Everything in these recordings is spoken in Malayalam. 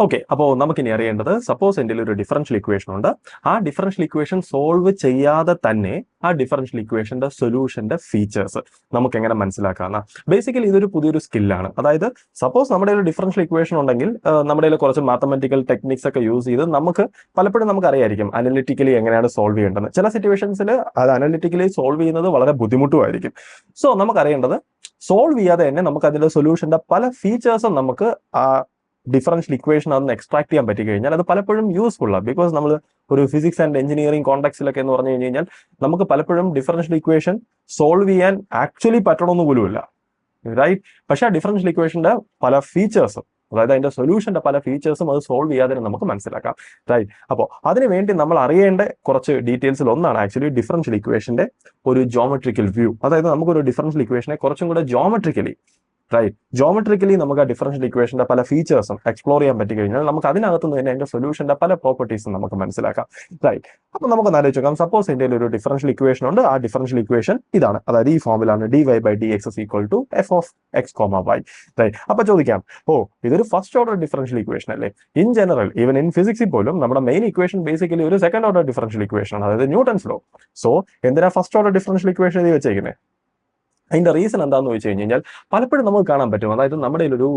ഓക്കെ, അപ്പോൾ നമുക്കിനി അറിയേണ്ടത്, സപ്പോസ് എൻ്റെ ഒരു ഡിഫറൻഷ്യൽ ഇക്വേഷൻ ഉണ്ട്. ആ ഡിഫറൻഷ്യൽ ഇക്വേഷൻ സോൾവ് ചെയ്യാതെ തന്നെ ആ ഡിഫറൻഷ്യൽ ഇക്വേഷന്റെ സൊല്യൂഷന്റെ ഫീച്ചേഴ്സ് നമുക്ക് എങ്ങനെ മനസ്സിലാക്കാമെന്ന. ബേസിക്കലി ഇതൊരു പുതിയൊരു സ്കില്ലാണ്. അതായത് സപ്പോസ് നമ്മുടെ ഒരു ഡിഫറൻഷ്യൽ ഇക്വേഷൻ ഉണ്ടെങ്കിൽ നമ്മുടെ കുറച്ച് മാത്തമെറ്റിക്കൽ ടെക്നിക്സ് ഒക്കെ യൂസ് ചെയ്ത് നമുക്ക് പലപ്പോഴും നമുക്ക് അറിയായിരിക്കും അനലിറ്റിക്കലി എങ്ങനെയാണ് സോൾവ് ചെയ്യേണ്ടത്. ചില സിറ്റുവേഷൻസിൽ അത് അനലിറ്റിക്കലി സോൾവ് ചെയ്യുന്നത് വളരെ ബുദ്ധിമുട്ടുമായിരിക്കും. സോ നമുക്കറിയേണ്ടത്, സോൾവ് ചെയ്യാതെ തന്നെ നമുക്ക് അതിന്റെ സൊല്യൂഷന്റെ പല ഫീച്ചേഴ്സും നമുക്ക് ആ ഡിഫറൻഷ്യൽ ഇക്വേഷൻ അതൊന്ന് എക്സ്ട്രാക്ട് ചെയ്യാൻ പറ്റി കഴിഞ്ഞാൽ അത് പലപ്പോഴും യൂസ്ഫുൾ ആണ്. ബിക്കോസ് നമ്മൾ ഒരു ഫിസിക്സ് ആൻഡ് എഞ്ചിനീയറിംഗ് കോൺടാക്സിലൊക്കെ എന്ന് പറഞ്ഞു കഴിഞ്ഞാൽ നമുക്ക് പലപ്പോഴും ഡിഫറൻഷ്യൽ ഇക്വേഷൻ സോൾവ് ചെയ്യാൻ ആക്ച്വലി പറ്റണമെന്ന് പോലുമില്ല, റൈറ്റ്? പക്ഷെ ആ ഡിഫറൻഷ്യൽ ഇക്വേഷന്റെ പല ഫീച്ചേഴ്സും, അതായത് അതിന്റെ സൊല്യൂഷന്റെ പല ഫീച്ചേഴ്സും അത് സോൾവ് ചെയ്യാതെ നമുക്ക് മനസ്സിലാക്കാം, റൈറ്റ്? അപ്പോൾ അതിനുവേണ്ടി നമ്മൾ അറിയേണ്ട കുറച്ച് ഡീറ്റെയിൽസിൽ ഒന്നാണ് ആക്ച്വലി ഡിഫറൻഷ്യൽ ഇക്വേഷന്റെ ഒരു ജോമെട്രിക്കൽ വ്യൂ. അതായത് നമുക്കൊരു ഡിഫറൻഷ്യൽ ഇക്വേഷനെ കുറച്ചും കൂടെ ജോമെട്രിക്കലി, റൈറ്റ്, ജോമെട്രിക്കലി നമുക്ക് ആ ഡിഫറൻഷ്യൽ ഇക്വേഷന്റെ പല ഫീച്ചേഴ്സും എക്സ്പ്ലോർ ചെയ്യാൻ പറ്റി കഴിഞ്ഞാൽ നമുക്ക് അതിനകത്ത് നിന്ന് തന്നെ അതിന്റെ സൊല്യൂഷന്റെ പല പ്രോപ്പർട്ടീസും നമുക്ക് മനസ്സിലാക്കാം, റൈറ്റ്? അപ്പൊ നമുക്ക് ആലോചിച്ച് നോക്കാം, സപ്പോസ് എൻ്റെ ഒരു ഡിഫറൻഷ്യൽ ഇക്വേഷൻ ഉണ്ട്. ആ ഡിഫറൻഷ്യൽ ഇക്വേഷൻ ഇതാണ്, അതായത് ഈ ഫോമിലാണ് dy/dx f of x, y, right? അപ്പൊ ചോദിക്കാം, ഇതൊരു ഫസ്റ്റ് ഓർഡർ ഡിഫറൻഷ്യൽ ഇക്വേഷൻ അല്ലേ? ഇൻ ജനറൽ, ഈവൻ ഇൻ ഫിസിക്സിൽ പോലും നമ്മുടെ മെയിൻ ഇക്വേഷൻ ബേസിക്കലി ഒരു സെക്കൻഡ് ഓർഡർ ഡിഫറൻഷ്യൽ ഇക്വേഷൻ ആണ്, അതായത് ന്യൂട്ടൺസ് ലോ. സോ എന്തിനാ ഫസ്റ്റ് ഓർഡർ ഡിഫറൻഷ്യൽ ഇക്വേഷൻ എഴുതി വെച്ചേക്കുന്നത്? അതിന്റെ റീസൺ എന്താണെന്ന് വെച്ച് കഴിഞ്ഞാൽ പലപ്പോഴും നമുക്ക് കാണാൻ പറ്റും, അതായത് നമ്മുടെ ഒരു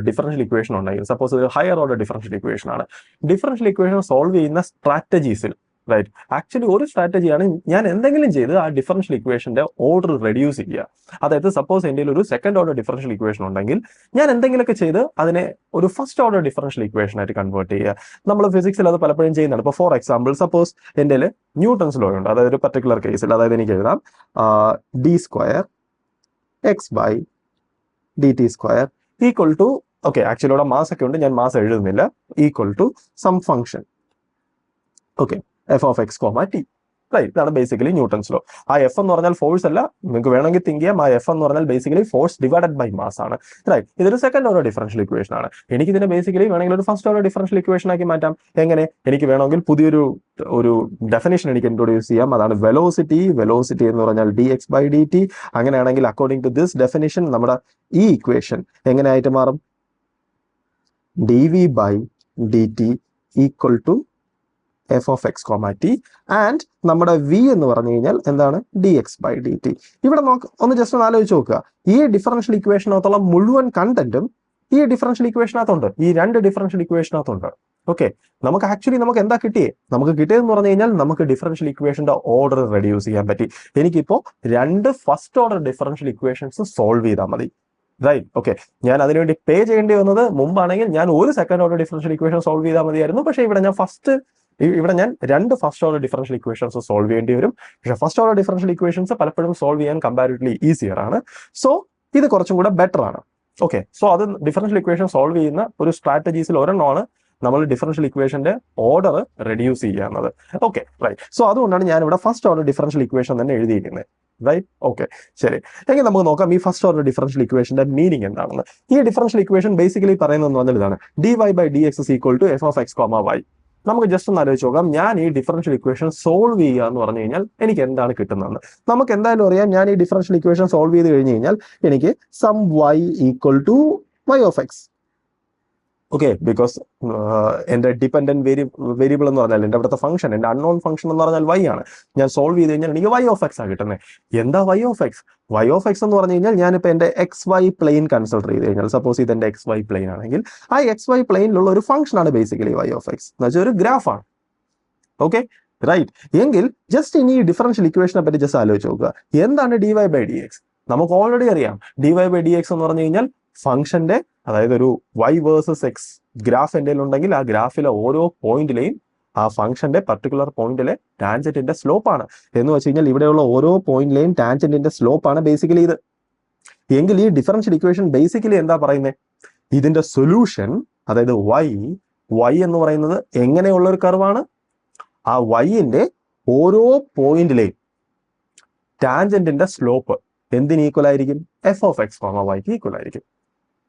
ഡിഫറൻഷ്യൽ ഇക്വേഷൻ ഉണ്ടെങ്കിൽ, സപ്പോസ് ഒരു ഹയർ ഓർഡർ ഡിഫറൻഷ്യൽ ഇക്വേഷൻ ആണ്, ഡിഫറൻഷ്യൽ ഇക്വേഷൻ സോൾവ് ചെയ്യുന്ന സ്ട്രാറ്റജീസിൽ, റൈറ്റ്, ആക്ച്വലി ഒരു സ്ട്രാറ്റജിയാണ് ഞാൻ എന്തെങ്കിലും ചെയ്ത് ആ ഡിഫറൻഷ്യൽ ഇക്വേഷന്റെ ഓർഡർ റെഡ്യൂസ് ചെയ്യുക. അതായത് സപ്പോസ് എൻ്റെ ഒരു സെക്കൻഡ് ഓർഡർ ഡിഫറൻഷ്യൽ ഇക്വേഷൻ ഉണ്ടെങ്കിൽ ഞാൻ എന്തെങ്കിലുമൊക്കെ ചെയ്ത് അതിനെ ഒരു ഫസ്റ്റ് ഓർഡർ ഡിഫറൻഷ്യൽ ഇക്വേഷൻ ആയിട്ട് കൺവേർട്ട് ചെയ്യുക. നമ്മൾ ഫിസിക്സിൽ അത് പലപ്പോഴും ചെയ്യുന്നതാണ്. ഇപ്പോൾ ഫോർ എക്സാമ്പിൾ, സപ്പോസ് എൻ്റെ ന്യൂട്ടൺസ് ലോ ഉണ്ട്, അതായത് ഒരു പർട്ടിക്കുലർ കേസിൽ, അതായത് എനിക്ക് എഴുതാം d² x/dt² equal to, okay, actually ഇവിടെ മാസ് ഒക്കെ ഉണ്ട്, ഞാൻ മാസ് എഴുതുന്നില്ല, equal to some function, okay, f of x, t, right? ഇതാണ് ബേസിക്കലി ന്യൂട്ടൺസ് ലോ. ആ എഫ് എന്ന് പറഞ്ഞാൽ ഫോഴ്സ് അല്ല, നിങ്ങൾക്ക് വേണമെങ്കിൽ തിങ്ക് ചെയ്യാം, ആ എഫ് എന്ന് പറഞ്ഞാൽ basically force divided by mass ആണ്, റൈറ്റ്? ഇതൊരു സെക്കൻഡ് ഓർഡർ ഡിഫറൻഷ്യൽ ഇക്വേഷൻ ആണ്. എനിക്ക് ഇതിനെ ബേസിക്കലി വേണമെങ്കിൽ ഒരു ഫസ്റ്റ് ഓർഡർ ഡിഫറൻഷ്യൽ ഇക്വേഷൻ ആക്കി മാറ്റാം. എങ്ങനെ? എനിക്ക് വേണമെങ്കിൽ പുതിയൊരു ഡെഫിനേഷൻ എനിക്ക് ഇൻട്രൊഡ്യൂസ് ചെയ്യാം, അതാണ് വെലോസിറ്റി. വെലോസിറ്റി എന്ന് പറഞ്ഞാൽ dx/dt. അങ്ങനെയാണെങ്കിൽ അക്കോർഡിംഗ് ടു ദിസ് ഡെഫിനേഷൻ നമ്മുടെ ഈ ഇക്വേഷൻ എങ്ങനെയായിട്ട് മാറും? dv/dt equal to f of x, t, and നമ്മുടെ v എന്ന് പറഞ്ഞു കഴിഞ്ഞാൽ എന്താണ്? dx/dt. ഇവിടെ ഒന്ന് ജസ്റ്റ് ഒന്ന് ആലോചിച്ച് നോക്കുക, ഈ ഡിഫറൻഷ്യൽ ഇക്വേഷനകത്തുള്ള മുഴുവൻ കണ്ടന്റും ഈ ഡിഫറൻഷ്യൽ ഇക്വേഷനകത്തുണ്ട്, ഈ രണ്ട് ഡിഫറൻഷ്യൽ ഇക്വേഷനകത്തുണ്ട്. ഓക്കെ, നമുക്ക് ആക്ച്വലി നമുക്ക് എന്താ കിട്ടിയേ? നമുക്ക് കിട്ടിയതെന്ന് പറഞ്ഞു കഴിഞ്ഞാൽ നമുക്ക് ഡിഫറൻഷ്യൽ ഇക്വേഷന്റെ ഓർഡർ റെഡ്യൂസ് ചെയ്യാൻ പറ്റി. എനിക്കിപ്പോ രണ്ട് first order differential equations solve ചെയ്താൽ മതി, റൈറ്റ്? ഓക്കെ, ഞാൻ അതിനുവേണ്ടി പേ ചെയ്യേണ്ടി വന്നത് മുമ്പാണെങ്കിൽ ഞാൻ ഒരു second order differential equation solve ചെയ്താൽ മതിയായിരുന്നു. പക്ഷേ ഇവിടെ ഞാൻ രണ്ട് first order differential equations solve ചെയ്യേണ്ടി വരും. പക്ഷേ ഫസ്റ്റ് ഓർഡർ ഡിഫറൻഷ്യൽ ഇക്വേഷൻസ് പലപ്പോഴും സോൾവ് ചെയ്യാൻ കമ്പാരിറ്റീവ്ലി ഈസിയർ ആണ്. സോ ഇത് കുറച്ചും കൂടെ ബെറ്റർ ആണ്. ഓക്കെ, സോ അത് ഡിഫറൻഷ്യൽ ഇക്വേഷൻ സോൾവ് ചെയ്യുന്ന ഒരു സ്ട്രാറ്റജീസിൽ ഒരെണ്ണമാണ് നമ്മൾ ഡിഫറൻഷ്യൽ ഇക്വേഷന്റെ ഓർഡർ റെഡ്യൂസ് ചെയ്യുന്നത്. Okay, right? സോ അതുകൊണ്ടാണ് ഞാൻ ഇവിടെ ഫസ്റ്റ് ഓർഡർ ഡിഫറൻഷ്യൽ ഇക്വേഷൻ തന്നെ എഴുതിയിരിക്കുന്നത്, റൈറ്റ്? ഓക്കെ, ശരി. എങ്കിൽ നമുക്ക് നോക്കാം ഈ ഫസ്റ്റ് ഓർഡർ ഡിഫറൻഷ്യൽ ഇക്വേഷന്റെ മീനിങ് എന്താണെന്ന്. ഈ ഡിഫറൻഷ്യൽ ഇക്വേഷൻ ബേസിക്കലി പറയുന്നത് പറഞ്ഞാൽ ഇതാണ്, dy/dx f of x, y. നമുക്ക് ജസ്റ്റ് ഒന്ന് ആലോചിച്ച് നോക്കാം, ഞാൻ ഈ ഡിഫറൻഷ്യൽ ഇക്വേഷൻ സോൾവ് ചെയ്യുക എന്ന് പറഞ്ഞു കഴിഞ്ഞാൽ എനിക്ക് എന്താണ് കിട്ടുന്നതെന്ന്. നമുക്ക് എന്തായാലും അറിയാം, ഞാൻ ഈ ഡിഫറൻഷ്യൽ ഇക്വേഷൻ സോൾവ് ചെയ്ത് കഴിഞ്ഞ് കഴിഞ്ഞാൽ എനിക്ക് some y equal to y of x. Okay, because എൻ്റെ ഡിപെൻഡന്റ് വേരിയബിൾ എന്ന് പറഞ്ഞാൽ എൻ്റെ അവിടുത്തെ ഫംഗ്ഷൻ, എൻ്റെ അൺനോൺ ഫംഗ്ഷൻ എന്ന് പറഞ്ഞാൽ y ആണ്. ഞാൻ സോൾവ് ചെയ്ത് കഴിഞ്ഞാൽ എനിക്ക് y of x ആണ് കിട്ടുന്നത്. എന്താ y of x? y of x എന്ന് പറഞ്ഞു കഴിഞ്ഞാൽ ഞാനിപ്പോൾ എൻ്റെ XY പ്ലെയിൻ കൺസിഡർ ചെയ്ത് കഴിഞ്ഞാൽ, സപ്പോസ് ഇത് എൻ്റെ XY പ്ലെയിൻ ആണെങ്കിൽ ആ XY പ്ലെയിനിലുള്ള ഒരു ഫംഗ്ഷൻ ആണ് ബേസിക്കലി y of x എന്ന് വെച്ചാൽ ഒരു ഗ്രാഫാണ്. Okay, right? എങ്കിൽ ജസ്റ്റ് ഇനി ഈ ഡിഫറൻഷ്യൽ ഇക്വേഷനെ പറ്റി ജസ്റ്റ് ആലോചിച്ച് നോക്കുക, എന്താണ് dy/dx? നമുക്ക് ഓൾറെഡി അറിയാം, dy/dx എന്ന് പറഞ്ഞു കഴിഞ്ഞാൽ ഫംഗ്ഷന്റെ, അതായത് ഒരു y വേഴ്സസ് x ഗ്രാഫ് എൻ്റെ ഉണ്ടെങ്കിൽ ആ ഗ്രാഫിലെ ഓരോ പോയിന്റിലെയും ആ ഫംഗ്ഷന്റെ പർട്ടിക്കുലർ പോയിന്റിലെ ടാൻജന്റിന്റെ സ്ലോപ്പ് ആണ്. എന്ന് വെച്ച് കഴിഞ്ഞാൽ ഇവിടെയുള്ള ഓരോ പോയിന്റിലെയും ടാൻജന്റിന്റെ സ്ലോപ്പ് ആണ് ബേസിക്കലി ഇത്. എങ്കിൽ ഈ ഡിഫറൻഷ്യൽ ഇക്വേഷൻ ബേസിക്കലി എന്താ പറയുന്നത്? ഇതിന്റെ സൊല്യൂഷൻ, അതായത് y എന്ന് പറയുന്നത് എങ്ങനെയുള്ള ഒരു കർവാണ്? ആ yന്റെ ഓരോ പോയിന്റിലെയും ടാൻജന്റിന്റെ സ്ലോപ്പ് എന്തിന് ഈക്വൽ ആയിരിക്കും? f of x, y equal ആയിരിക്കും,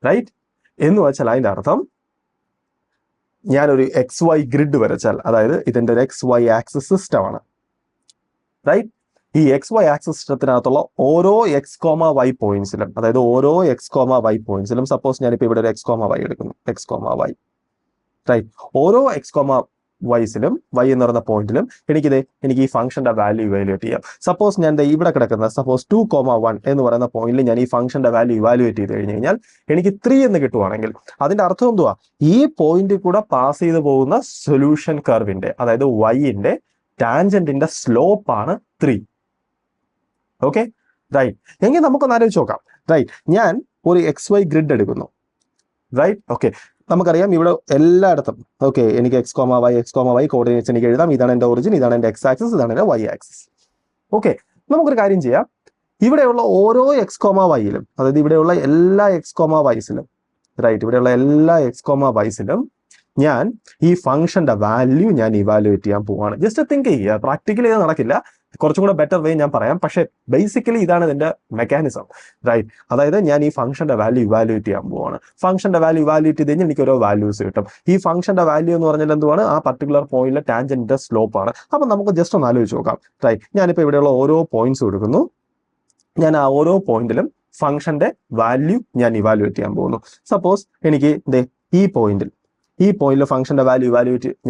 റൈറ്റ്? എന്ന് വെച്ചാൽ അതിന്റെ അർത്ഥം ഞാനൊരു XY ഗ്രിഡ് വരച്ചാൽ, അതായത് ഇതിന്റെ ഒരു XY ആക്സിസ് സിസ്റ്റം ആണ്, റൈറ്റ്? ഈ XY ആക്സിസ് സിസ്റ്റത്തിനകത്തുള്ള ഓരോ x, y പോയിന്റ്സിലും, അതായത് ഓരോ x, y പോയിന്റ്സിലും, സപ്പോസ് ഞാനിപ്പോൾ ഇവിടെ ഒരു x, y എടുക്കുന്നു, x, y, റൈറ്റ്. ഓരോ എക്സ് കോമ വൈസിലും വൈ എന്ന് പറയുന്ന പോയിന്റിലും എനിക്ക് ഈ ഫംഗ്ഷന്റെ വാല്യൂ ഇവാലുവേറ്റ് ചെയ്യാം. സപ്പോസ് ഞാൻ ഇവിടെ കിടക്കുന്ന സപ്പോസ് 2,1 എന്ന് പറയുന്ന പോയിന്റിൽ ഞാൻ ഈ ഫംഗ്ഷന്റെ വാല്യൂ ഇവാലുവേറ്റ് ചെയ്ത് കഴിഞ്ഞ് കഴിഞ്ഞാൽ എനിക്ക് 3 എന്ന് കിട്ടുവാണെങ്കിൽ അതിന്റെ അർത്ഥം എന്തുവാ? ഈ പോയിന്റിൽ കൂടെ പാസ് ചെയ്ത് പോകുന്ന സൊല്യൂഷൻ കർവിന്റെ, അതായത് വൈന്റെ ടാൻജന്റിന്റെ സ്ലോപ്പ് ആണ് 3. Okay, right. എങ്കിൽ നമുക്കൊന്ന് ആലോചിച്ച് നോക്കാം. റൈറ്റ്, ഞാൻ ഒരു XY ഗ്രിഡ് എടുക്കുന്നു. Right, okay. നമുക്കറിയാം ഇവിടെ എല്ലായിടത്തും ഓക്കെ എനിക്ക് എക്സ് കോമ വൈ കോർഡിനേറ്റ്സ് എനിക്ക് എഴുതാം. ഇതാണ് എൻ്റെ ഒറിജിൻ, ഇതാണ് എൻ്റെ എക്സ് ആക്സിസ്, ഇതാണ് എൻ്റെ വൈ ആക്സിസ്. ഓക്കെ, നമുക്കൊരു കാര്യം ചെയ്യാം. ഇവിടെയുള്ള ഓരോ എക്സ് കോമ വൈയിലും, അതായത് ഇവിടെയുള്ള എല്ലാ എക്സ് കോമ വൈസിലും, റൈറ്റ്, ഇവിടെയുള്ള എല്ലാ എക്സ് കോമ വൈസിലും ഞാൻ ഈ ഫംഗ്ഷന്റെ വാല്യൂ ഞാൻ ഇവാലുവേറ്റ് ചെയ്യാൻ പോവാണ്. ജസ്റ്റ് തിങ്ക് ചെയ്യുക. പ്രാക്ടിക്കലി ഇത് നടക്കില്ല, കുറച്ചും കൂടെ ബെറ്റർ വേ ഞാൻ പറയാം. പക്ഷേ ബേസിക്കലി ഇതാണ് ഇതിന്റെ മെക്കാനിസം, റൈറ്റ്. അതായത് ഞാൻ ഈ ഫംഗ്ഷന്റെ വാല്യൂ ഇവാലുവേറ്റ് ചെയ്യാൻ പോവാണ്. ഫംഗ്ഷന്റെ വാല്യൂ ഇവാലുവേറ്റ് ചെയ്ത് കഴിഞ്ഞാൽ എനിക്ക് ഓരോ വാല്യൂസ് കിട്ടും. ഈ ഫംഗ്ഷന്റെ വാല്യൂ എന്ന് പറഞ്ഞാൽ എന്തുവാണ്? ആ പർട്ടിക്കുലർ പോയിന്റിലെ ടാൻജന്റിന്റെ സ്ലോപ്പ് ആണ്. അപ്പൊ നമുക്ക് ജസ്റ്റ് ഒന്ന് ആലോചിച്ച് നോക്കാം. റൈറ്റ്, ഞാനിപ്പോൾ ഇവിടെയുള്ള ഓരോ പോയിന്റ്സ് കൊടുക്കുന്നു. ഞാൻ ആ ഓരോ പോയിന്റിലും ഫംഗ്ഷന്റെ വാല്യൂ ഞാൻ ഇവാലുവേറ്റ് ചെയ്യാൻ പോകുന്നു. സപ്പോസ് എനിക്ക് ഈ പോയിന്റിൽ ഫംഗ്ഷന്റെ വാല്യൂ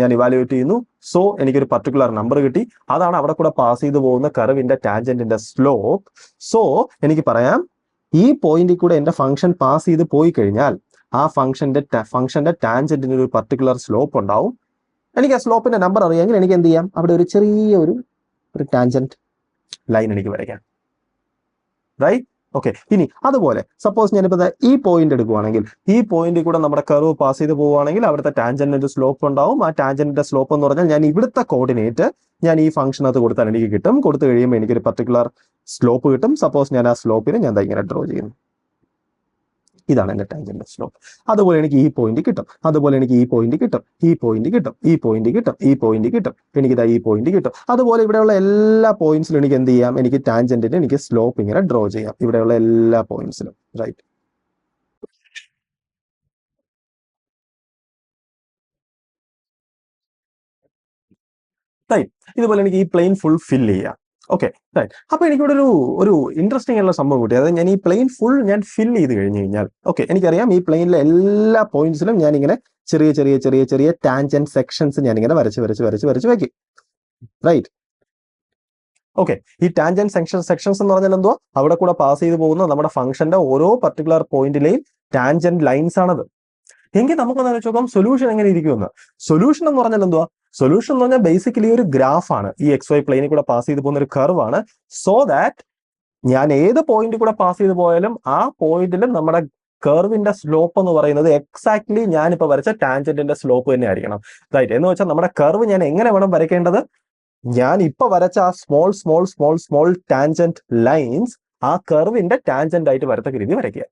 ഞാൻ ഇവാലുവേറ്റ് ചെയ്യുന്നു. സോ എനിക്കൊരു പർട്ടിക്കുലർ നമ്പർ കിട്ടി. അതാണ് അവിടെ കൂടെ പാസ് ചെയ്ത് പോകുന്ന കർവിന്റെ ടാൻജന്റിന്റെ സ്ലോപ്പ്. സോ എനിക്ക് പറയാം, ഈ പോയിന്റിൽ കൂടെ എന്റെ ഫംഗ്ഷൻ പാസ് ചെയ്ത് പോയി കഴിഞ്ഞാൽ ആ ഫംഗ്ഷന്റെ ടാൻജന്റിന് ഒരു പർട്ടിക്കുലർ സ്ലോപ്പ് ഉണ്ടാവും. എനിക്ക് ആ സ്ലോപ്പിന്റെ നമ്പർ അറിയാമെങ്കിൽ എനിക്ക് എന്ത് ചെയ്യാം? അവിടെ ഒരു ചെറിയ ഒരു ടാൻജന്റ് ലൈൻ എനിക്ക് വരയ്ക്കാം. Right, okay. ഇനി അതുപോലെ സപ്പോസ് ഞാനിപ്പോൾ ഈ പോയിന്റ് എടുക്കുവാണെങ്കിൽ, ഈ പോയിന്റിൽ കൂടെ നമ്മുടെ കർവ് പാസ് ചെയ്ത് പോവുകയാണെങ്കിൽ അവിടുത്തെ ടാൻജന്റിന്റെ സ്ലോപ്പ് ഉണ്ടാവും. ആ ടാൻജന്റിന്റെ സ്ലോപ്പ് എന്ന് പറഞ്ഞാൽ ഞാൻ ഇവിടുത്തെ കോർഡിനേറ്റ് ഞാൻ ഈ ഫംഗ്ഷനകത്ത് കൊടുത്താൽ എനിക്ക് കിട്ടും. കൊടുത്തു കഴിയുമ്പോൾ എനിക്കൊരു പർട്ടിക്കുലർ സ്ലോപ്പ് കിട്ടും. സപ്പോസ് ഞാൻ ആ സ്ലോപ്പിനെ ഞാൻ ഇങ്ങനെ ഡ്രോ ചെയ്യുന്നു. ഇതാണ് എൻ്റെ ടാൻജന്റ് സ്ലോപ്പ്. അതുപോലെ എനിക്ക് ഈ പോയിന്റ് കിട്ടും. അതുപോലെ എനിക്ക് ഈ പോയിന്റ് കിട്ടും, ഈ പോയിന്റ് കിട്ടും, ഈ പോയിന്റ് കിട്ടും, ഈ പോയിന്റ് കിട്ടും. എനിക്കിതാ ഈ പോയിന്റ് കിട്ടും. അതുപോലെ ഇവിടെയുള്ള എല്ലാ പോയിന്റ്സിലും എനിക്ക് എന്ത് ചെയ്യാം? എനിക്ക് ടാൻജന്റിന് എനിക്ക് സ്ലോപ്പ് ഇങ്ങനെ ഡ്രോ ചെയ്യാം, ഇവിടെയുള്ള എല്ലാ പോയിന്റ്സിലും. Right, right. ഇതുപോലെ എനിക്ക് ഈ പ്ലെയിൻ ഫുൾ ഫിൽ ചെയ്യാം. Okay, right. അപ്പൊ എനിക്കിവിടെ ഒരു ഇൻട്രസ്റ്റിംഗ് ആയിട്ടുള്ള സംഭവം കിട്ടി. അതായത് ഞാൻ ഈ പ്ലെയിൻ ഫുൾ ഞാൻ ഫിൽ ചെയ്ത് കഴിഞ്ഞ് കഴിഞ്ഞാൽ ഓക്കെ എനിക്കറിയാം ഈ പ്ലെയിനിലെ എല്ലാ പോയിന്റ്സിലും ഞാൻ ഇങ്ങനെ ചെറിയ ചെറിയ ചെറിയ ചെറിയ ടാൻജന്റ് സെക്ഷൻസ് ഞാൻ ഇങ്ങനെ വരച്ച് വെക്കും. Right, okay. ഈ ടാൻജന്റ് സെക്ഷൻസ് എന്ന് പറഞ്ഞാൽ എന്തോ അവിടെ കൂടെ പാസ് ചെയ്ത് പോകുന്ന നമ്മുടെ ഫംഗ്ഷന്റെ ഓരോ പർട്ടിക്കുലർ പോയിന്റിലെയും ടാൻജന്റ് ലൈൻസ് ആണത്. എങ്കിൽ നമുക്കൊന്ന് ആലോചിച്ച് നോക്കാം സൊല്യൂഷൻ എങ്ങനെ ഇരിക്കുമെന്ന്. സൊല്യൂഷൻ എന്ന് പറഞ്ഞാൽ എന്തുവാ? സൊല്യൂഷൻ എന്ന് പറഞ്ഞാൽ ബേസിക്കലി ഒരു ഗ്രാഫാണ്. ഈ XY പ്ലെയിനിൽ കൂടെ പാസ് ചെയ്ത് പോകുന്ന ഒരു കർവ് ആണ്. സോ ദാറ്റ് ഞാൻ ഏത് പോയിന്റിൽ കൂടെ പാസ് ചെയ്ത് പോയാലും ആ പോയിന്റിലും നമ്മുടെ കർവിന്റെ സ്ലോപ്പ് എന്ന് പറയുന്നത് എക്സാക്ട്ലി ഞാനിപ്പോൾ വരച്ച ടാൻജന്റിന്റെ സ്ലോപ്പ് തന്നെ ആയിരിക്കണം. റൈറ്റ്, എന്ന് വെച്ചാൽ നമ്മുടെ കർവ് ഞാൻ എങ്ങനെ വേണം വരയ്ക്കേണ്ടത്? ഞാൻ ഇപ്പൊ വരച്ച ആ സ്മോൾ ടാൻജന്റ് ലൈൻസ് ആ കർവിന്റെ ടാൻജന്റ് ആയിട്ട് വരത്തക്ക രീതി വരയ്ക്കുക.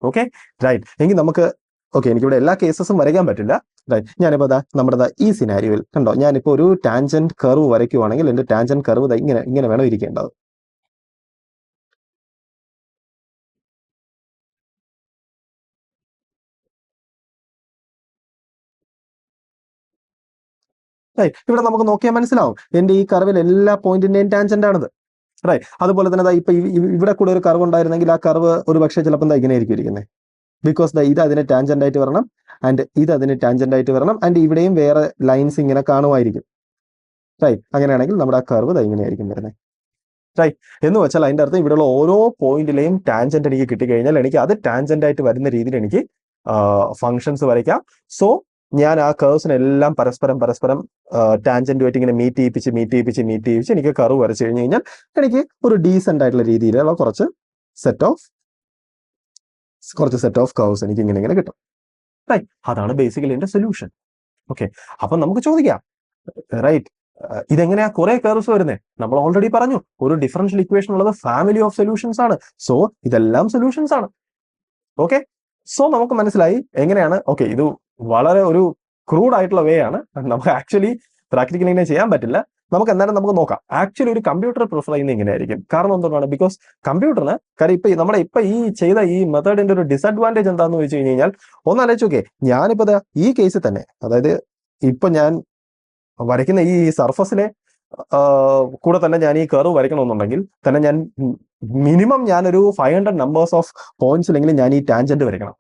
Okay, right. എങ്കിൽ നമുക്ക് ഓക്കെ എനിക്കിവിടെ എല്ലാ കേസസും വരയ്ക്കാൻ പറ്റില്ല. റൈറ്റ്, ഞാനിപ്പോൾ നമ്മുടെ ഈ സിനാരിയോയിൽ കണ്ടോ, ഞാനിപ്പോൾ ഒരു ടാൻജന്റ് കർവ് വരയ്ക്കുവാണെങ്കിൽ എൻ്റെ ടാൻജന്റ് കർവ് ഇങ്ങനെ വേണം ഇരിക്കേണ്ടത്. റൈറ്റ്, ഇവിടെ നമുക്ക് നോക്കിയാൽ മനസ്സിലാവും എൻ്റെ ഈ കർവിൽ എല്ലാ പോയിന്റിന്റെയും ടാൻജന്റ് ആണിത്. റൈറ്റ്, അതുപോലെ തന്നെ ഇപ്പൊ ഇവിടെ കൂടെ ഒരു കർവ് ഉണ്ടായിരുന്നെങ്കിൽ ആ കർവ് ഒരു പക്ഷേ ചിലപ്പോൾ ഇങ്ങനെ ആയിരിക്കും ഇരിക്കുന്നത്. ബിക്കോസ് ഇത് അതിന് ടാൻജന്റ് ആയിട്ട് വരണം ആൻഡ് ഇത് അതിന് ടാൻജന്റ് ആയിട്ട് വരണം ആൻഡ് ഇവിടെയും വേറെ ലൈൻസ് ഇങ്ങനെ കാണുമായിരിക്കും. റൈറ്റ്, അങ്ങനെയാണെങ്കിൽ നമ്മുടെ ആ കർവ് ഇങ്ങനെയായിരിക്കും വരുന്നത്. റൈറ്റ്, എന്ന് വെച്ചാൽ അതിൻ്റെ അർത്ഥം ഇവിടെയുള്ള ഓരോ പോയിന്റിലെയും ടാൻജന്റ് എനിക്ക് കിട്ടിക്കഴിഞ്ഞാൽ എനിക്ക് അത് ടാൻജന്റ് ആയിട്ട് വരുന്ന രീതിയിൽ എനിക്ക് ഫങ്ഷൻസ് വരയ്ക്കാം. സോ ഞാൻ ആ കർവ്സിനെല്ലാം പരസ്പരം ടാൻജന്റുമായിട്ട് ഇങ്ങനെ മീറ്റ് ചെയ്യിപ്പിച്ച് എനിക്ക് കർവ് വരച്ചു കഴിഞ്ഞ് കഴിഞ്ഞാൽ എനിക്ക് ഒരു ഡീസെന്റ് ആയിട്ടുള്ള രീതിയിലുള്ള കുറച്ച് സെറ്റ് ഓഫ് കർവ്സ് എനിക്ക് ഇങ്ങനെ കിട്ടും. റൈറ്റ്, അതാണ് ബേസിക്കലി എൻ്റെ സൊല്യൂഷൻ. ഓക്കെ, അപ്പൊ നമുക്ക് ചോദിക്കാം റൈറ്റ് ഇതെങ്ങനെയാ കുറെ കർവ്സ് വരുന്നത്? നമ്മൾ ഓൾറെഡി പറഞ്ഞു ഒരു ഡിഫറൻഷ്യൽ ഇക്വേഷൻ ഉള്ളത് ഫാമിലി ഓഫ് സൊല്യൂഷൻസ് ആണ്. സോ ഇതെല്ലാം സൊല്യൂഷൻസ് ആണ്. ഓക്കെ, സോ നമുക്ക് മനസ്സിലായി എങ്ങനെയാണ്. ഓക്കെ, ഇത് വളരെ ഒരു ക്രൂഡ് ആയിട്ടുള്ള വേ ആണ്. നമുക്ക് ആക്ച്വലി പ്രാക്ടിക്കലി ഇങ്ങനെ ചെയ്യാൻ പറ്റില്ല. നമുക്ക് എന്തായാലും നമുക്ക് നോക്കാം. ആക്ച്വലി ഒരു കമ്പ്യൂട്ടർ പ്രിഫർ ചെയ്യുന്നത് ഇങ്ങനെയായിരിക്കും. കാരണം എന്തുകൊണ്ടാണ്? ബിക്കോസ് കമ്പ്യൂട്ടറിന് കാര്യം ഇപ്പൊ ഈ ചെയ്ത ഈ മെത്തേഡിന്റെ ഒരു ഡിസഡ്വാൻറ്റേജ് എന്താന്ന് വെച്ച് കഴിഞ്ഞ് കഴിഞ്ഞാൽ ഒന്നാലോചിച്ച് നോക്കേ, ഞാനിപ്പോ ഈ കേസിൽ തന്നെ, അതായത് ഇപ്പൊ ഞാൻ വരയ്ക്കുന്ന ഈ സർഫസിലെ കൂടെ തന്നെ ഞാൻ ഈ കർവ് വരയ്ക്കണമെന്നുണ്ടെങ്കിൽ തന്നെ ഞാൻ മിനിമം ഞാനൊരു 500 നമ്പേഴ്സ് ഓഫ് പോയിന്റ്സിലെങ്കിലും ഞാൻ ഈ ടാൻജന്റ് വരയ്ക്കണം.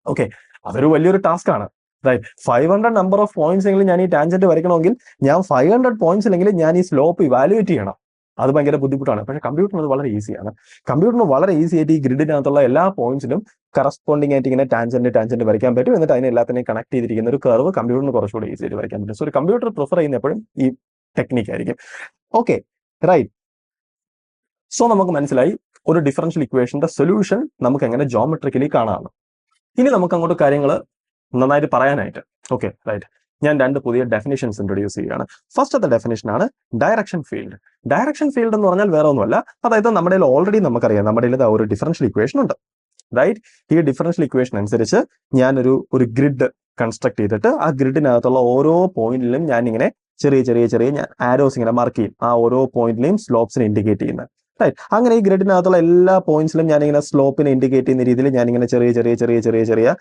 ഓക്കെ, അതൊരു വലിയൊരു ടാസ്ക് ആണ്. റൈറ്റ്. 500 നമ്പർ ഓഫ് പോയിന്റ്സ് എങ്കിലും ഞാൻ ഈ ടാൻജന്റ് വരയ്ക്കണമെങ്കിൽ ഞാൻ 500 പോയിന്റ്സിലെങ്കിലും ഞാൻ ഈ സ്ലോപ്പ് ഇവാലുവേറ്റ് ചെയ്യണം. അത് ഭയങ്കര ബുദ്ധിമുട്ടാണ്. പക്ഷേ കമ്പ്യൂട്ടറിന് അത് വളരെ ഈസിയാണ്. കമ്പ്യൂട്ടറിന് വളരെ ഈസി ആയിട്ട് ഈ ഗ്രിഡിനകത്തുള്ള എല്ലാ പോയിന്റ്സിലും കറസ്പോണ്ടിങ് ആയിട്ട് ഇങ്ങനെ ടാൻജന്റ് വരയ്ക്കാൻ പറ്റും. എന്നിട്ട് അതിനെ എല്ലാത്തിനെയും കണക്ട് ചെയ്തിരിക്കുന്ന ഒരു കർവ് കമ്പ്യൂട്ടറിന് കുറച്ചുകൂടി ഈസി ആയിട്ട് വരയ്ക്കാൻ പറ്റും. സോ ഒരു കമ്പ്യൂട്ടർ പ്രിഫർ ചെയ്യുന്ന എപ്പോഴും ഈ ടെക്നിക്ക് ആയിരിക്കും. Okay, right. സോ നമുക്ക് മനസ്സിലായി ഒരു ഡിഫറൻഷ്യൽ ഇക്വേഷന്റെ സൊല്യൂഷൻ നമുക്ക് എങ്ങനെ ജോമെട്രിക്കലി കാണാം. ഇനി നമുക്ക് അങ്ങോട്ട് കാര്യങ്ങൾ നന്നായിട്ട് പറയാനായിട്ട് ഓക്കെ, റൈറ്റ്, ഞാൻ 2 പുതിയ ഡെഫിനിഷൻസ് ഇൻട്രൊഡ്യൂസ് ചെയ്യുകയാണ്. ഫസ്റ്റത്തെ ഡെഫിനിഷനാണ് ഡയറക്ഷൻ ഫീൽഡ്. ഡയറക്ഷൻ ഫീൽഡ് എന്ന് പറഞ്ഞാൽ വേറെ ഒന്നുമല്ല, അതായത് നമ്മുടെ ഓൾറെഡി നമുക്കറിയാം, നമ്മുടെ ഒരു ഡിഫറൻഷ്യൽ ഇക്വേഷൻ ഉണ്ട്, റൈറ്റ്. ഈ ഡിഫറൻഷ്യൽ ഇക്വേഷൻ അനുസരിച്ച് ഞാനൊരു ഗ്രിഡ് കൺസ്ട്രക്ട് ചെയ്തിട്ട് ആ ഗ്രിഡിനകത്തുള്ള ഓരോ പോയിന്റിലും ഞാൻ ഇങ്ങനെ ചെറിയ ഞാൻ ആരോസ് ഇങ്ങനെ മാർക്ക് ചെയ്യും. ആ ഓരോ പോയിന്റിലെയും സ്ലോപ്സിനെ ഇൻഡിക്കേറ്റ് ചെയ്യുന്നത്, റൈറ്റ്. അങ്ങനെ ഈ ഗ്രിഡിനകത്തുള്ള എല്ലാ പോയിന്റ്സിലും ഞാനിങ്ങനെ സ്ലോപ്പിനെ ഇൻഡിക്കേറ്റ് ചെയ്യുന്ന രീതിയിൽ ഞാനിങ്ങനെ ചെറിയ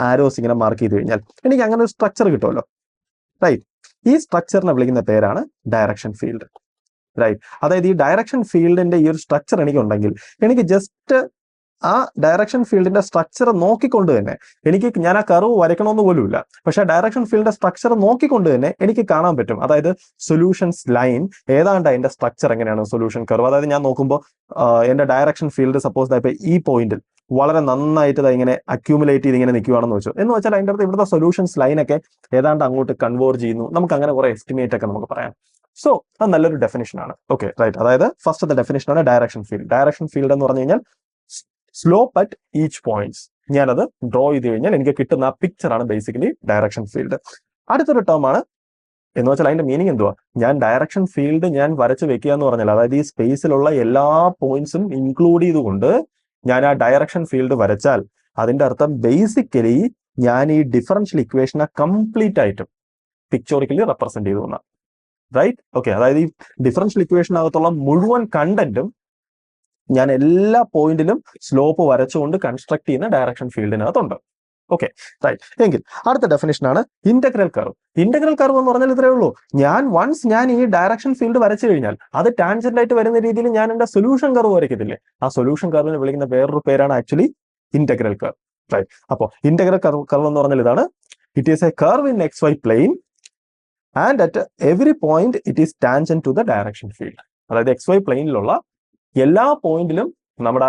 ആരോസ് ഇങ്ങനെ മാർക്ക് ചെയ്ത് കഴിഞ്ഞാൽ എനിക്ക് അങ്ങനെ ഒരു സ്ട്രക്ചർ കിട്ടുമല്ലോ, റൈറ്റ്. ഈ സ്ട്രക്ചറിനെ വിളിക്കുന്ന പേരാണ് ഡയറക്ഷൻ ഫീൽഡ്, റൈറ്റ്. അതായത് ഈ ഡയറക്ഷൻ ഫീൽഡിന്റെ ഈ ഒരു സ്ട്രക്ചർ എനിക്കുണ്ടെങ്കിൽ എനിക്ക് ജസ്റ്റ് ആ ഡയറക്ഷൻ ഫീൽഡിന്റെ സ്ട്രക്ചർ നോക്കിക്കൊണ്ട് തന്നെ ഞാൻ ആ കർവ് വരയ്ക്കണമെന്ന് പോലുമില്ല, പക്ഷെ ഡയറക്ഷൻ ഫീൽഡിന്റെ സ്ട്രക്ചർ നോക്കിക്കൊണ്ട് തന്നെ എനിക്ക് കാണാൻ പറ്റും. അതായത് സൊല്യൂഷൻസ് ലൈൻ ഏതാണ്ട് അതിന്റെ സ്ട്രക്ചർ എങ്ങനെയാണ്, സൊല്യൂഷൻ കർവ്. അതായത് ഞാൻ നോക്കുമ്പോൾ എന്റെ ഡയറക്ഷൻ ഫീൽഡ് സപ്പോസ് ഇപ്പൊ ഈ പോയിന്റിൽ വളരെ നന്നായിട്ട് ഇങ്ങനെ അക്യൂമുലേറ്റ് ചെയ്ത് ഇങ്ങനെ നിൽക്കുകയാണെന്ന് വെച്ചു എന്ന് വെച്ചാൽ അതിന്റെ അടുത്ത് ഇവിടുത്തെ സൊല്യൂഷൻസ് ലൈനൊക്കെ ഏതാണ്ട് അങ്ങോട്ട് കൺവേർജ് ചെയ്യുന്നു. നമുക്ക് അങ്ങനെ കുറെ എസ്റ്റിമേറ്റ് ഒക്കെ നമുക്ക് പറയാം. സോ അത് നല്ലൊരു ഡെഫിനിഷൻ ആണ്. Okay, right. അതായത് ഫസ്റ്റത്തെ ഡെഫിനിഷനാണ് ഡയറക്ഷൻ ഫീൽഡ്. ഡയറക്ഷൻ ഫീൽഡ് എന്ന് പറഞ്ഞു കഴിഞ്ഞാൽ സ്ലോപ്പ് അറ്റ് ഈച്ച് പോയിന്റ്സ്. ഞാനത് ഡ്രോ ചെയ്ത് കഴിഞ്ഞാൽ എനിക്ക് കിട്ടുന്ന ആ പിക്ചറാണ് ബേസിക്കലി ഡയറക്ഷൻ ഫീൽഡ്. അടുത്തൊരു ടേം ആണ് എന്ന് വെച്ചാൽ അതിന്റെ മീനിങ് എന്തുവാ, ഞാൻ ഡയറക്ഷൻ ഫീൽഡ് ഞാൻ വരച്ച് വെക്കുക എന്ന് പറഞ്ഞാൽ അതായത് ഈ സ്പേസിലുള്ള എല്ലാ പോയിന്റ്സും ഇൻക്ലൂഡ് ചെയ്തുകൊണ്ട് ഞാൻ ആ ഡയറക്ഷൻ ഫീൽഡ് വരച്ചാൽ അതിന്റെ അർത്ഥം ബേസിക്കലി ഞാൻ ഈ ഡിഫറൻഷ്യൽ ഇക്വേഷനെ കംപ്ലീറ്റ് ആയിട്ടും പിക്ചോറിക്കലി റെപ്രസെന്റ് ചെയ്തു എന്നാണ്, റൈറ്റ്. ഓക്കെ, അതായത് ഈ ഡിഫറൻഷ്യൽ ഇക്വേഷനകത്തുള്ള മുഴുവൻ കണ്ടന്റും ഞാൻ എല്ലാ പോയിന്റിലും സ്ലോപ്പ് വരച്ചുകൊണ്ട് കൺസ്ട്രക്ട് ചെയ്യുന്ന ഡയറക്ഷൻ ഫീൽഡിനകത്തുണ്ട്. Okay, right. എങ്കിൽ അടുത്ത ഡെഫിനിഷനാണ് ഇന്റഗ്രൽ കർവ്. ഇന്റഗ്രൽ കർവ് എന്ന് പറഞ്ഞാൽ ഇത്രയേ ഉള്ളൂ, ഞാൻ ഈ ഡയറക്ഷൻ ഫീൽഡ് വരച്ചു കഴിഞ്ഞാൽ അത് ടാൻജന്റ് ആയിട്ട് വരുന്ന രീതിയിൽ ഞാൻ എന്റെ സൊല്യൂഷൻ കർവ് വരയ്ക്കത്തില്ലേ, ആ സൊല്യൂഷൻ കർവിനെ വിളിക്കുന്ന വേറൊരു പേരാണ് ആക്ച്വലി ഇന്റഗ്രൽ കർവ്, റൈറ്റ്. അപ്പോൾ ഇന്റഗ്രൽ കർവ് എന്ന് പറഞ്ഞാൽ ഇതാണ്, it is a curve in XY plane and at every point it is tangent to the direction field. അതായത് XY പ്ലെയിനിലുള്ള എല്ലാ പോയിന്റിലും നമ്മുടെ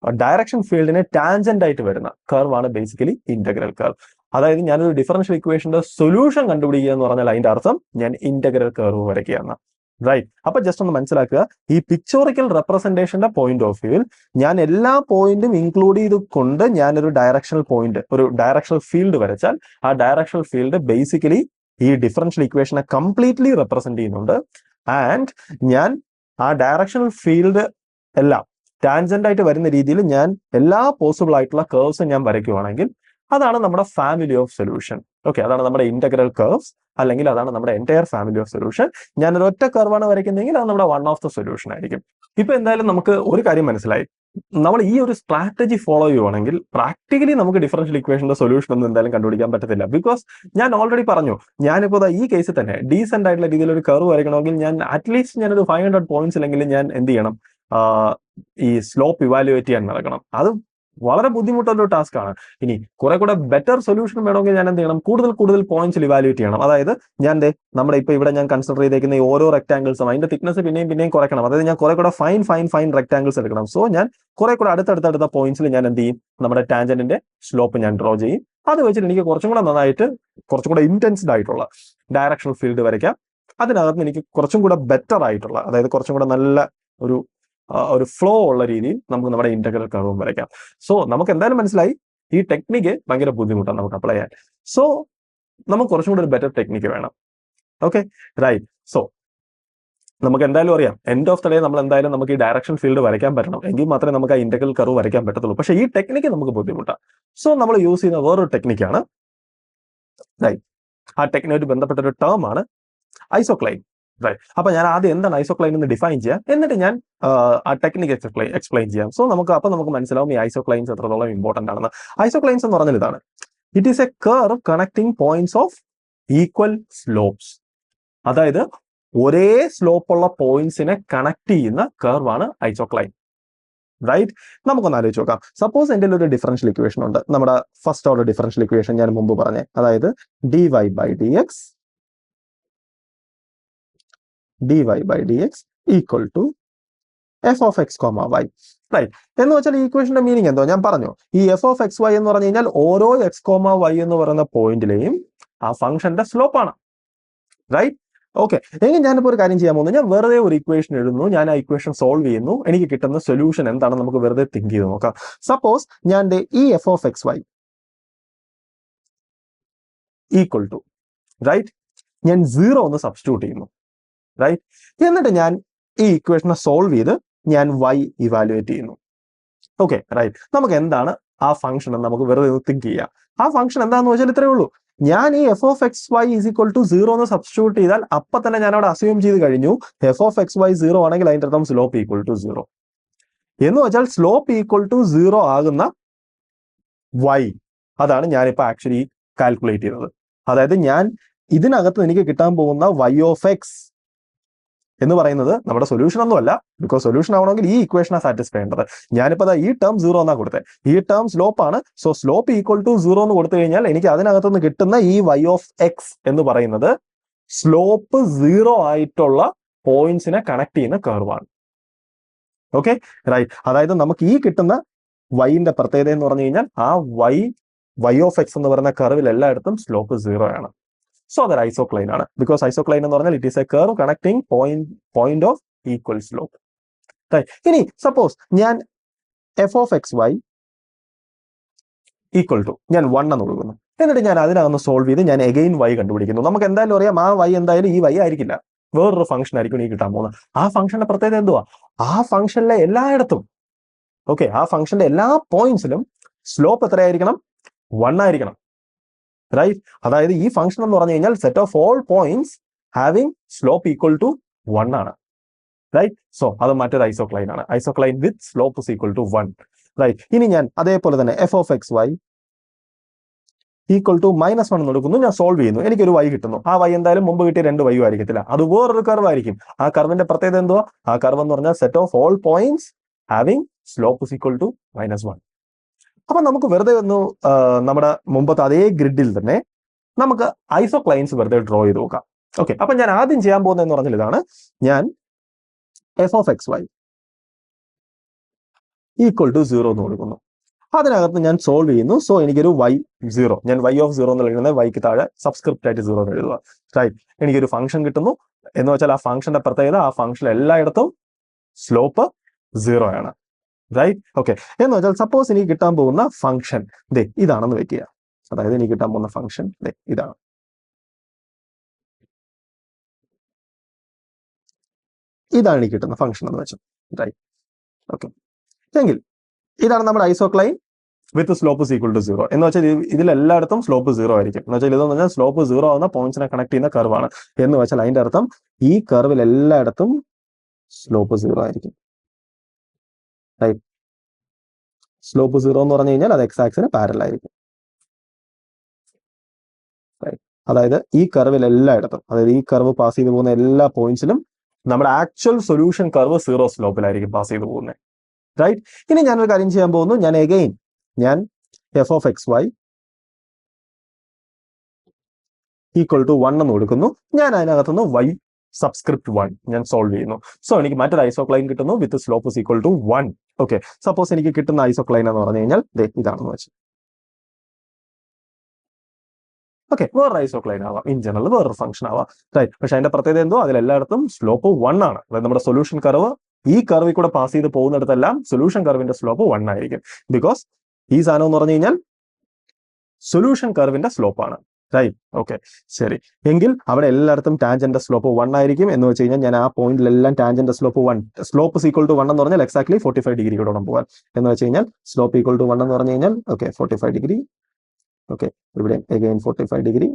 ഡയറക്ഷൻ ഫീൽഡിനെ ടാൻജന്റ് ആയിട്ട് വരുന്ന കർവാണ് ബേസിക്കലി ഇന്റഗ്രൽ കർവ്. അതായത് ഞാനൊരു ഡിഫറൻഷ്യൽ ഇക്വേഷന്റെ സൊല്യൂഷൻ കണ്ടുപിടിക്കുക എന്ന് പറഞ്ഞാൽ അതിന്റെ അർത്ഥം ഞാൻ ഇന്റഗ്രൽ കർവ് വരയ്ക്കുകയാണ്, റൈറ്റ്. അപ്പൊ ജസ്റ്റ് ഒന്ന് മനസ്സിലാക്കുക, ഈ പിക്ചോറിക്കൽ റെപ്രസെന്റേഷന്റെ പോയിന്റ് ഓഫ് വ്യൂവിൽ ഞാൻ എല്ലാ പോയിന്റും ഇൻക്ലൂഡ് ചെയ്തുകൊണ്ട് ഞാനൊരു ഡയറക്ഷണൽ ഫീൽഡ് വരച്ചാൽ ആ ഡയറക്ഷണൽ ഫീൽഡ് ബേസിക്കലി ഈ ഡിഫറൻഷ്യൽ ഇക്വേഷനെ കംപ്ലീറ്റ്ലി റെപ്രസെന്റ് ചെയ്യുന്നുണ്ട്. ആൻഡ് ഞാൻ ആ ഡയറക്ഷണൽ ഫീൽഡ് എല്ലാം ടാൻജന്റ് ആയിട്ട് വരുന്ന രീതിയിൽ ഞാൻ എല്ലാ പോസിബിൾ ആയിട്ടുള്ള കർവ്സ് ഞാൻ വരയ്ക്കുവാണെങ്കിൽ അതാണ് നമ്മുടെ ഫാമിലി ഓഫ് സൊല്യൂഷൻ. ഓക്കെ, അതാണ് നമ്മുടെ ഇന്റഗ്രൽ കർവ്സ്, അല്ലെങ്കിൽ അതാണ് നമ്മുടെ എൻറ്റയർ ഫാമിലി ഓഫ് സൊല്യൂഷൻ. ഞാൻ ഒരു ഒറ്റ കർവാണ് വരയ്ക്കുന്നതെങ്കിൽ അത് നമ്മുടെ വൺ ഓഫ് ദ സൊല്യൂഷൻ ആയിരിക്കും. ഇപ്പൊ എന്തായാലും നമുക്ക് ഒരു കാര്യം മനസ്സിലായി, നമ്മൾ ഈ ഒരു സ്ട്രാറ്റജി ഫോളോ ചെയ്യുവാണെങ്കിൽ പ്രാക്ടിക്കലി നമുക്ക് ഡിഫറൻഷ്യൽ ഇക്വേഷന്റെ സൊല്യൂഷൻ ഒന്നും എന്തായാലും കണ്ടുപിടിക്കാൻ പറ്റത്തില്ല. ബിക്കോസ് ഞാൻ ഓൾറെഡി പറഞ്ഞു, ഞാനിപ്പോൾ ഈ കേസിൽ തന്നെ ഡീസെന്റ് ആയിട്ടുള്ള രീതിയിൽ ഒരു കർവ് വരയ്ക്കണമെങ്കിൽ ഞാൻ അറ്റ്ലീസ്റ്റ് ഞാനൊരു 500 പോയിന്റ്സിലെങ്കിലും ഞാൻ എന്ത് ചെയ്യണം, ഈ സ്ലോപ്പ് ഇവാലുവേറ്റ് ചെയ്യാൻ നടക്കണം. അത് വളരെ ബുദ്ധിമുട്ടുള്ള ഒരു ടാസ്ക് ആണ്. ഇനി കുറെ കൂടെ ബെറ്റർ സൊല്യൂഷൻ വേണമെങ്കിൽ ഞാൻ എന്ത് ചെയ്യണം, കൂടുതൽ പോയിന്റ്സിൽ ഇവാലുവേറ്റ് ചെയ്യണം. അതായത് ഞാൻ നമ്മുടെ ഇപ്പൊ ഇവിടെ ഞാൻ കൺസിഡർ ചെയ്തേക്കുന്ന ഈ ഓരോ റെക്ടാംഗിൾസും അതിന്റെ തിക്നെസ് പിന്നെയും കുറയ്ക്കണം. അതായത് ഞാൻ കുറെ കൂടെ ഫൈൻ റെക്ടാംഗിൾസ് എടുക്കണം. സോ ഞാൻ കുറെ കൂടെ അടുത്തടുത്ത പോയിന്റ്സിൽ ഞാൻ എന്ത് ചെയ്യും, നമ്മുടെ ടാൻജന്റിന്റെ സ്ലോപ്പ് ഞാൻ ഡ്രോ ചെയ്യും. അത് വെച്ചിട്ട് എനിക്ക് കുറച്ചും കൂടെ നന്നായിട്ട് കുറച്ചും കൂടെ ഇന്റൻസ്ഡ് ആയിട്ടുള്ള ഡയറക്ഷണൽ ഫീൽഡ് വരയ്ക്കാം. അതിനകത്ത് എനിക്ക് കുറച്ചും കൂടെ ബെറ്റർ ആയിട്ടുള്ള, അതായത് കുറച്ചും കൂടെ നല്ല ഒരു ഫ്ലോ ഉള്ള രീതിയിൽ നമുക്ക് നമ്മുടെ ഇന്റഗ്രൽ കർവും വരയ്ക്കാം. സോ നമുക്ക് എന്തായാലും മനസ്സിലായി ഈ ടെക്നിക്ക് ഭയങ്കര ബുദ്ധിമുട്ടാണ് നമുക്ക് അപ്ലൈ ചെയ്യാൻ. സോ നമുക്ക് കുറച്ചും കൂടെ ഒരു ബെറ്റർ ടെക്നിക്ക് വേണം. Okay, right. സോ നമുക്ക് എന്തായാലും അറിയാം, എൻഡ് ഓഫ് ദ ഡേ നമ്മൾ എന്തായാലും നമുക്ക് ഈ ഡയറക്ഷൻ ഫീൽഡ് വരയ്ക്കാൻ പറ്റണം, എങ്കിൽ മാത്രമേ നമുക്ക് ആ ഇന്റഗ്രൽ കർവ് വരയ്ക്കാൻ പറ്റത്തുള്ളൂ. പക്ഷേ ഈ ടെക്നിക്ക് നമുക്ക് ബുദ്ധിമുട്ടാണ്. സോ നമ്മൾ യൂസ് ചെയ്യുന്ന വേറൊരു ടെക്നിക്കാണ്, റൈറ്റ്. ആ ടെക്നിക്കായിട്ട് ബന്ധപ്പെട്ട ഒരു ടേം ആണ് ഐസോക്ലൈൻ, റൈറ്റ്. അപ്പൊ ഞാൻ ആദ്യം എന്താണ് ഐസോക്ലൈൻ എന്ന് ഡിഫൈൻ ചെയ്യാം, എന്നിട്ട് ഞാൻ ആ ടെക്നിക്ക് എക്സ്പ്ലെയിൻ ചെയ്യാം. സോ നമുക്ക് മനസ്സിലാവും ഈ ഐസോക്ലൈൻസ് എത്രത്തോളം ഇമ്പോർട്ടന്റ് ആണെന്ന്. ഐസോക്ലൈൻസ് എന്ന് പറഞ്ഞാൽ ഇതാണ്, it is a curve connecting points of equal slopes. അതായത് ഒരേ സ്ലോപ്പുള്ള പോയിന്റ്സിനെ കണക്ട് ചെയ്യുന്ന കർവാണ് ഐസോക്ലൈൻ. റൈറ്റ്? നമുക്കൊന്ന് ആലോചിച്ച് നോക്കാം. സപ്പോസ് എൻ്റെ ഒരു ഡിഫറൻഷ്യൽ ഇക്വേഷൻ ഉണ്ട്, നമ്മുടെ ഫസ്റ്റ് ഓർഡർ ഡിഫറൻഷ്യൽ ഇക്വേഷൻ ഞാൻ മുമ്പ് പറഞ്ഞേ, അതായത് dy by dx equal to F of X comma Y. Right? എന്ന് വെച്ചാൽ ഈ ഇക്വേഷന്റെ മീനിങ് എന്തോ ഞാൻ പറഞ്ഞു. ഈ എഫ് ഓഫ് എക്സ് വൈ എന്ന് പറഞ്ഞു കഴിഞ്ഞാൽ ഓരോ എക്സ് കോമ വൈ എന്ന് പറയുന്ന പോയിന്റിലെയും ആ ഫംഗ്ഷന്റെ സ്ലോപ്പ് ആണ്. റൈറ്റ്? ഓക്കെ, എങ്കിൽ ഞാനിപ്പോൾ ഒരു കാര്യം ചെയ്യാൻ പോകുന്നു. ഞാൻ വെറുതെ ഒരു ഇക്വേഷൻ എഴുതുന്നു, ഞാൻ ആ ഇക്വേഷൻ സോൾവ് ചെയ്യുന്നു, എനിക്ക് കിട്ടുന്ന സൊല്യൂഷൻ എന്താണെന്ന് നമുക്ക് വെറുതെ തിങ്ക് ചെയ്ത് നോക്കാം. സപ്പോസ് ഞാൻ ഈ F of X Y equal to, right, ഞാൻ 0 ഒന്ന് സബ്സ്റ്റിറ്റ്യൂട്ട് ചെയ്യുന്നു. റൈറ്റ്? എന്നിട്ട് ഞാൻ ഈ ഇക്വേഷനെ സോൾവ് ചെയ്ത് ഞാൻ y ഇവാലുവേറ്റ് ചെയ്യുന്നു. Okay, right? നമുക്ക് എന്താണ് ആ ഫംഗ്ഷൻ എന്ന് നമുക്ക് വെറുതെ തിങ്ക് ചെയ്യാം. ആ ഫംഗ്ഷൻ എന്താണെന്ന് വെച്ചാൽ ഇത്രയേ ഉള്ളൂ. ഞാൻ ഈ F of X Y is equal to 0 എന്ന് സബ്സ്റ്റിറ്റ്യൂട്ട് ചെയ്താൽ അപ്പൊ തന്നെ ഞാൻ അവിടെ അസ്യൂം ചെയ്ത് കഴിഞ്ഞു എഫ് ഓഫ് എക്സ് വൈ 0 ആണെങ്കിൽ അതിന്റെ അർത്ഥം സ്ലോപ്പ് ഈക്വൽ ടു 0 എന്ന് വെച്ചാൽ സ്ലോപ്പ് ഈക്വൽ ടു 0 ആകുന്ന y അതാണ് ഞാനിപ്പോ ആക്ച്വലി കാൽക്കുലേറ്റ് ചെയ്തത്. അതായത് ഞാൻ ഇതിനകത്ത് എനിക്ക് കിട്ടാൻ പോകുന്ന y ഓഫ് എക്സ് എന്ന് പറയുന്നത് നമ്മുടെ സൊല്യൂഷൻ ഒന്നുമല്ല. ബിക്കോസ് സൊല്യൂഷൻ ആവണമെങ്കിൽ ഈ ഇക്വേഷനാണ് സാറ്റിസ്ഫൈ ചെയ്യേണ്ടത്. ഞാനിപ്പോ ഈ ടേം 0 എന്നാ കൊടുത്തത്, ഈ ടേം സ്ലോപ്പ് ആണ്. സോ സ്ലോപ്പ് ഈക്വൽ ടു 0 എന്ന് കൊടുത്തു കഴിഞ്ഞാൽ എനിക്ക് അതിനകത്തുനിന്ന് കിട്ടുന്ന ഈ y ഓഫ് എക്സ് എന്ന് പറയുന്നത് സ്ലോപ്പ് 0 ആയിട്ടുള്ള പോയിന്റ്സിനെ കണക്ട് ചെയ്യുന്ന കർവാണ്. Okay, right? അതായത് നമുക്ക് ഈ കിട്ടുന്ന വൈന്റെ പ്രത്യേകത എന്ന് പറഞ്ഞു കഴിഞ്ഞാൽ ആ y ഓഫ് എക്സ് എന്ന് പറയുന്ന കർവിൽ എല്ലായിടത്തും സ്ലോപ്പ് 0 ആണ്. സോ അതൊരു ഐസോക്ലൈൻ ആണ്. ബിക്കോസ് ഐസോക്ലൈൻ എന്ന് പറഞ്ഞാൽ it is a curve connecting point of equal slope. ഇനി സപ്പോസ് ഞാൻ F of X Y equal to ഞാൻ 1 എന്ന് കൊടുക്കുന്നു. എന്നിട്ട് ഞാൻ അതിനകത്ത് സോൾവ് ചെയ്ത് ഞാൻ എഗെയിൻ y കണ്ടുപിടിക്കുന്നു. നമുക്ക് എന്തായാലും അറിയാം ആ y എന്തായാലും ഈ y ആയിരിക്കില്ല, വേറൊരു ഫംഗ്ഷൻ ആയിരിക്കും ഈ കിട്ടാൻ പോകുന്നത്. ആ ഫംഗ്ഷന്റെ പ്രത്യേകത എന്തുവാ? ആ ഫംഗ്ഷനിലെ എല്ലായിടത്തും, ഓക്കെ, ആ ഫംഗ്ഷന്റെ എല്ലാ പോയിന്റ്സിലും സ്ലോപ്പ് എത്രയായിരിക്കണം? 1 ആയിരിക്കണം. റൈറ്റ്? അതായത് ഈ ഫംഗ്ഷൻ എന്ന് പറഞ്ഞു കഴിഞ്ഞാൽ set of all points having slope equal to 1 ആണ്. റൈറ്റ്? സോ അത് മറ്റൊരു ഐസോക്ലൈൻ ആണ്. Isocline with slope is equal to 1. Right? ഇനി ഞാൻ അതേപോലെ തന്നെ f of X Y equal to -1 എന്ന് എടുക്കുന്നു, ഞാൻ സോൾവ് ചെയ്യുന്നു, എനിക്കൊരു y കിട്ടുന്നു. ആ y എന്തായാലും മുമ്പ് കിട്ടിയ 2 y ആയിരിക്കത്തില്ല, അത് വേറൊരു കർവ് ആയിരിക്കും. ആ കർവിന്റെ പ്രത്യേകത എന്തുവാ? ആ കർവ് എന്ന് പറഞ്ഞാൽ set of all points having slope is equal to -1. അപ്പൊ നമുക്ക് വെറുതെ ഒന്ന് നമ്മുടെ മുമ്പത്തെ അതേ ഗ്രിഡിൽ തന്നെ നമുക്ക് ഐസോക്ലൈൻസ് വെറുതെ ഡ്രോ ചെയ്ത് നോക്കാം. ഓക്കെ, അപ്പൊ ഞാൻ ആദ്യം ചെയ്യാൻ പോകുന്നതെന്ന് പറഞ്ഞാൽ ഇതാണ്. ഞാൻ F of X Y equal to 0 എന്ന് കൊടുക്കുന്നു. അതിനകത്ത് ഞാൻ സോൾവ് ചെയ്യുന്നു. സോ എനിക്കൊരു y0, ഞാൻ y ഓഫ് 0 എന്ന് എഴുതുന്നത് വൈക്ക് താഴെ സബ്സ്ക്രിപ്റ്റ് ആയിട്ട് 0 എന്ന് എഴുതുക. റൈറ്റ്? എനിക്കൊരു ഫംഗ്ഷൻ കിട്ടുന്നു. എന്ന് വെച്ചാൽ ആ ഫംഗ്ഷന്റെ പ്രത്യേകത ആ ഫംഗ്ഷൻ എല്ലായിടത്തും സ്ലോപ്പ് 0 ആണ്. റൈറ്റ്? ഓക്കെ, എന്ന് വെച്ചാൽ സപ്പോസ് എനിക്ക് കിട്ടാൻ പോകുന്ന ഫംഗ്ഷൻ ഇതാണെന്ന് വെക്കുക. അതായത് എനിക്ക് കിട്ടാൻ പോകുന്ന ഫംഗ്ഷൻ ഇതാണ്. ഇതാണ് എനിക്ക് കിട്ടുന്ന ഫംഗ്ഷൻ എന്ന് വെച്ചാൽ. റൈറ്റ്? ഓക്കെ, എങ്കിൽ ഇതാണ് നമ്മുടെ isocline with slope is equal to 0 എന്ന് വെച്ചാൽ ഇതിലെല്ലായിടത്തും സ്ലോപ്പ് 0 ആയിരിക്കും. എന്ന് വെച്ചാൽ ഇതെന്ന് പറഞ്ഞാൽ സ്ലോപ്പ് 0 ആവുന്ന പോയിന്റ്സിനെ കണക്ട് ചെയ്യുന്ന കർവാണ്. എന്ന് വെച്ചാൽ അതിന്റെ അർത്ഥം ഈ കർവിൽ എല്ലായിടത്തും സ്ലോപ്പ് 0 ആയിരിക്കും. റൈറ്റ്? സ്ലോപ്പ് 0 എന്ന് പറഞ്ഞു കഴിഞ്ഞാൽ അത് എക്സ് ആക്സിന് പാരലൽ ആയിരിക്കും. അതായത് ഈ കർവിൽ എല്ലായിടത്തും, അതായത് ഈ കർവ് പാസ് ചെയ്ത് പോകുന്ന എല്ലാ പോയിന്റ്സിലും നമ്മുടെ ആക്ച്വൽ സൊല്യൂഷൻ കർവ് 0 സ്ലോപ്പിലായിരിക്കും പാസ് ചെയ്ത് പോകുന്നത്. റൈറ്റ്? ഇനി ഞാനൊരു കാര്യം ചെയ്യാൻ പോകുന്നു. ഞാൻ F of X Y equal to 1 എന്ന് കൊടുക്കുന്നു. ഞാൻ അതിനകത്തുനിന്ന് y സബ്സ്ക്രിപ്റ്റ് 1 ഞാൻ സോൾവ് ചെയ്യുന്നു. സോ എനിക്ക് മറ്റൊരു ഐസോക്ലൈൻ കിട്ടുന്നു with slope is equal to 1. Okay, suppose എനിക്ക് കിട്ടുന്ന ഐസോക്ലൈൻ എന്ന് പറഞ്ഞു കഴിഞ്ഞാൽ ഇതാണെന്ന് വെച്ചാൽ. ഓക്കെ, വേറൊരു ഐസോക്ലൈൻ ആവാം, ഇൻ ജനറൽ വേറൊരു ഫംഗ്ഷൻ ആവാം. റൈറ്റ്? പക്ഷെ അതിന്റെ പ്രത്യേകത എന്തോ അതിലെല്ലായിടത്തും സ്ലോപ്പ് 1 ആണ്. അതായത് നമ്മുടെ സൊല്യൂഷൻ കർവ് ഈ കർവിൽ കൂടെ പാസ് ചെയ്ത് പോകുന്നിടത്തെല്ലാം സൊല്യൂഷൻ കർവിന്റെ സ്ലോപ്പ് 1 ആയിരിക്കും. ബിക്കോസ് ഈ സാധനം എന്ന് പറഞ്ഞു കഴിഞ്ഞാൽ സൊല്യൂഷൻ കർവിന്റെ സ്ലോപ്പ് ആണ്. റൈറ്റ്? ഓക്കെ, ശരി. എങ്കിൽ അവിടെ എല്ലായിടത്തും ടാൻജന്റ് സ്ലോപ്പ് 1 ആയിരിക്കും. എന്ന് വെച്ച് കഴിഞ്ഞാൽ ഞാൻ ആ പോയിന്റിലെല്ലാം tangent slope 1, slope equal to 1 എന്ന് പറഞ്ഞാൽ എക്സാക്ട്ലി 45 ഡിഗ്രി കൂടെ പോകാൻ. എന്ന് വെച്ച് കഴിഞ്ഞാൽ സ്ലോപ്പ് ഈക്വൽ ടു 1 എന്ന് പറഞ്ഞു കഴിഞ്ഞാൽ 45 ഡിഗ്രി. ഓക്കെ, ഇവിടെ അഗൈൻ 45 ഡിഗ്രി,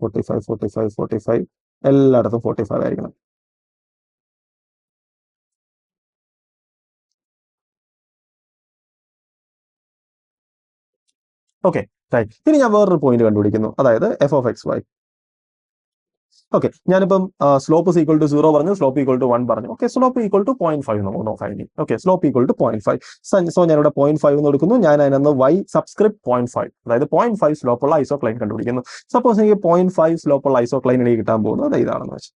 45 എല്ലായിടത്തും 45 ആയിരിക്കണം. Okay, right? ഇനി ഞാൻ വേറൊരു പോയിന്റ് കണ്ടുപിടിക്കുന്നു. അതായത് F of X Y okay, ഞാനിപ്പം സ്ലോപ്പ് ഈക്വൽ ടു 0 പറഞ്ഞു, സ്ലോപ്പ് ഈക്വൽ ടു 1 പറഞ്ഞു. ഓക്കെ, സ്ലോപ്പ് ഈക്വൽ ടു 0.5 നമുക്ക് നോക്കാം ഇനി. Okay, slope equal to 0.5. So ഞാനിവിടെ 0.5 എന്ന് എടുക്കുന്നു. ഞാൻ അതിനൊന്ന് y സബ്സ്ക്രിപ്റ്റ് 0.5, അതായത് 0.5 സ്ലോപ്പുള്ള ഐസോക്ലൈൻ കണ്ടുപിടിക്കുന്നു. സപ്പോസ് എനിക്ക് 0.5 സ്ലോപ്പുള്ള ഐസോക്ലൈൻ എനിക്ക് കിട്ടാൻ പോകുന്നത് ഇതാണെന്ന് വെച്ചാൽ.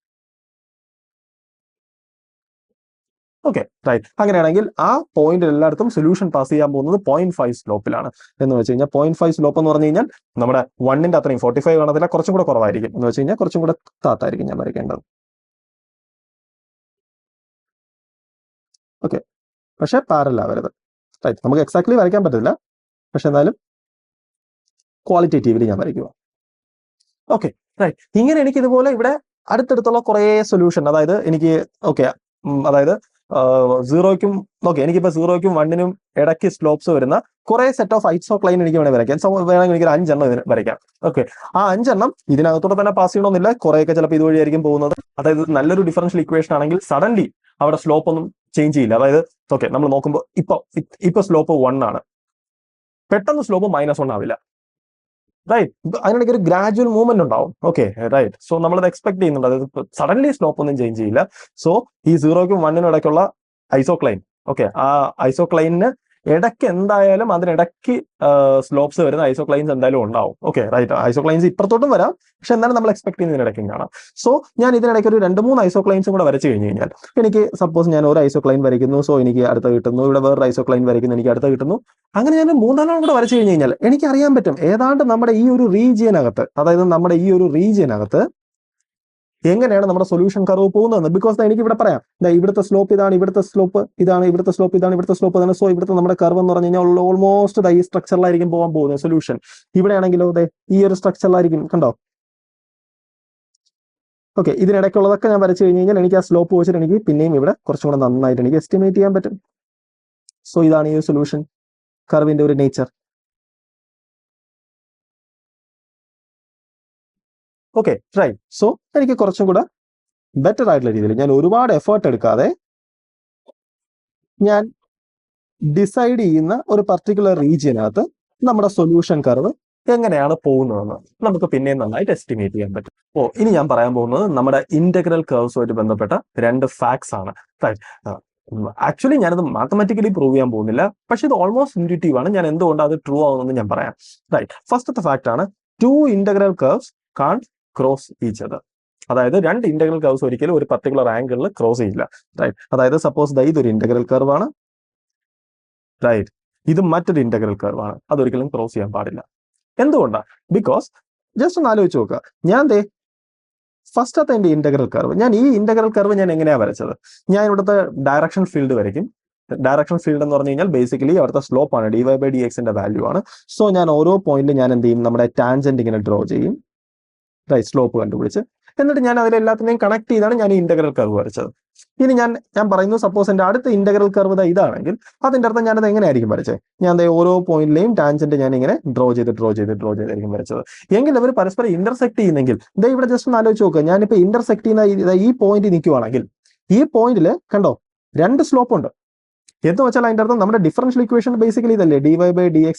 Okay, right. അങ്ങനെയാണെങ്കിൽ ആ പോയിന്റ് എല്ലായിടത്തും സൊല്യൂഷൻ പാസ് ചെയ്യാൻ പോകുന്നത് 0.5 സ്ലോപ്പിലാണ് എന്ന് വെച്ച് കഴിഞ്ഞാൽ 0.5 സ്ലോപ്പ് എന്ന് പറഞ്ഞു കഴിഞ്ഞാൽ നമ്മുടെ 1ന്റെ അത്രയും 45 കാണത്തില്ല, കുറച്ചും കൂടെ കുറവായിരിക്കും. എന്ന് വെച്ച് കഴിഞ്ഞാൽ കുറച്ചും കൂടെ താത്തായിരിക്കും ഞാൻ വരയ്ക്കേണ്ടത്. ഓക്കെ, പക്ഷെ പാരലൽ ആവരുത്. റൈറ്റ്, നമുക്ക് എക്സാക്ട്ലി വരയ്ക്കാൻ പറ്റില്ല, പക്ഷെ എന്നാലും ക്വാളിറ്റേറ്റീവ്ലി ഞാൻ വരയ്ക്കുക. Okay, right. ഇങ്ങനെ എനിക്ക് ഇതുപോലെ ഇവിടെ അടുത്തടുത്തുള്ള കുറേ സൊല്യൂഷൻ, അതായത് എനിക്ക് ഓക്കെ, അതായത് 0ക്കും ഓക്കെ, എനിക്കിപ്പോൾ 0ക്കും 1നും ഇടയ്ക്ക് സ്ലോപ്സ് വരുന്ന കുറെ സെറ്റ് ഓഫ് ഐസോക്ലൈൻ എനിക്ക് വേണമെങ്കിൽ വരയ്ക്കാം. വേണമെങ്കിൽ എനിക്ക് 5 എണ്ണം ഇതിന് വരയ്ക്കാം. ഓക്കെ, ആ 5 എണ്ണം ഇതിനകത്തോടെ തന്നെ പാസ് ചെയ്യണമെന്നില്ല, കുറേയൊക്കെ ചിലപ്പോൾ ഇതുവഴിയായിരിക്കും പോകുന്നത്. അതായത് നല്ലൊരു ഡിഫറൻഷ്യൽ ഇക്വേഷൻ ആണെങ്കിൽ സഡൻലി അവിടെ സ്ലോപ്പ് ഒന്നും ചേഞ്ച് ചെയ്യില്ല. അതായത് ഓക്കെ, നമ്മൾ നോക്കുമ്പോൾ ഇപ്പൊ സ്ലോപ്പ് 1 ആണ്, പെട്ടെന്ന് സ്ലോപ്പ് -1 ആവില്ല. റൈറ്റ്, അതിനിടയ്ക്ക് ഒരു ഗ്രാജുവൽ മൂവ്മെന്റ് ഉണ്ടാവും. Okay, right. സോ നമ്മളത് എക്സ്പെക്ട് ചെയ്യുന്നുണ്ട്, അതായത് സഡൻലി സ്ലോപ്പ് ഒന്നും ചേഞ്ച് ചെയ്യില്ല. സോ ഈ 0ക്കും 1നും ഇടയ്ക്കുള്ള ഐസോക്ലൈൻ, ഓക്കെ, ആ ഐസോക്ലൈനിന് ഇടയ്ക്ക് എന്തായാലും അതിനിടയ്ക്ക് സ്ലോപ്സ് വരുന്ന ഐസോക്ലൈൻസ് എന്തായാലും ഉണ്ടാവും. Okay, right. ഐസോക്ലൈൻസ് ഇപ്പുറത്തോട്ടും വരാം, പക്ഷെ എന്നാലും നമ്മൾ എക്സ്പെക്ട് ചെയ്യുന്നതിനിടയ്ക്കും കാണാം. സോ ഞാൻ ഇതിനിടയ്ക്ക് ഒരു 2-3 ഐസോക്ലൈൻസും കൂടെ വരച്ചു കഴിഞ്ഞ് കഴിഞ്ഞാൽ എനിക്ക് സപ്പോസ് ഞാൻ ഒരു ഐസോക്ലൈൻ വരയ്ക്കുന്നു, സോ എനിക്ക് അടുത്ത കിട്ടുന്നു. ഇവിടെ വേറൊരു ഐസോക്ലൈൻ വരയ്ക്കുന്നു, എനിക്ക് അടുത്ത കിട്ടുന്നു. അങ്ങനെ ഞാൻ 3-4 കൂടെ വരച്ചു കഴിഞ്ഞ് കഴിഞ്ഞാൽ എനിക്ക് അറിയാൻ പറ്റും ഏതാണ്ട് നമ്മുടെ ഈ ഒരു റീജിയനകത്ത്, അതായത് നമ്മുടെ ഈ ഒരു റീജിയനകത്ത് എങ്ങനെയാണ് നമ്മുടെ സൊല്യൂഷൻ കർവ് പോകുന്നത്. ബിക്കോസ് എനിക്ക് ഇവിടെ പറയാം, ഇവിടുത്തെ സ്ലോപ്പ് ഇതാണ്, ഇവിടുത്തെ സ്ലോപ്പ് ഇതാണ്, ഇവിടുത്തെ സ്ലോപ്പ് ഇതാണ്, ഇവിടുത്തെ സ്ലോപ്പ് ഇതാണ്. സോ ഇവിടുത്തെ നമ്മുടെ കർവ് എന്ന് പറഞ്ഞു കഴിഞ്ഞാൽ ഓൾമോസ്റ്റ് ഈ സ്ട്രക്ചറിലായിരിക്കും പോകാൻ പോകുന്നത് സൊല്യൂഷൻ. ഇവിടെയാണെങ്കിലോ ഈ ഒരു സ്ട്രക്ചറിലായിരിക്കും, കണ്ടോ. ഓക്കെ, ഇതിനിടയ്ക്കുള്ളതൊക്കെ ഞാൻ വരച്ചു കഴിഞ്ഞ് കഴിഞ്ഞാൽ എനിക്ക് ആ സ്ലോപ്പ് വെച്ചിട്ട് എനിക്ക് പിന്നെയും ഇവിടെ കുറച്ചും കൂടെ നന്നായിട്ട് എനിക്ക് എസ്റ്റിമേറ്റ് ചെയ്യാൻ പറ്റും. സോ ഇതാണ് ഈ സൊല്യൂഷൻ കർവിന്റെ ഒരു നേച്ചർ. Okay, right. സോ എനിക്ക് കുറച്ചും കൂടെ ബെറ്റർ ആയിട്ടുള്ള രീതിയിൽ ഞാൻ ഒരുപാട് എഫേർട്ട് എടുക്കാതെ ഞാൻ ഡിസൈഡ് ചെയ്യുന്ന ഒരു പർട്ടിക്കുലർ റീജിയനകത്ത് നമ്മുടെ സൊല്യൂഷൻ കർവ് എങ്ങനെയാണ് പോകുന്നതെന്ന് നമുക്ക് പിന്നെയും നന്നായിട്ട് എസ്റ്റിമേറ്റ് ചെയ്യാൻ പറ്റും. ഇനി ഞാൻ പറയാൻ പോകുന്നത് നമ്മുടെ ഇന്റഗ്രൽ കർവ്സുമായിട്ട് ബന്ധപ്പെട്ട 2 ഫാക്ട്സ് ആണ്. ആക്ച്വലി ഞാനത് മാത്തമാറ്റിക്കലി പ്രൂവ് ചെയ്യാൻ പോകുന്നില്ല, പക്ഷെ ഇത് ഓൾമോസ്റ്റ് ഇൻറ്റ്യൂട്ടീവ് ആണ്. ഞാൻ എന്തുകൊണ്ട് അത് ട്രൂ ആവുമെന്ന് ഞാൻ പറയാം. റൈറ്റ്, ഫസ്റ്റത്തെ ഫാക്ട് ആണ് 2 integral curves can't cross each other. അതായത് 2 ഇന്റഗ്രൽ കർവ്സ് ഒരിക്കലും ഒരു പർട്ടിക്കുലർ ആംഗിളിൽ ക്രോസ് ചെയ്യില്ല. റൈറ്റ്, അതായത് സപ്പോസ് ഇതൊരു ഇന്റഗ്രൽ കർവ് ആണ്, റൈറ്റ്, ഇത് മറ്റൊരു ഇന്റഗ്രൽ കർവ് ആണ്, അതൊരിക്കലും ക്രോസ് ചെയ്യാൻ പാടില്ല. എന്തുകൊണ്ടാണ്? ബിക്കോസ് ജസ്റ്റ് ഒന്ന് ആലോചിച്ച് നോക്കുക, ഞാൻ ഫസ്റ്റത്തെ എന്റെ ഇന്റഗ്രൽ കർവ്, ഞാൻ ഈ ഇന്റഗ്രൽ കർവ് ഞാൻ എങ്ങനെയാ വരച്ചത്? ഞാൻ ഇവിടുത്തെ ഡയറക്ഷൻ ഫീൽഡ് വരയ്ക്കും. ഡയറക്ഷൻ ഫീൽഡ് എന്ന് പറഞ്ഞു കഴിഞ്ഞാൽ ബേസിക്കലി അവിടുത്തെ സ്ലോപ്പ് ആണ്, dy/dxന്റെ വാല്യൂ ആണ്. സോ ഞാൻ ഓരോ പോയിന്റിൽ ഞാൻ എന്ത് ചെയ്യും, നമ്മുടെ ടാൻജന്റ് ഇങ്ങനെ ഡ്രോ ചെയ്യും, റൈറ്റ്, സ്ലോപ്പ് കണ്ടുപിടിച്ച്. എന്നിട്ട് ഞാൻ അതിലെല്ലാത്തിനെയും കണക്ട് ചെയ്താണ് ഞാൻ ഈ ഇന്റഗ്രൽ കർവ് വരച്ചത്. ഇനി ഞാൻ പറയുന്നു, സപ്പോസ് എന്റെ അടുത്ത ഇന്റഗ്രൽ കർവ് ഇതാണെങ്കിൽ അതിന്റെ അർത്ഥം ഞാനത് എങ്ങനെയായിരിക്കും വരച്ചത്? ഞാൻ ഓരോ പോയിന്റിലെയും ടാൻജന്റ് ഞാൻ ഇങ്ങനെ ഡ്രോ ചെയ്തായിരിക്കും വരച്ചത്. എങ്കിൽ അവർ പരസ്പരം ഇന്റർസെക്ട് ചെയ്യുന്നെങ്കിൽ ഇവിടെ ജസ്റ്റ് ഒന്ന് ആലോചിച്ച് നോക്കുക, ഞാനിപ്പോ ഇന്റർസെക്ട് ചെയ്യുന്ന ഈ പോയിന്റ് നിൽക്കുവാണെങ്കിൽ ഈ പോയിന്റിൽ കണ്ടോ 2 സ്ലോപ്പ് ഉണ്ട് എന്ന് വെച്ചാൽ അതിന്റെ അർത്ഥം നമ്മുടെ ഡിഫറൻഷ്യൽ ഇക്വേഷൻ ബേസിക്കലി ഇതല്ലേ, dy/dx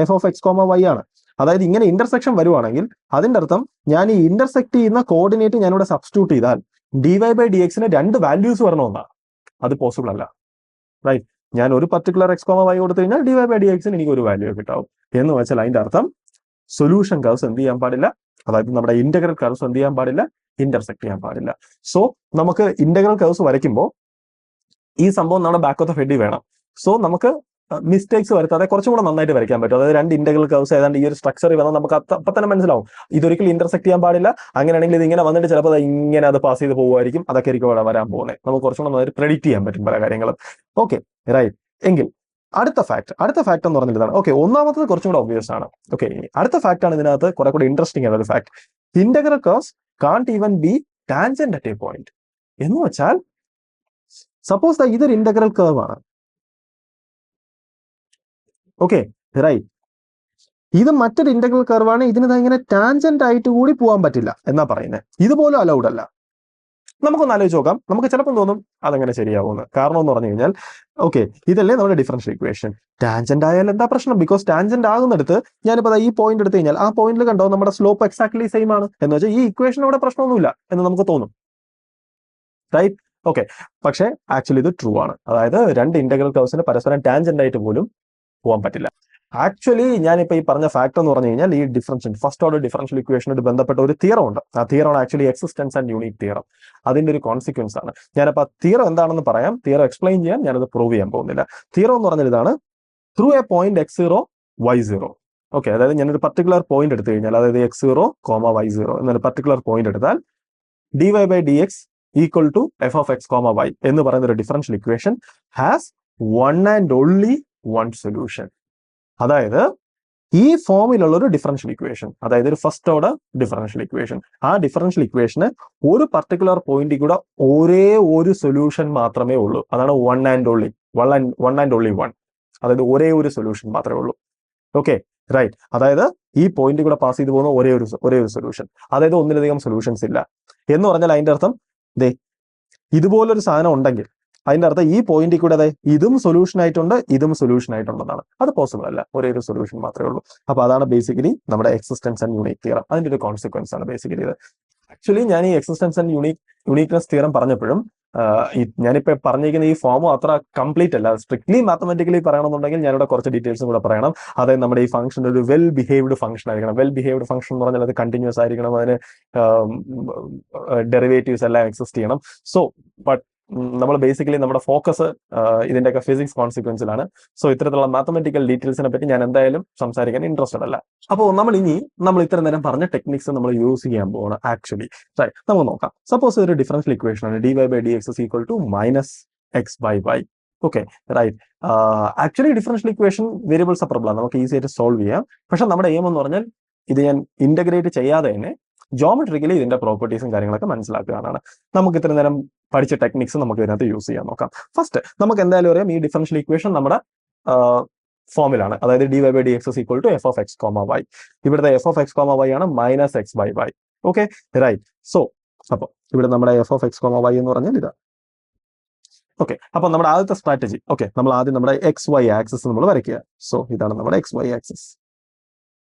f(x, y) ആണ്. അതായത് ഇങ്ങനെ ഇന്റർസെക്ഷൻ വരുവാണെങ്കിൽ അതിന്റെ അർത്ഥം ഞാൻ ഈ ഇന്റർസെക്ട് ചെയ്യുന്ന കോർഡിനേറ്റ് ഞാനിവിടെ സബ്സ്റ്റിറ്റ്യൂട്ട് ചെയ്താൽ dy/dxന് 2 വാല്യൂസ് വരണമെന്നാണ്. അത് പോസിബിൾ അല്ല. റൈറ്റ്, ഞാൻ ഒരു പർട്ടിക്കുലർ x, y കൊടുത്തു കഴിഞ്ഞാൽ dy/dxന് എനിക്ക് ഒരു വാല്യൂ കിട്ടാവും. എന്ന് വെച്ചാൽ അതിന്റെ അർത്ഥം സൊല്യൂഷൻ കർവ്സ് എന്ത് ചെയ്യാൻ പാടില്ല, അതായത് നമ്മുടെ ഇന്റഗ്രൽ കർവ്സ് എന്ത് ചെയ്യാൻ പാടില്ല, ഇന്റർസെക്ട് ചെയ്യാൻ പാടില്ല. സോ നമുക്ക് ഇന്റഗ്രൽ കർവ്സ് വരയ്ക്കുമ്പോൾ ഈ സംഭവം നമ്മുടെ ബാക്ക് ഓഫ് ദ ഹെഡ് വേണം. സോ നമുക്ക് മിസ്റ്റേക്സ് വരുത്താതെ കുറച്ചും കൂടെ നന്നായിട്ട് വരയ്ക്കാൻ പറ്റും. അതായത് 2 ഇന്റഗ്രൽ കർവ്സ് ഏതാണ്ട് ഈ ഒരു സ്ട്രക്ചറിൽ വന്നാൽ നമുക്ക് അപ്പം തന്നെ മനസ്സിലാവും ഇതൊരിക്കലും ഇന്റർസെക്ട് ചെയ്യാൻ പാടില്ല. അങ്ങനെയാണെങ്കിൽ ഇത് ഇങ്ങനെ വന്നിട്ട് ചിലപ്പോൾ ഇങ്ങനെ അത് പാസ് ചെയ്ത് പോകുമായിരിക്കും. അതൊക്കെ ആയിരിക്കും അവിടെ വരാൻ പോകുന്നത്. നമുക്ക് കുറച്ചും കൂടെ നന്നായിട്ട് പ്രെഡിക്റ്റ് ചെയ്യാൻ പറ്റും പല കാര്യങ്ങളും. Okay, right. എങ്കിൽ അടുത്ത ഫാക്ട് എന്ന് പറഞ്ഞിട്ട് ഇതാണ്. ഓക്കെ, ഒന്നാമത്തത് കുറച്ചും കൂടെ ഒബ്വിയസ് ആണ്. ഓക്കെ, അടുത്ത ഫാക്ട് ആണ് ഇതിനകത്ത് കുറെ കൂടെ ഇൻട്രസ്റ്റിംഗ് ആയ ഒരു fact. Integral curves can't even B tangent at A point. എന്ന് വെച്ചാൽ സപ്പോസ് ഇതൊരു ഇന്റഗ്രൽ കർവ് ആണ്. ഓക്കെ, റൈറ്റ്, ഇത് മറ്റൊരു ഇന്റഗ്രൽ കർവ് ആണ്. ഇതിന് ഇങ്ങനെ ടാൻജന്റ് ആയിട്ട് കൂടി പോകാൻ പറ്റില്ല എന്നാ പറയുന്നത്. ഇതുപോലും അലൗഡ് അല്ല. നമുക്കൊന്ന് ആലോചിച്ച് നോക്കാം. നമുക്ക് ചിലപ്പോൾ തോന്നും അതെങ്ങനെ ശരിയാവുമെന്ന്. കാരണം എന്ന് പറഞ്ഞു കഴിഞ്ഞാൽ ഓക്കെ, ഇതല്ലേ നമ്മുടെ ഡിഫറൻഷ്യൽ ഇക്വേഷൻ. ടാൻജന്റ് ആയാൽ എന്താ പ്രശ്നം? ബിക്കോസ് ടാൻജന്റ് ആകുന്നിടത്ത് ഞാനിപ്പോൾ ഈ പോയിന്റ് എടുത്തു കഴിഞ്ഞാൽ ആ പോയിന്റിൽ കണ്ടോ നമ്മുടെ സ്ലോപ്പ് എക്സാക്ട്ലി സെയിം ആണ് എന്ന് വെച്ചാൽ ഈ ഇക്വേഷൻ അവിടെ പ്രശ്നമൊന്നുമില്ല എന്ന് നമുക്ക് തോന്നും, റൈറ്റ്? ഓക്കെ, പക്ഷേ ആക്ച്വലി ഇത് ട്രൂ ആണ്. അതായത് രണ്ട് ഇന്റഗ്രൽ കർവ്സിന് പരസ്പരം ടാൻജന്റ് ആയിട്ട് പോലും പോകാൻ പറ്റില്ല. ആക്ച്വലി ഞാനിപ്പോൾ ഈ പറഞ്ഞ ഫാക്ട് എന്ന് പറഞ്ഞു കഴിഞ്ഞാൽ ഈ ഫസ്റ്റ് ഓർഡർ ഡിഫറൻഷ്യൽ ഇക്വേഷനോട് ബന്ധപ്പെട്ട ഒരു തിയറം ഉണ്ട്. ആ തിയറാണ് actually existence and unique theorem. അതിന്റെ ഒരു കോൺസിക്വൻസ് ആണ്. ഞാനപ്പോൾ ആ തിയറം എന്താണെന്ന് പറയാം. തിയറം എക്സ്പ്ലെയിൻ ചെയ്യാൻ ഞാനത് പ്രൂവ് ചെയ്യാൻ പോകുന്നില്ല. തിയറം എന്ന് പറഞ്ഞാൽ ഇതാണ്: through A point x0 y0. Okay, അതായത് ഞാനൊരു പർട്ടിക്കുലർ പോയിന്റ് എടുത്തു കഴിഞ്ഞാൽ, അതായത് x0, y0 എന്നൊരു പർട്ടിക്കുലർ പോയിന്റ് എടുത്താൽ dy/dx equal to f(x, y) എന്ന് പറയുന്ന ഒരു differential equation has one and only one solution. അതായത് ഈ ഫോമിലുള്ള ഒരു ഡിഫറൻഷ്യൽ ഇക്വേഷൻ, അതായത് ഒരു ഫസ്റ്റ് ഓർഡർ ഡിഫറൻഷ്യൽ ഇക്വേഷൻ, ആ ഡിഫറൻഷ്യൽ ഇക്വേഷന് ഒരു പർട്ടിക്കുലർ പോയിന്റിൽ കൂടെ ഒരേ ഒരു സൊല്യൂഷൻ മാത്രമേ ഉള്ളൂ. അതാണ് വൺ ആൻഡ് ഓൺലി വൺ. അതായത് ഒരേ ഒരു സൊല്യൂഷൻ മാത്രമേ ഉള്ളൂ. Okay, right. അതായത് ഈ പോയിന്റ് കൂടെ പാസ് ചെയ്തു പോകുന്ന ഒരേ ഒരു സൊല്യൂഷൻ, അതായത് ഒന്നിലധികം സൊല്യൂഷൻസ് ഇല്ല എന്ന് പറഞ്ഞാൽ അതിന്റെ അർത്ഥം ഇതുപോലൊരു സാധനം ഉണ്ടെങ്കിൽ അതിന്റെ അർത്ഥം ഈ പോയിന്റിൽ കൂടെ ഇതും സൊല്യൂഷൻ ആയിട്ടുണ്ട്, ഇതും സൊല്യൂഷൻ ആയിട്ടുണ്ടെന്നാണ്. അത് പോസിബിൾ അല്ല, ഒരേ ഒരു സൊല്യൂഷൻ മാത്രമേ ഉള്ളൂ. അപ്പൊ അതാണ് ബേസിക്കലി നമ്മുടെ എക്സിസ്റ്റൻസ് ആൻഡ് യൂണിക് തിയറം. അതിന്റെ ഒരു കോൺസിക്വൻസ് ആണ് ബേസിക്കലി ഇത്. ആക്ച്വലി ഞാൻ ഈ എക്സിസ്റ്റൻസ് ആൻഡ് യൂണിക്നെസ് തിയറം പറഞ്ഞപ്പോഴും ഞാനിപ്പോ പറഞ്ഞിരിക്കുന്ന ഈ ഫോമും അത്ര കംപ്ലീറ്റ് അല്ല. സ്ട്രിക്ട്ലി മാത്തമാറ്റിക്കലി പറയണമെന്നുണ്ടെങ്കിൽ ഞാനിവിടെ കുറച്ച് ഡീറ്റെയിൽസും കൂടെ പറയണം. അതായത് നമ്മുടെ ഈ ഫംഗ്ഷൻ ഒരു വെൽ ബിഹേവ്ഡ് ഫംഗ്ഷൻ ആയിരിക്കണം. വെൽ ബിഹേവ്ഡ് ഫംഗ്ഷൻ എന്ന് പറഞ്ഞാൽ അത് കണ്ടിന്യൂസ് ആയിരിക്കണം, അതിന് ഡെറിവേറ്റീവ്സ് എല്ലാം എക്സിസ്റ്റ് ചെയ്യണം. സോ ബട്ട് നമ്മൾ ബേസിക്കലി നമ്മുടെ ഫോക്കസ് ഇതിന്റെയൊക്കെ ഫിസിക്സ് കോൺസിക്വൻസിലാണ്. സോ ഇത്തരത്തിലുള്ള മാത്തമാറ്റിക്കൽ ഡീറ്റെയിൽസിനെ പറ്റി ഞാൻ എന്തായാലും സംസാരിക്കാൻ ഇൻട്രസ്റ്റഡ് അല്ല. അപ്പോൾ നമ്മൾ ഇത്ര നേരം പറഞ്ഞ ടെക്നിക്സ് നമ്മൾ യൂസ് ചെയ്യാൻ പോകണം. ആക്ച്വലി നമുക്ക് നോക്കാം. സപ്പോസ് ഒരു ഡിഫറൻഷ്യൽ ഇക്വേഷൻ ആണ് dy/dx equal to -x/y. Okay, right. Actually differential equation variable separable ആണ്, നമുക്ക് ഈസി ആയിട്ട് സോൾവ് ചെയ്യാം. പക്ഷെ നമ്മുടെ എയിം എന്ന് പറഞ്ഞാൽ ഇത് ഞാൻ ഇന്റഗ്രേറ്റ് ചെയ്യാതെ തന്നെ ജോമെട്രിക്കലി ഇതിന്റെ പ്രോപ്പർട്ടീസും കാര്യങ്ങളൊക്കെ മനസ്സിലാക്കുകയാണ്. നമുക്ക് ഇത്ര നേരം പഠിച്ച ടെക്നിക്സ് നമുക്ക് ഇതിനകത്ത് യൂസ് ചെയ്യാൻ നോക്കാം. ഫസ്റ്റ് നമുക്ക് എന്തായാലും അറിയാം ഈ ഡിഫറൻഷ്യൽ ഇക്വേഷൻ നമ്മുടെ ഫോമിലാണ്, അതായത് dy/dx equal to f(x, y). ഇവിടുത്തെ f(x, y) ആണ് -x/y. Okay, right. സോ അപ്പൊ ഇവിടെ നമ്മുടെ f(x, y) എന്ന് പറഞ്ഞാൽ ഇതാ. ഓക്കെ, അപ്പൊ നമ്മുടെ ആദ്യത്തെ സ്ട്രാറ്റജി, ഓക്കെ, നമ്മൾ ആദ്യം നമ്മുടെ XY ആക്സിസ് നമ്മൾ വരയ്ക്കുക. സോ ഇതാണ് നമ്മുടെ XY ആക്സിസ്,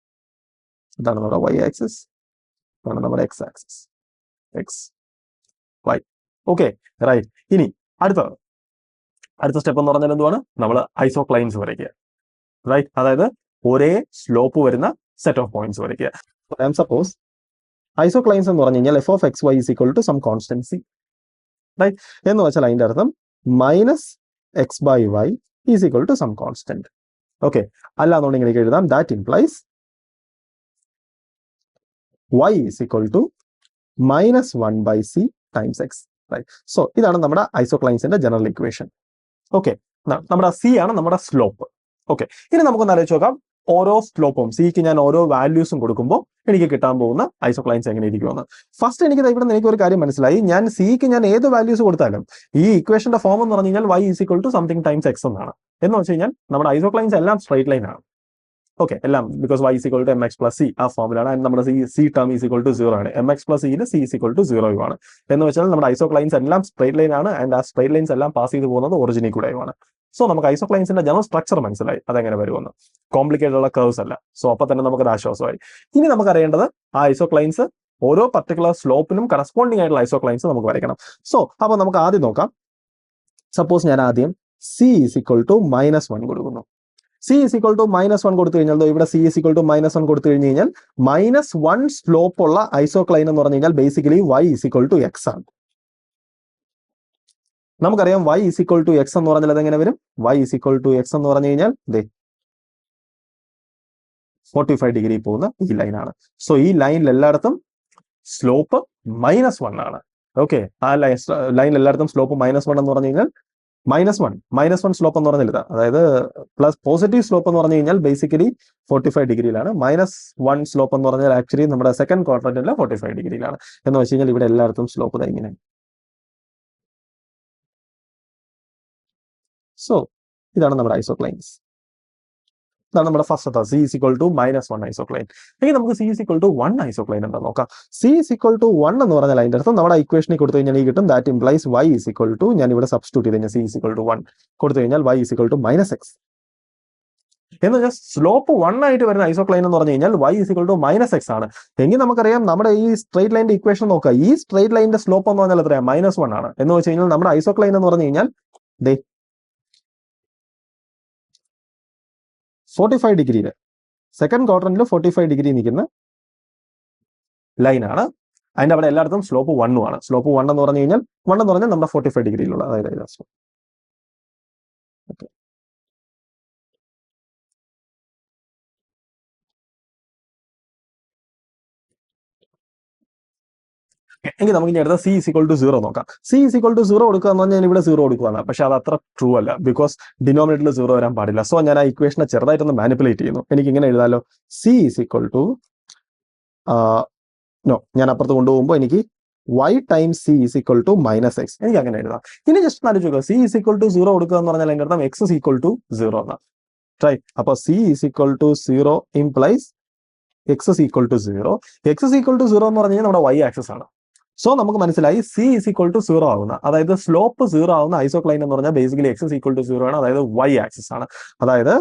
ഇതാണ് നമ്മുടെ Y ആക്സിസ്, ഇതാണ് നമ്മുടെ X axis, XY. Okay, right. ഇനി അടുത്ത സ്റ്റെപ്പ് എന്ന് പറഞ്ഞാൽ എന്തുവാണ്? നമ്മൾ ഐസോക്ലൈൻസ് വരയ്ക്കുക, റൈറ്റ്. അതായത് ഒരേ സ്ലോപ്പ് വരുന്ന സെറ്റ് ഓഫ് പോയിന്റ്സ് വരയ്ക്കുക. സപ്പോസ് ഐസോക്ലൈൻസ് എന്ന് പറഞ്ഞു കഴിഞ്ഞാൽ f(xy) is equal to some constant c, right. എന്ന് വെച്ചാൽ അതിന്റെ അർത്ഥം -x/y is equal to some constant. Okay, അല്ലാന്നുണ്ടെങ്കിൽ എനിക്ക് എഴുതാം that implies y is equal to -1/c times x, right. So ഇതാണ് നമ്മുടെ ഐസോക്ലൈൻസിന്റെ ജനറൽ ഇക്വേഷൻ. ഓക്കെ, നമ്മുടെ c ആണ് നമ്മുടെ സ്ലോപ്പ്. ഓക്കെ, ഇനി നമുക്കൊന്ന് ആലോചിച്ച് നോക്കാം. ഓരോ സ്ലോപ്പും സിക്ക് ഞാൻ ഓരോ വാല്യൂസും കൊടുക്കുമ്പോൾ എനിക്ക് കിട്ടാൻ പോകുന്ന ഐസോക്ലൈൻസ് എങ്ങനെ ഇരിക്കുമെന്ന്. ഫസ്റ്റ് എനിക്ക് ഒരു കാര്യം മനസ്സിലായി. ഞാൻ സിക്ക് ഞാൻ ഏത് വാല്യൂസ് കൊടുത്താലും ഈ ഇക്വേഷന്റെ ഫോം എന്ന് പറഞ്ഞു കഴിഞ്ഞാൽ y is equal to something times x എന്നാണ്. എന്ന് വെച്ച് കഴിഞ്ഞാൽ നമ്മുടെ ഐസോക്ലൈൻസ് എല്ലാം സ്ട്രൈറ്റ് ലൈൻ ആണ്. ഓക്കെ, എല്ലാം because y is equal to mx plus c ആ ഫോമിലാണ്. ആൻഡ് നമ്മുടെ C term is equal to 0 ആണ്. mx പ്ലസ് സിയിൽ c ഈസ് ഈക്വൽ ടു 0 ആണ്. എന്ന് വെച്ചാൽ നമ്മുടെ ഐസോക്ലൈൻസ് എല്ലാം സ്ട്രൈറ്റ് ലൈൻ ആണ്. ആൻഡ് ആ സ്ട്രൈറ്റ് ലൈൻസ് എല്ലാം പാസ് ചെയ്ത് പോകുന്നത് ഒറിജിനിൽ കൂടെയുമാണ്. സോ നമുക്ക് ഐസോക്ലൈൻസിന്റെ ജനറൽ സ്ട്രക്ചർ മനസ്സിലായി, അതെങ്ങനെ വരുമെന്ന്. കോംപ്ലിക്കേറ്റഡ് ഉള്ള കർവ്സ് അല്ല. സോ അപ്പൊ തന്നെ നമുക്കത് ആശ്വാസമായി. ഇനി നമുക്ക് അറിയേണ്ടത് ആ ഐസോക്ലൈൻസ് ഓരോ പർട്ടിക്കുലർ സ്ലോപ്പിനും കറസ്പോണ്ടിങ് ആയിട്ടുള്ള ഐസോക്ലൈൻസ് നമുക്ക് വരയ്ക്കണം. സോ അപ്പൊ നമുക്ക് ആദ്യം നോക്കാം. സപ്പോസ് ഞാൻ ആദ്യം c ഈസ് ഈക്വൽ ടു -1 കൊടുക്കുന്നു. c ഈസ് ഈക്വൽ ടു -1 കൊടുത്തു കഴിഞ്ഞാൽ ഇവിടെ c ഈസ് ഈക്വൽ ടു -1 കൊടുത്തു കഴിഞ്ഞ് കഴിഞ്ഞാൽ -1 സ്ലോപ്പ് ഉള്ള ഐസോക്ലൈൻ എന്ന് പറഞ്ഞു കഴിഞ്ഞാൽ basically y is equal to x ആണ്. നമുക്കറിയാം y is equal to x എന്ന് പറഞ്ഞാൽ അതെങ്ങനെ വരും? y is equal to x എന്ന് പറഞ്ഞു കഴിഞ്ഞാൽ 45 ഡിഗ്രി പോകുന്ന ഈ ലൈനാണ്. സോ ഈ ലൈനിൽ എല്ലായിടത്തും സ്ലോപ്പ് -1 ആണ്. ഓക്കെ, ആ ലൈനിൽ എല്ലായിടത്തും സ്ലോപ്പ് -1 എന്ന് പറഞ്ഞു കഴിഞ്ഞാൽ -1 സ്ലോപ്പ് എന്ന് പറഞ്ഞാൽ ഇതാ. അതായത് പ്ലസ് പോസിറ്റീവ് സ്ലോപ്പ് എന്ന് പറഞ്ഞു കഴിഞ്ഞാൽ ബേസിക്കലി 45 ഡിഗ്രിയിലാണ്. -1 സ്ലോപ്പ് എന്ന് പറഞ്ഞാൽ ആക്ച്വലി നമ്മുടെ സെക്കൻഡ് ക്വാഡ്രന്റിലെ 45 ഡിഗ്രിയിലാണ്. എന്ന് വെച്ച് കഴിഞ്ഞാൽ ഇവിടെ എല്ലായിടത്തും സ്ലോപ്പ് ഇങ്ങനെ. സോ ഇതാണ് നമ്മുടെ ഐസോക്ലൈൻസ്. ഇതാണ് നമ്മുടെ first C is equal to -1 isocline. എങ്കിൽ നമുക്ക് C is equal to 1 isocline എന്താ നോക്കാം. സി ഇസ് ഈക്വൽ ടു 1 എന്ന് പറഞ്ഞാൽ അതിന്റെ അർത്ഥം നമ്മുടെ ഇക്വേഷനിൽ കൊടുത്തു കഴിഞ്ഞാൽ ഈ കിട്ടും that implies y is equal to, ഞാൻ ഇവിടെ സബ്സ്റ്റിറ്റ്യൂട്ട് ചെയ്ത് കഴിഞ്ഞാൽ സി ഇസ് ഈക്വൽ ടു 1 കൊടുത്തു കഴിഞ്ഞാൽ y is equal to -x എന്ന് വെച്ചാൽ സ്ലോപ്പ് 1 ആയിട്ട് വരുന്ന ഐസോക്ലൈൻ എന്ന് പറഞ്ഞു കഴിഞ്ഞാൽ y is equal to -x ആണ്. എങ്കിൽ നമുക്കറിയാം നമ്മുടെ ഈ സ്ട്രേറ്റ് ലൈനിന്റെ ഇക്വേഷൻ നോക്കുക. ഈ സ്ട്രേറ്റ് ലൈനിന്റെ സ്ലോപ്പ് എന്ന് പറഞ്ഞാൽ എത്രയാണ്? -1 ആണ്. എന്ന് വെച്ച് കഴിഞ്ഞാൽ നമ്മുടെ ഐസോക്ലൈൻ എന്ന് പറഞ്ഞു കഴിഞ്ഞാൽ 45 ഡിഗ്രിയിൽ സെക്കൻഡ് ക്വാഡ്രന്റിൽ 45 ഡിഗ്രി നിൽക്കുന്ന ലൈനാണ്. അതിന്റെ അവിടെ എല്ലായിടത്തും സ്ലോപ്പ് 1 ആണ്. സ്ലോപ്പ് 1 എന്ന് പറഞ്ഞു കഴിഞ്ഞാൽ നമ്മുടെ 45 ഡിഗ്രിയിലുള്ള, അതായത് ഓക്കെ. എങ്കിൽ നമുക്ക് ഇനി അടുത്ത സി ഇസ് ഈക്വൽ ടു 0 നോക്കാം. സി ഇസ് ഈക്വൽ ടു 0 കൊടുക്കുക എന്ന് പറഞ്ഞാൽ ഇവിടെ 0 കൊടുക്കുകയാണ്. പക്ഷെ അത് അത്ര ട്രൂ അല്ല, ബിക്കോസ് ഡിനോമിനേറ്ററിൽ 0 വരാൻ പാടില്ല. സോ ഞാൻ ആ ഇക്വേഷനെ ചെറുതായിട്ടൊന്ന് മാനിപ്പുലേറ്റ് ചെയ്യുന്നു. എനിക്ക് ഇങ്ങനെ എഴുതാലോ, സി ഇസ് ഈക്വൽ ടു ഞാൻ അപ്പുറത്ത് കൊണ്ടുപോകുമ്പോൾ എനിക്ക് y times C is equal to -x, എനിക്ക് അങ്ങനെ എഴുതാം. ഇനി ജസ്റ്റ് ആലോചിക്കുക, സി ഇസ് ഈക്വൽ ടു 0 കൊടുക്കുക എന്ന് പറഞ്ഞാൽ അതിന്റെ അർത്ഥം x ഇസ് ഈക്വൽ ടു 0 എന്നാണ്. റൈറ്റ്. അപ്പൊ C is equal to 0 implies x is equal to 0. x is equal to 0 എന്ന് പറഞ്ഞു കഴിഞ്ഞാൽ നമ്മുടെ y ആക്സിസ് ആണ്. സോ നമുക്ക് മനസ്സിലായി സി ഇസ് ഈക്വൽ ടു 0 ആവുന്ന, അതായത് സ്ലോപ്പ് 0 ആവുന്ന ഐസോക്ലൈൻ എന്ന് പറഞ്ഞാൽ basically x is equal to 0 ആണ്, അതായത് y ആക്സിസ് ആണ്. അതായത്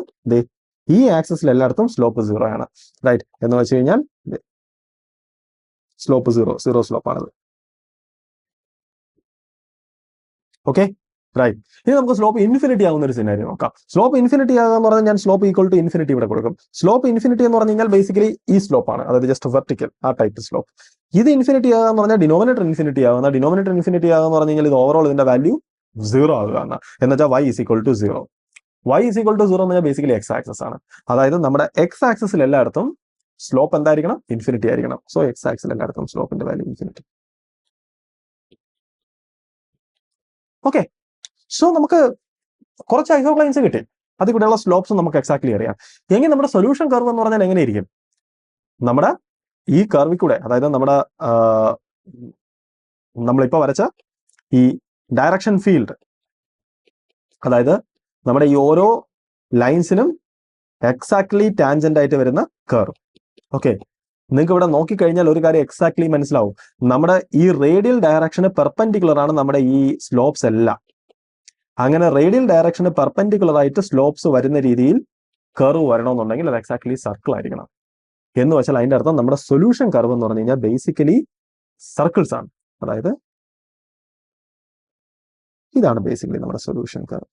ഈ ആക്സിസിൽ എല്ലായിടത്തും സ്ലോപ്പ് 0 ആണ്. റൈറ്റ്. എന്ന് വെച്ച് കഴിഞ്ഞാൽ സ്ലോപ്പ് 0 സ്ലോപ്പ് ആണത്. Okay, right. ഇനി നമുക്ക് സ്ലോപ്പ് ഇൻഫിനിറ്റി ആകുന്ന ഒരു സിനാരിയോ നോക്കാം. സ്ലോപ്പ് ഇൻഫിനിറ്റി ആകാന്ന് പറഞ്ഞാൽ ഞാൻ സ്ലോപ്പ് ഈക്വൽ ടു ഇൻഫിനിറ്റി ഇവിടെ കൊടുക്കും. സ്ലോപ്പ് ഇൻഫിനിറ്റി എന്ന് പറഞ്ഞു കഴിഞ്ഞാൽ ബേസിക്കലി ഈ സ്ലോപ്പ് ആണ്, അതായത് ജസ്റ്റ് വെർട്ടിക്കൽ ആ ടൈപ്പ് സ്ലോപ്പ്. ഇത് ഇൻഫിനിറ്റി ആകാന്ന് പറഞ്ഞാൽ ഡിനോമിനേറ്റർ ഇൻഫിനിറ്റി ആകുന്ന, ഡിനോമിനേറ്റർ ഇൻഫിനിറ്റി ആകാന്ന് പറഞ്ഞു കഴിഞ്ഞാൽ ഇത് ഓവറോൾ ഇതിന്റെ വാല്യൂ 0 ആകുക എന്ന് വെച്ചാൽ y is equal to 0. y is equal to 0 എന്ന് പറഞ്ഞാൽ ബേസിക്കലി x ആക്സസ് ആണ്. അതായത് നമ്മുടെ x ആക്സസിൽ എല്ലായിടത്തും സ്ലോപ്പ് എന്തായിരിക്കണം? ഇൻഫിനിറ്റി ആയിരിക്കണം. സോ x ആക്സിൽ എല്ലായിടത്തും സ്ലോപ്പിന്റെ വാല്യൂ ഇൻഫിനിറ്റി. ഓക്കെ, സോ നമുക്ക് കുറച്ച് ഐസോക്ലൈൻസ് കിട്ടി. അതിൽ കൂടെയുള്ള സ്ലോപ്സ് നമുക്ക് എക്സാക്ട്ലി അറിയാം. എങ്കിൽ നമ്മുടെ സൊല്യൂഷൻ കർവ് എന്ന് പറഞ്ഞാൽ എങ്ങനെയിരിക്കും? നമ്മുടെ ഈ കർവിൽ കൂടെ, അതായത് നമ്മുടെ നമ്മളിപ്പോൾ വരച്ച ഈ ഡയറക്ഷൻ ഫീൽഡ്, അതായത് നമ്മുടെ ഈ ഓരോ ലൈൻസിനും എക്സാക്ട്ലി ടാൻജന്റ് ആയിട്ട് വരുന്ന കർവ്. ഓക്കെ, നിങ്ങൾക്ക് ഇവിടെ നോക്കിക്കഴിഞ്ഞാൽ ഒരു കാര്യം എക്സാക്ട്ലി മനസ്സിലാവും. നമ്മുടെ ഈ റേഡിയൽ ഡയറക്ഷന് പെർപെൻഡിക്കുലർ ആണ് നമ്മുടെ ഈ സ്ലോപ്സ് എല്ലാം. അങ്ങനെ റേഡിയൽ ഡയറക്ഷന് പെർപെൻഡിക്കുലർ ആയിട്ട് സ്ലോപ്സ് വരുന്ന രീതിയിൽ കർവ് വരണമെന്നുണ്ടെങ്കിൽ അത് എക്സാക്ട്ലി സർക്കിൾ ആയിരിക്കണം. എന്ന് വെച്ചാൽ അതിന്റെ അർത്ഥം നമ്മുടെ സൊല്യൂഷൻ കർവ് എന്ന് പറഞ്ഞു കഴിഞ്ഞാൽ ബേസിക്കലി സർക്കിൾസ് ആണ്. അതായത് ഇതാണ് ബേസിക്കലി നമ്മുടെ സൊല്യൂഷൻ കർവ്.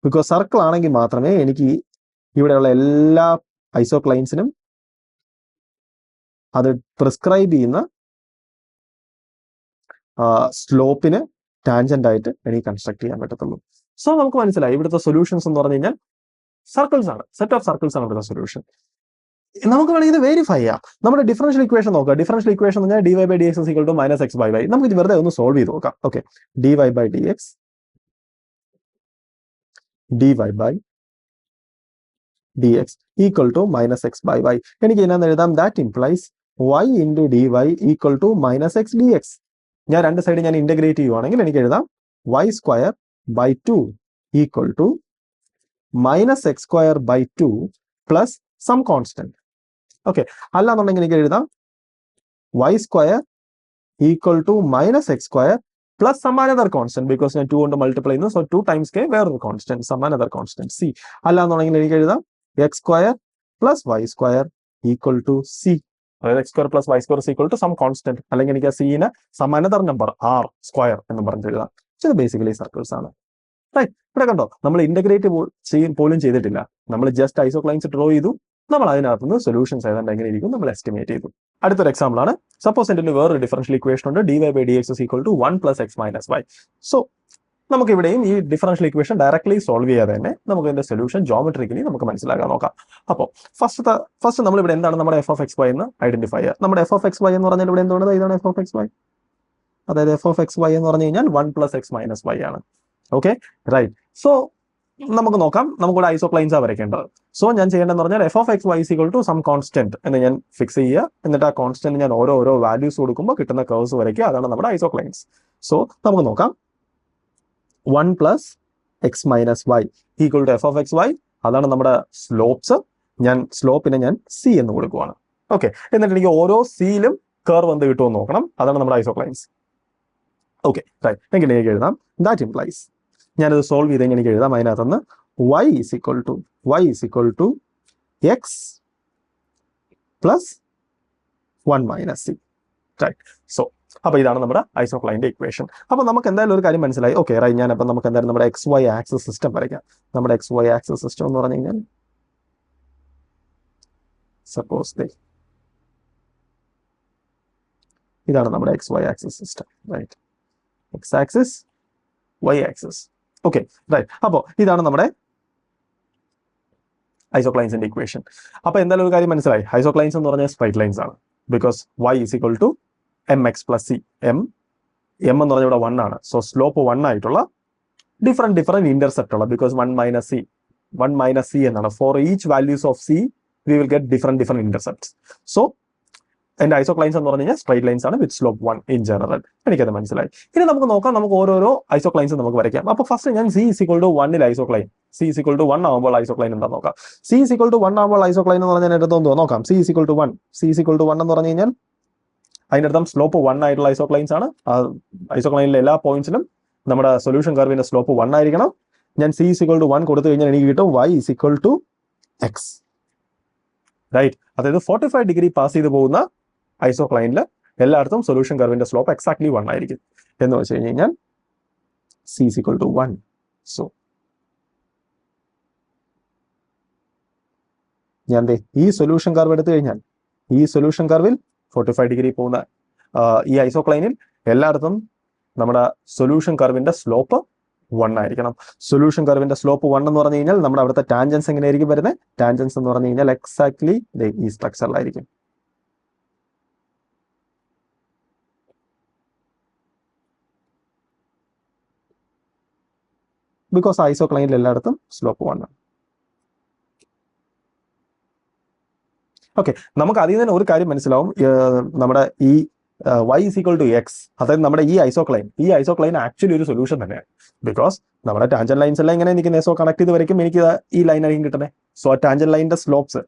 ബിക്കോസ് സർക്കിൾ ആണെങ്കിൽ മാത്രമേ എനിക്ക് ഇവിടെയുള്ള എല്ലാ ഐസോക്ലൈൻസിനും അത് പ്രിസ്ക്രൈബ് ചെയ്യുന്ന സ്ലോപ്പിന് ടാൻജന്റ് ആയിട്ട് എനിക്ക് കൺസ്ട്രക്ട് ചെയ്യാൻ പറ്റത്തുള്ളൂ. സോ നമുക്ക് മനസ്സിലായി ഇവിടുത്തെ സൊല്യൂഷൻസ് എന്ന് പറഞ്ഞു കഴിഞ്ഞാൽ സർക്കിൾസ് ആണ്, സെറ്റ് ഓഫ് സർക്കിൾസ് ആണ് ഇവിടുത്തെ സൊല്യൂഷൻ. നമുക്ക് വേണമെങ്കിൽ ഇത് വെരിഫൈ ചെയ്യാം. നമ്മുടെ ഡിഫറൻഷ്യൽ ഇക്വേഷൻ നോക്കാം. ഡിഫറൻഷ്യൽ ഇക്വേഷൻ എന്ന് പറഞ്ഞാൽ dy/dx is equal to -x/y. നമുക്ക് ഇത് വെറുതെ ഒന്ന് സോൾവ് ചെയ്ത് നോക്കാം. Okay, dy/dx equal to -x/y. എനിക്ക് ഇതിനകത്ത് എഴുതാം that implies y into dy equal to -x dx. ഞാൻ രണ്ട് സൈഡ് ഞാൻ ഇന്റഗ്രേറ്റ് ചെയ്യുവാണെങ്കിൽ എനിക്ക് എഴുതാം y²/2 equal to -x²/2 plus some constant. Okay, അല്ലാന്നുണ്ടെങ്കിൽ എനിക്ക് എഴുതാം y² equal to -x² plus some another constant, because ഞാൻ 2 കൊണ്ട് മൾട്ടിപ്ലൈ ചെയ്യുന്നു. സോ 2 ടൈംസ് k വേറൊരു constant, some another constant c. അല്ലാന്നുണ്ടെങ്കിൽ എനിക്ക് എഴുതാം x² plus y² equal to c. അതായത് x² plus y² equal to some constant, അല്ലെങ്കിൽ എനിക്ക് സീനെ സം അനദർ നമ്പർ r² എന്ന് പറഞ്ഞ് എഴുതാം. ഇത് ബേസിക്കലി സർക്കിൾസ് ആണ്. റൈറ്റ്. ഇവിടെ കണ്ടോ, നമ്മൾ ഇന്റഗ്രേറ്റ് പോലും ചെയ്തിട്ടില്ല. നമ്മൾ ജസ്റ്റ് ഐസോക്ലൈൻസ് ഡ്രോ ചെയ്തു. നമ്മൾ അതിനകത്തുനിന്ന് സൊല്യൂഷൻസ് ഏതാണ്ട് എങ്ങനെ ഇരിക്കും നമ്മൾ എസ്റ്റിമേറ്റ് ചെയ്തു. അടുത്തൊരു എക്സാമ്പിൾ ആണ്. സപ്പോസ് എൻ്റെ വേറൊരു ഡിഫറൻഷ്യൽ ഇക്വേഷൻ ഉണ്ട്, dy/dx is equal to 1 + x - y. So നമുക്ക് ഇവിടെയും ഈ ഡിഫറൻഷ്യൽ ഇക്വേഷൻ ഡയറക്ട്ലി സോൾവ് ചെയ്യാതെ തന്നെ നമുക്ക് ഇതിന്റെ സൊല്യൂഷൻ ജോമെട്രിക്കലി നമുക്ക് മനസ്സിലാക്കാൻ നോക്കാം. അപ്പോൾ ഫസ്റ്റ് നമ്മൾ ഇവിടെ എന്താണ് നമ്മുടെ f(x, y) എന്ന് ഐഡന്റിഫൈ ചെയ്യുക. നമ്മുടെ f(x, y) എന്ന് പറഞ്ഞാൽ ഇവിടെ എന്താണ്? ഇതാണ് f(x, y). അതായത് f(x, y) എന്ന് പറഞ്ഞു കഴിഞ്ഞാൽ 1 + x - y ആണ്. Okay, right. സോ നമുക്ക് നോക്കാം, നമുക്കിവിടെ ഐസോക്ലൈൻസ് വരയ്ക്കേണ്ടത്. സോ ഞാൻ ചെയ്യേണ്ടതെന്ന് പറഞ്ഞാൽ f(x, y) is equal to some constant എന്ന് ഞാൻ ഫിക്സ് ചെയ്യുക. എന്നിട്ട് ആ കോൺസ്റ്റന്റ് ഞാൻ ഓരോ വാല്യൂസ് കൊടുക്കുമ്പോൾ കിട്ടുന്ന കർവ്സ് വരയ്ക്കുക. അതാണ് നമ്മുടെ ഐസോക്ലൈൻസ്. സോ നമുക്ക് നോക്കാം. 1 + x minus y equal to F of X y. അതാണ് നമ്മുടെ സ്ലോപ്സ്. ഞാൻ സ്ലോപ്പിനെ ഞാൻ സി എന്ന് കൊടുക്കുവാണ്. ഓക്കെ, എന്നിട്ട് എനിക്ക് ഓരോ സിയിലും കർവ് എന്ത് കിട്ടുമെന്ന് നോക്കണം. അതാണ് നമ്മുടെ ഐസോക്ലൈൻസ്. Okay, right. എങ്കിൽ എനിക്ക് എഴുതാം ദാറ്റ് ഇംപ്ലൈസ്, ഞാനത് സോൾവ് ചെയ്ത് കഴിഞ്ഞാൽ എനിക്ക് എഴുതാം അതിനകത്തുനിന്ന് y is equal to x plus 1 minus c. Right. So അപ്പോൾ ഇതാണ് നമ്മുടെ ഐസോക്ലൈൻ്റെ ഇക്വേഷൻ. അപ്പോൾ നമുക്ക് എന്തായാലും ഒരു കാര്യം മനസ്സിലായി. Okay, right. ഞാനപ്പോൾ നമുക്ക് എന്തായാലും നമ്മുടെ എക്സ് വൈ ആക്സിസ് സിസ്റ്റം വരയ്ക്കാം. നമ്മുടെ എക്സ് വൈ ആക്സിസ് സിസ്റ്റം എന്ന് പറഞ്ഞു കഴിഞ്ഞാൽ സപ്പോസ് ഇതാണ് നമ്മുടെ x y axis system. Right, x axis y axis. Okay, right. അപ്പോൾ ഇതാണ് നമ്മുടെ ഐസോക്ലൈൻസിന്റെ ഇക്വേഷൻ. അപ്പോൾ എന്തായാലും ഒരു കാര്യം മനസ്സിലായി, ഐസോക്ലൈൻസ് എന്ന് പറഞ്ഞാൽ സ്ട്രൈറ്റ് ലൈൻസ് ആണ്. Because y is equal to m x plus c. M എന്ന് പറഞ്ഞാൽ ഇവിടെ 1 ആണ്. സോ സ്ലോപ്പ് 1 ആയിട്ടുള്ള ഡിഫറെന്റ് ഇന്റർസെപ്റ്റ് ഉള്ള, ബിക്കോസ് 1 മൈനസ് സി എന്നാണ്. For each values of c we will get different intercepts. So എന്റെ ഐസോക്ലൈൻസ് എന്ന് പറഞ്ഞു കഴിഞ്ഞാൽ സ്ട്രൈറ്റ് ലൈൻസ് ആണ് വിത്ത് സ്ലോപ്പ് 1 ഇൻ ജനറൽ. എനിക്കത് മനസ്സിലായി. ഇനി നമുക്ക് നോക്കാം, നമുക്ക് ഓരോരോ ഐസോക്ലൈൻസ് നമുക്ക് വരയ്ക്കാം. അപ്പോൾ ഫസ്റ്റ് ഞാൻ C is equal to 1 isocline, C is equal to 1 ആകുമ്പോൾ ഐസോക്ലൈൻ എന്താ നോക്കാം. സി ഈസ് ഈക്വൽ ടു 1 ആകുമ്പോൾ ഐസോക്ലൈൻ എന്ന് പറഞ്ഞാൽ എടുത്ത് നോക്കാം. സി ഈസ് ഈക്വൽ ടു 1 എന്ന് പറഞ്ഞു കഴിഞ്ഞാൽ അതിനർത്ഥം സ്ലോപ്പ് 1 ആയിട്ടുള്ള ഐസോക്ലൈൻസ് ആണ്. ഐസോക്ലൈനിലെ എല്ലാ പോയിന്റ്സിലും നമ്മുടെ സൊല്യൂഷൻ കർവിന്റെ സ്ലോപ്പ് 1 ആയിരിക്കണം. ഞാൻ സി ഈസ് ഈക്വൽ ടു 1 കൊടുത്തു കഴിഞ്ഞാൽ എനിക്ക് കിട്ടും y is equal to x. Right. അതായത് 45 ഡിഗ്രി പാസ് ചെയ്ത് പോകുന്ന ഐസോക്ലൈനിൽ എല്ലായിടത്തും സൊല്യൂഷൻ കർവിന്റെ സ്ലോപ്പ് എക്സാക്ട്ലി 1 ആയിരിക്കും എന്ന് വെച്ച് കഴിഞ്ഞാൽ c is equal to 1. So ഞാൻ ഈ സൊല്യൂഷൻ കർവ് എടുത്തു കഴിഞ്ഞാൽ ഈ സൊല്യൂഷൻ കർവിൽ 45 ഡിഗ്രി പോകുന്ന ഈ ഐസോക്ലൈനിൽ എല്ലായിടത്തും നമ്മുടെ സൊല്യൂഷൻ കർവിന്റെ സ്ലോപ്പ് 1 ആയിരിക്കണം. സൊല്യൂഷൻ കർവിന്റെ സ്ലോപ്പ് 1 എന്ന് പറഞ്ഞു കഴിഞ്ഞാൽ നമ്മുടെ അവിടുത്തെ ടാൻജൻസ് എങ്ങനെയായിരിക്കും വരുന്നത്? ടാൻജൻസ് എന്ന് പറഞ്ഞു കഴിഞ്ഞാൽ എക്സാക്ട്ലി ഈ സ്ട്രക്ചറിലായിരിക്കും. ബിക്കോസ് ഐസോക്ലൈനിൽ എല്ലായിടത്തും സ്ലോപ്പ് 1 ആണ്. ഓക്കെ, നമുക്ക് അതിൽ നിന്ന് ഒരു കാര്യം മനസ്സിലാവും. നമ്മുടെ ഈ y is equal to x, അതായത് നമ്മുടെ ഈ ഐസോക്ലൈൻ ആക്ച്വലി ഒരു സൊല്യൂഷൻ തന്നെയാണ്. ബിക്കോസ് നമ്മുടെ ടാൻജൻ ലൈൻസ് എല്ലാം ഇങ്ങനെ നിൽക്കുന്നത്. സോ കണക്ട് ചെയ്ത് വരയ്ക്കും എനിക്ക് ഈ ലൈൻ ആയിരിക്കും കിട്ടുന്നത്. സോ ടാൻജൻ ലൈനിന്റെ സ്ലോപ്സ്,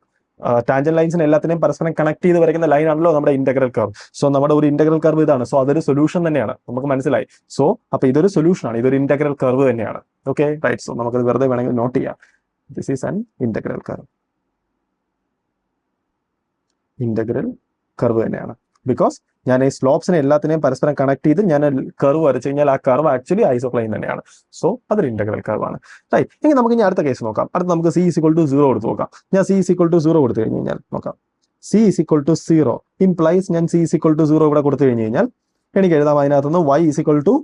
ടാൻജൻ ലൈൻസിന് എല്ലാത്തിനെയും പരസ്പരം കണക്ട് ചെയ്ത് വരയ്ക്കുന്ന ലൈൻ ആണല്ലോ നമ്മുടെ ഇന്റഗ്രൽ കർവ്. സോ നമ്മുടെ ഒരു ഇന്റഗ്രൽ കർവ് ഇതാണ്. സോ അതൊരു സൊല്യൂഷൻ തന്നെയാണ്, നമുക്ക് മനസ്സിലായി. സോ അപ്പൊ ഇതൊരു സൊല്യൂഷൻ ആണ്, ഇതൊരു ഇന്റഗ്രൽ കർവ് തന്നെയാണ്. Okay, right. സോ നമുക്കത് വെറുതെ വേണമെങ്കിൽ നോട്ട് ചെയ്യാം. This is an integral curve. Integral curve തന്നെയാണ്. ബിക്കോസ് ഞാൻ ഈ സ്ലോപ്സിനെ എല്ലാത്തിനെയും പരസ്പരം കണക്ട് ചെയ്ത് ഞാൻ കർവ് വരച്ചു കഴിഞ്ഞാൽ ആ കർവ് ആക്ച്വലി ഐസോക്ലൈൻ തന്നെയാണ്. സോ അതൊരു ഇന്റഗ്രൽ കർവ് ആണ്. റൈറ്റ്. എങ്കിൽ നമുക്ക് ഇനി അടുത്ത കേസ് നോക്കാം. അടുത്ത് നമുക്ക് സി ഈസ് ഈക്വൽ ടു 0 കൊടുത്ത് നോക്കാം. ഞാൻ സി ഈസ് ഈക്വൽ ടു 0 കൊടുത്തു കഴിഞ്ഞ് കഴിഞ്ഞാൽ നോക്കാം. C is equal to 0 implies ഞാൻ സി ഈസ് ഈക്വൽ ടു 0 ഇവിടെ കൊടുത്തു കഴിഞ്ഞ് കഴിഞ്ഞാൽ എനിക്ക് എഴുതാം അതിനകത്തുനിന്ന് y is equal to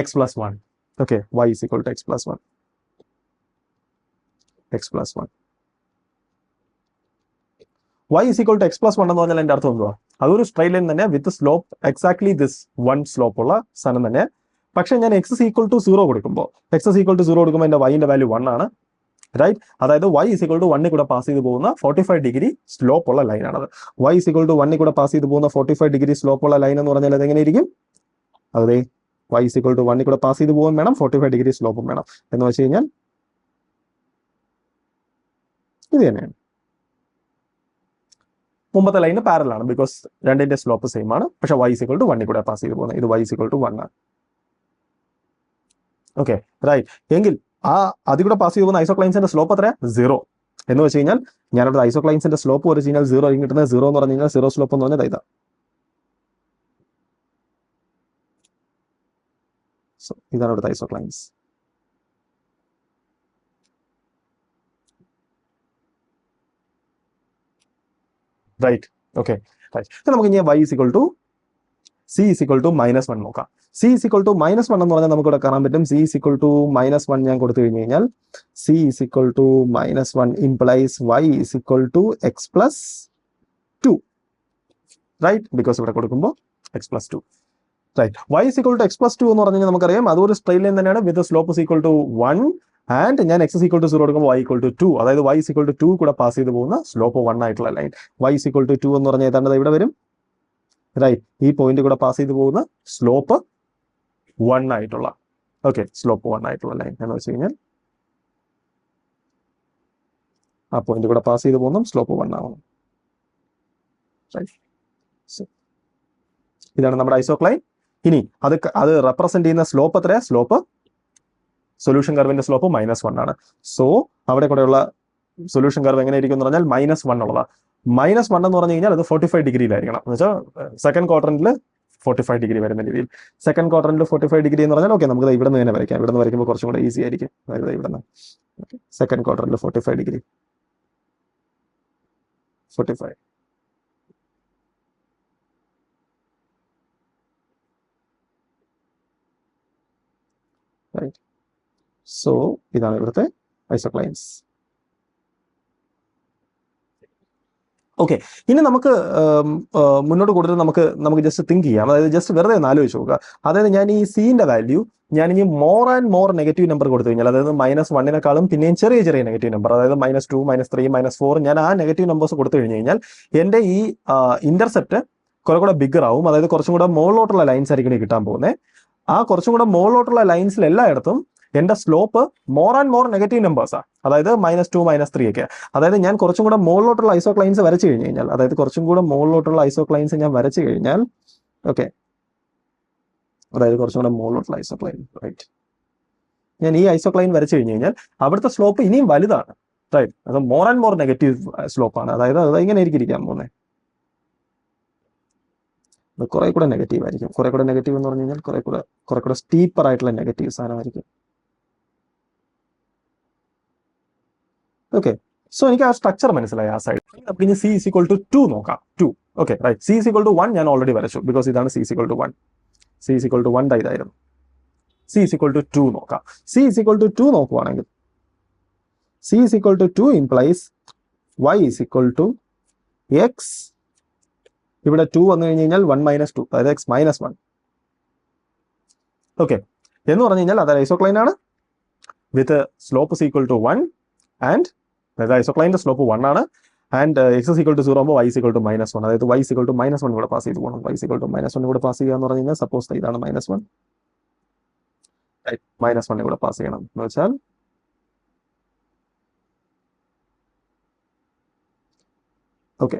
x plus 1. Okay, y is equal to x plus 1. y is equal to x plus 1 എന്ന് പറഞ്ഞാൽ എൻ്റെ അർത്ഥം എന്തുവാ? അതൊരു സ്ട്രൈറ്റ് ലൈൻ തന്നെ വിത്ത് സ്ലോപ്പ് എക്സാക്ട്ലി ദിസ് 1 സ്ലോപ്പ് ഉള്ള സാധനം തന്നെ. പക്ഷെ ഞാൻ എക്സ് ഈക്വൽ ടു 0 കൊടുക്കുമ്പോൾ എൻ്റെ വൈൻ്റെ വാല്യൂ 1 ആണ്. റൈറ്റ്. അതായത് y ഈസ് ഈക്വൽ ടു 1 കൂടെ പാസ് ചെയ്ത് പോകുന്ന 45 ഡിഗ്രി സ്ലോപ്പ് ഉള്ള ലൈൻ ആണത്. y ഈസ് ഈക്വൽ ടു 1 കൂടെ പാസ് ചെയ്ത് പോകുന്ന 45 ഡിഗ്രി സ്ലോപ്പ് ഉള്ള ലൈൻ എന്ന് പറഞ്ഞാൽ അത് എങ്ങനെയിരിക്കും? അതെ, y ഈസ് ഈക്വൽ ടു 1 കൂടെ പാസ് ചെയ്ത് പോകാൻ വേണം, 45 ഡിഗ്രി സ്ലോപ്പും വേണം. എന്ന് വെച്ച് കഴിഞ്ഞാൽ ഇത് തന്നെയാണ്. മുമ്പത്തെ ലൈന് പാരലൽ ആണ്, ബിക്കോസ് രണ്ടിന്റെ സ്ലോപ്പ് സെയിം ആണ്. പക്ഷെ y ഈസ് ഈക്വൽ ടു 1 കൂടെ പാസ് ചെയ്ത് പോകുന്നത്. ഇത് y ഈസ് ഈക്വൽ ടു 1 ആണ്. Okay, right. എങ്കിൽ അതിൽ കൂടെ പാസ് ചെയ്ത് പോകുന്ന ഐസോക്ലൈൻസിന്റെ സ്ലോപ്പ് എത്രയാ? 0. എന്ന് വെച്ച് കഴിഞ്ഞാൽ ഞാനവിടെ ഐസോക്ലൈൻസിന്റെ സ്ലോപ്പ് വരച്ച് കഴിഞ്ഞാൽ 0 ആയിരിക്കും കിട്ടുന്നത്. 0 എന്ന് പറഞ്ഞു കഴിഞ്ഞാൽ 0 സ്ലോപ്പ് എന്ന് പറഞ്ഞാൽ ഇതാ. സോ ഇതാണ് ഇവിടുത്തെ ഐസോക്ലൈൻസ്. റൈറ്റ്. Okay, right. നമുക്ക് ഇനി y is equal to c is equal to -1 നോക്കാം. c ഈസ് ഈക്വൽ ടു -1 എന്ന് പറഞ്ഞാൽ നമുക്ക് ഇവിടെ കാണാൻ പറ്റും. c ഈസ് ഈക്വൽ ടു -1 ഞാൻ കൊടുത്തു കഴിഞ്ഞ് കഴിഞ്ഞാൽ c is equal to -1 implies y is equal to x plus 2. Right. Because ഇവിടെ കൊടുക്കുമ്പോൾ x plus 2. Right. y is equal to x plus 2 എന്ന് പറഞ്ഞു കഴിഞ്ഞാൽ നമുക്കറിയാം അതൊരു സ്ട്രെയിറ്റ് ലൈൻ തന്നെയാണ് with slope is equal to 1. And ഞാൻ എക്സ് ഈക്വൽ ടു 0 കൊടുക്കുമ്പോൾ y ഈക്വൽ ടു 2. അതായത് y ഈക്വൽ ടു 2 കൂടെ പാസ് ചെയ്ത് പോകുന്ന സ്ലോപ്പ് 1 ആയിട്ടുള്ള ലൈൻ. y ഈക്വൽ ടു 2 എന്ന് പറഞ്ഞാൽ ഏതാണ്ട് ഇവിടെ വരും. റൈറ്റ്. ഈ പോയിന്റ് കൂടെ പാസ് ചെയ്ത് പോകുന്ന സ്ലോപ്പ് 1 ആയിട്ടുള്ള. ഓക്കെ, സ്ലോപ്പ് 1 ആയിട്ടുള്ള ലൈൻ എന്ന് വെച്ച് കഴിഞ്ഞാൽ ആ പോയിന്റ് കൂടെ പാസ് ചെയ്ത് പോകുന്നു, സ്ലോപ്പ് 1 ആവണം. ഇതാണ് നമ്മുടെ ഐസോക്ലൈൻ. ഇനി അത് റെപ്രസെന്റ് ചെയ്യുന്ന സ്ലോപ്പ് എത്രയാ? സ്ലോപ്പ് സൊല്യൂഷൻ കർവിന്റെ സ്ലോപ്പ് -1 ആണ്. സോ അവിടെ കൂടെയുള്ള സൊല്യൂഷൻ കർവ് എങ്ങനെ ഇരിക്കും എന്ന് പറഞ്ഞാൽ -1 ഉള്ളതാ. -1 എന്ന് പറഞ്ഞു കഴിഞ്ഞാൽ അത് 45 ഡിഗ്രിയിലായിരിക്കണം. എന്ന് വെച്ചാൽ സെക്കൻഡ് ക്വാഡ്രന്റിൽ 45 ഡിഗ്രി വരുന്ന രീതിയിൽ. സെക്കൻഡ് ക്വാഡ്രന്റിൽ 45 ഡിഗ്രി എന്ന് പറഞ്ഞാൽ ഓക്കെ, നമുക്ക് ഇവിടെ നിന്ന് തന്നെ വരയ്ക്കാം. ഇവിടെ നിന്ന് വരയ്ക്കുമ്പോൾ കുറച്ചും കൂടെ ഈസി ആയിരിക്കും. അതായത് ഇവിടെ നിന്ന് സെക്കൻഡ് ക്വാഡ്രന്റിൽ 45 ഡിഗ്രി, 45. റൈറ്റ്. സോ ഇതാണ് ഇവിടുത്തെ ഐസോക്ലൈൻസ്. ഓക്കെ, ഇനി നമുക്ക് മുന്നോട്ട് കൂടുതൽ നമുക്ക് ജസ്റ്റ് തിങ്ക് ചെയ്യാം. അതായത് ജസ്റ്റ് വെറുതെ ഒന്ന് ആലോചിച്ച് നോക്കുക. അതായത് ഞാൻ ഈ സീന്റെ വാല്യൂ ഞാൻ ഇനി more and more negative number കൊടുത്തു കഴിഞ്ഞാൽ, അതായത് -1 പിന്നെയും ചെറിയ നെഗറ്റീവ് നമ്പർ, അതായത് -2, -3, -4, ഞാൻ ആ നെഗറ്റീവ് നമ്പേഴ്സ് കൊടുത്തു കഴിഞ്ഞ് കഴിഞ്ഞാൽ എൻ്റെ ഈ ഇന്റർസെപ്റ്റ് കുറെ കൂടെ ബിഗർ ആവും. അതായത് കുറച്ചും കൂടെ മുകളിലോട്ടുള്ള ലൈൻസ് ആയിരിക്കും കിട്ടാൻ പോകുന്നത്. ആ കുറച്ചും കൂടെ മുകളിലോട്ടുള്ള ലൈൻസിൽ എല്ലായിടത്തും എന്റെ slope more and more negative നമ്പേഴ്സാണ്. അതായത് -2, -3 ഒക്കെ. അതായത് ഞാൻ കുറച്ചും കൂടെ മുകളിലോട്ടുള്ള ഐസോക്ലൈൻസ് വരച്ചു കഴിഞ്ഞ് കഴിഞ്ഞാൽ, അതായത് കുറച്ചും കൂടെ മുകളിലോട്ടുള്ള ഐസോക്ലൈൻസ് ഞാൻ വരച്ചു കഴിഞ്ഞാൽ, ഓക്കെ, അതായത് കുറച്ചും കൂടെ മുകളിലോട്ടുള്ള ഐസോക്ലൈൻ, റൈറ്റ്, ഞാൻ ഈ ഐസോക്ലൈൻ വരച്ചു കഴിഞ്ഞ് കഴിഞ്ഞാൽ അവിടുത്തെ സ്ലോപ്പ് ഇനിയും വലുതാണ്. റൈറ്റ്, അത് മോർ ആൻഡ് മോർ നെഗറ്റീവ് സ്ലോപ്പാണ്. അതായത് അത് ഇങ്ങനെ ഇരിക്കാൻ പോകുന്നത്, അത് കുറെ കൂടെ നെഗറ്റീവ് ആയിരിക്കും. കുറെ കൂടെ നെഗറ്റീവ് എന്ന് പറഞ്ഞു കഴിഞ്ഞാൽ കുറെ കൂടെ സ്റ്റീപ്പർ ആയിട്ടുള്ള നെഗറ്റീവ് സാധനമായിരിക്കും. ഓക്കെ, സോ എനിക്ക് ആ സ്ട്രക്ചർ മനസ്സിലായി ആ സൈഡ്. അപ്പൊ ഇനി C = 2 നോക്കാം. 2, ഓക്കെ, റൈറ്റ്. C = 1 ഞാൻ ഓൾറെഡി വരച്ചു, ബിക്കോസ് ഇതാണ് C = 1. C = 1 ഇതായിരുന്നു. C = 2 നോക്കാം. C = 2 നോക്കുവാണെങ്കിൽ C = 2 implies Y = X. ഇവിടെ 2 വന്നു കഴിഞ്ഞ് കഴിഞ്ഞാൽ 1 - 2, അതായത് X - 1. ഓക്കെ, എന്ന് പറഞ്ഞു കഴിഞ്ഞാൽ അത് ഐസോക്ലൈൻ ആണ് വിത്ത് സ്ലോപ്പ് = 1 ആൻഡ് അതായത് ഐസോക്ലൈൻ്റെ സ്ലോപ്പ് 1 ആണ്. ആൻഡ് X = 0 ആകുമ്പോൾ Y = -1, അതായത് Y = -1 ഇവിടെ പാസ് ചെയ്ത് പോകണം. Y = -1 ഇവിടെ പാസ് ചെയ്യുക എന്ന് പറഞ്ഞു കഴിഞ്ഞാൽ, സപ്പോസ് ഇതാണ് -1, -1 ഇവിടെ പാസ് ചെയ്യണം എന്ന് വെച്ചാൽ ഓക്കെ.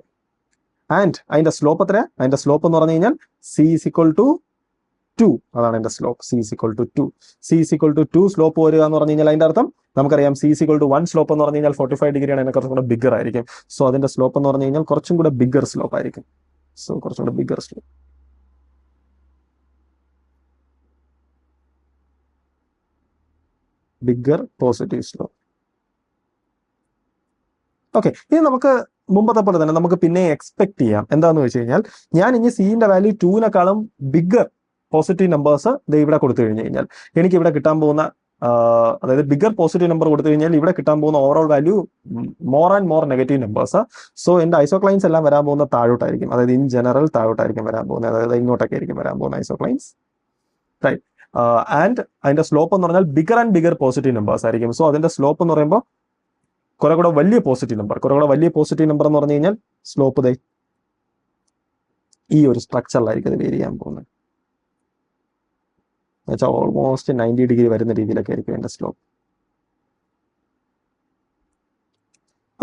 ആൻഡ് അതിന്റെ സ്ലോപ്പ് എത്രയാ? അതിന്റെ സ്ലോപ്പ് എന്ന് പറഞ്ഞു കഴിഞ്ഞാൽ C = 2, അതാണ് എന്റെ സ്ലോപ്പ്. C = 2. C = 2 സ്ലോപ്പ് വരിക എന്ന് പറഞ്ഞു കഴിഞ്ഞാൽ അതിന്റെ അർത്ഥം നമുക്കറിയാം C = 1 സ്ലോപ്പ് എന്ന് പറഞ്ഞു കഴിഞ്ഞാൽ 45 ഡിഗ്രിയാണ്, അതിനെ കുറച്ചും കൂടെ ബിഗർ ആയിരിക്കും. സോ അതിന്റെ സ്ലോപ്പ് എന്ന് പറഞ്ഞു കഴിഞ്ഞാൽ കുറച്ചും കൂടെ ബിഗർ സ്ലോപ്പ് ആയിരിക്കും. സോ കുറച്ചും കൂടെ bigger slope, bigger positive slope. Okay, ഇനി നമുക്ക് മുമ്പത്തെ പോലെ തന്നെ നമുക്ക് പിന്നെ എക്സ്പെക്ട് ചെയ്യാം. എന്താന്ന് വെച്ച് കഴിഞ്ഞാൽ, ഞാൻ ഇനി സിന്റെ വാല്യൂ 2-നേക്കാളും ബിഗർ പോസിറ്റീവ് നമ്പേഴ്സ് ഇവിടെ കൊടുത്തു കഴിഞ്ഞു കഴിഞ്ഞാൽ എനിക്ക് ഇവിടെ കിട്ടാൻ പോകുന്ന അതായത് ബിഗർ പോസിറ്റീവ് നമ്പർ കൊടുത്തു കഴിഞ്ഞാൽ ഇവിടെ കിട്ടാൻ പോകുന്ന overall value more and more negative numbers. So എന്റെ ഐസോക്ലൈൻസ് എല്ലാം വരാൻ പോകുന്ന താഴോട്ടായിരിക്കും. അതായത് ഇൻ ജനറൽ താഴോട്ടായിരിക്കും വരാൻ പോകുന്നത്. അതായത് ഇങ്ങോട്ടൊക്കെ ആയിരിക്കും വരാൻ പോകുന്ന ഐസോക്ലൈൻസ്, റൈറ്റ്. ആൻഡ് അതിന്റെ സ്ലോപ്പ് എന്ന് പറഞ്ഞാൽ bigger and bigger positive numbers ആയിരിക്കും. സോ അതിന്റെ സ്ലോപ്പ് എന്ന് പറയുമ്പോൾ കുറെ കൂടെ വലിയ പോസിറ്റീവ് നമ്പർ എന്ന് പറഞ്ഞു കഴിഞ്ഞാൽ സ്ലോപ്പ് ഈ ഒരു സ്ട്രക്ചറിലായിരിക്കും അത് വേരി ചെയ്യാൻ പോകുന്നത്. എന്നുവെച്ചാൽ ഓൾമോസ്റ്റ് 90 ഡിഗ്രി വരുന്ന രീതിയിലൊക്കെ ആയിരിക്കും എന്റെ സ്ലോപ്പ്.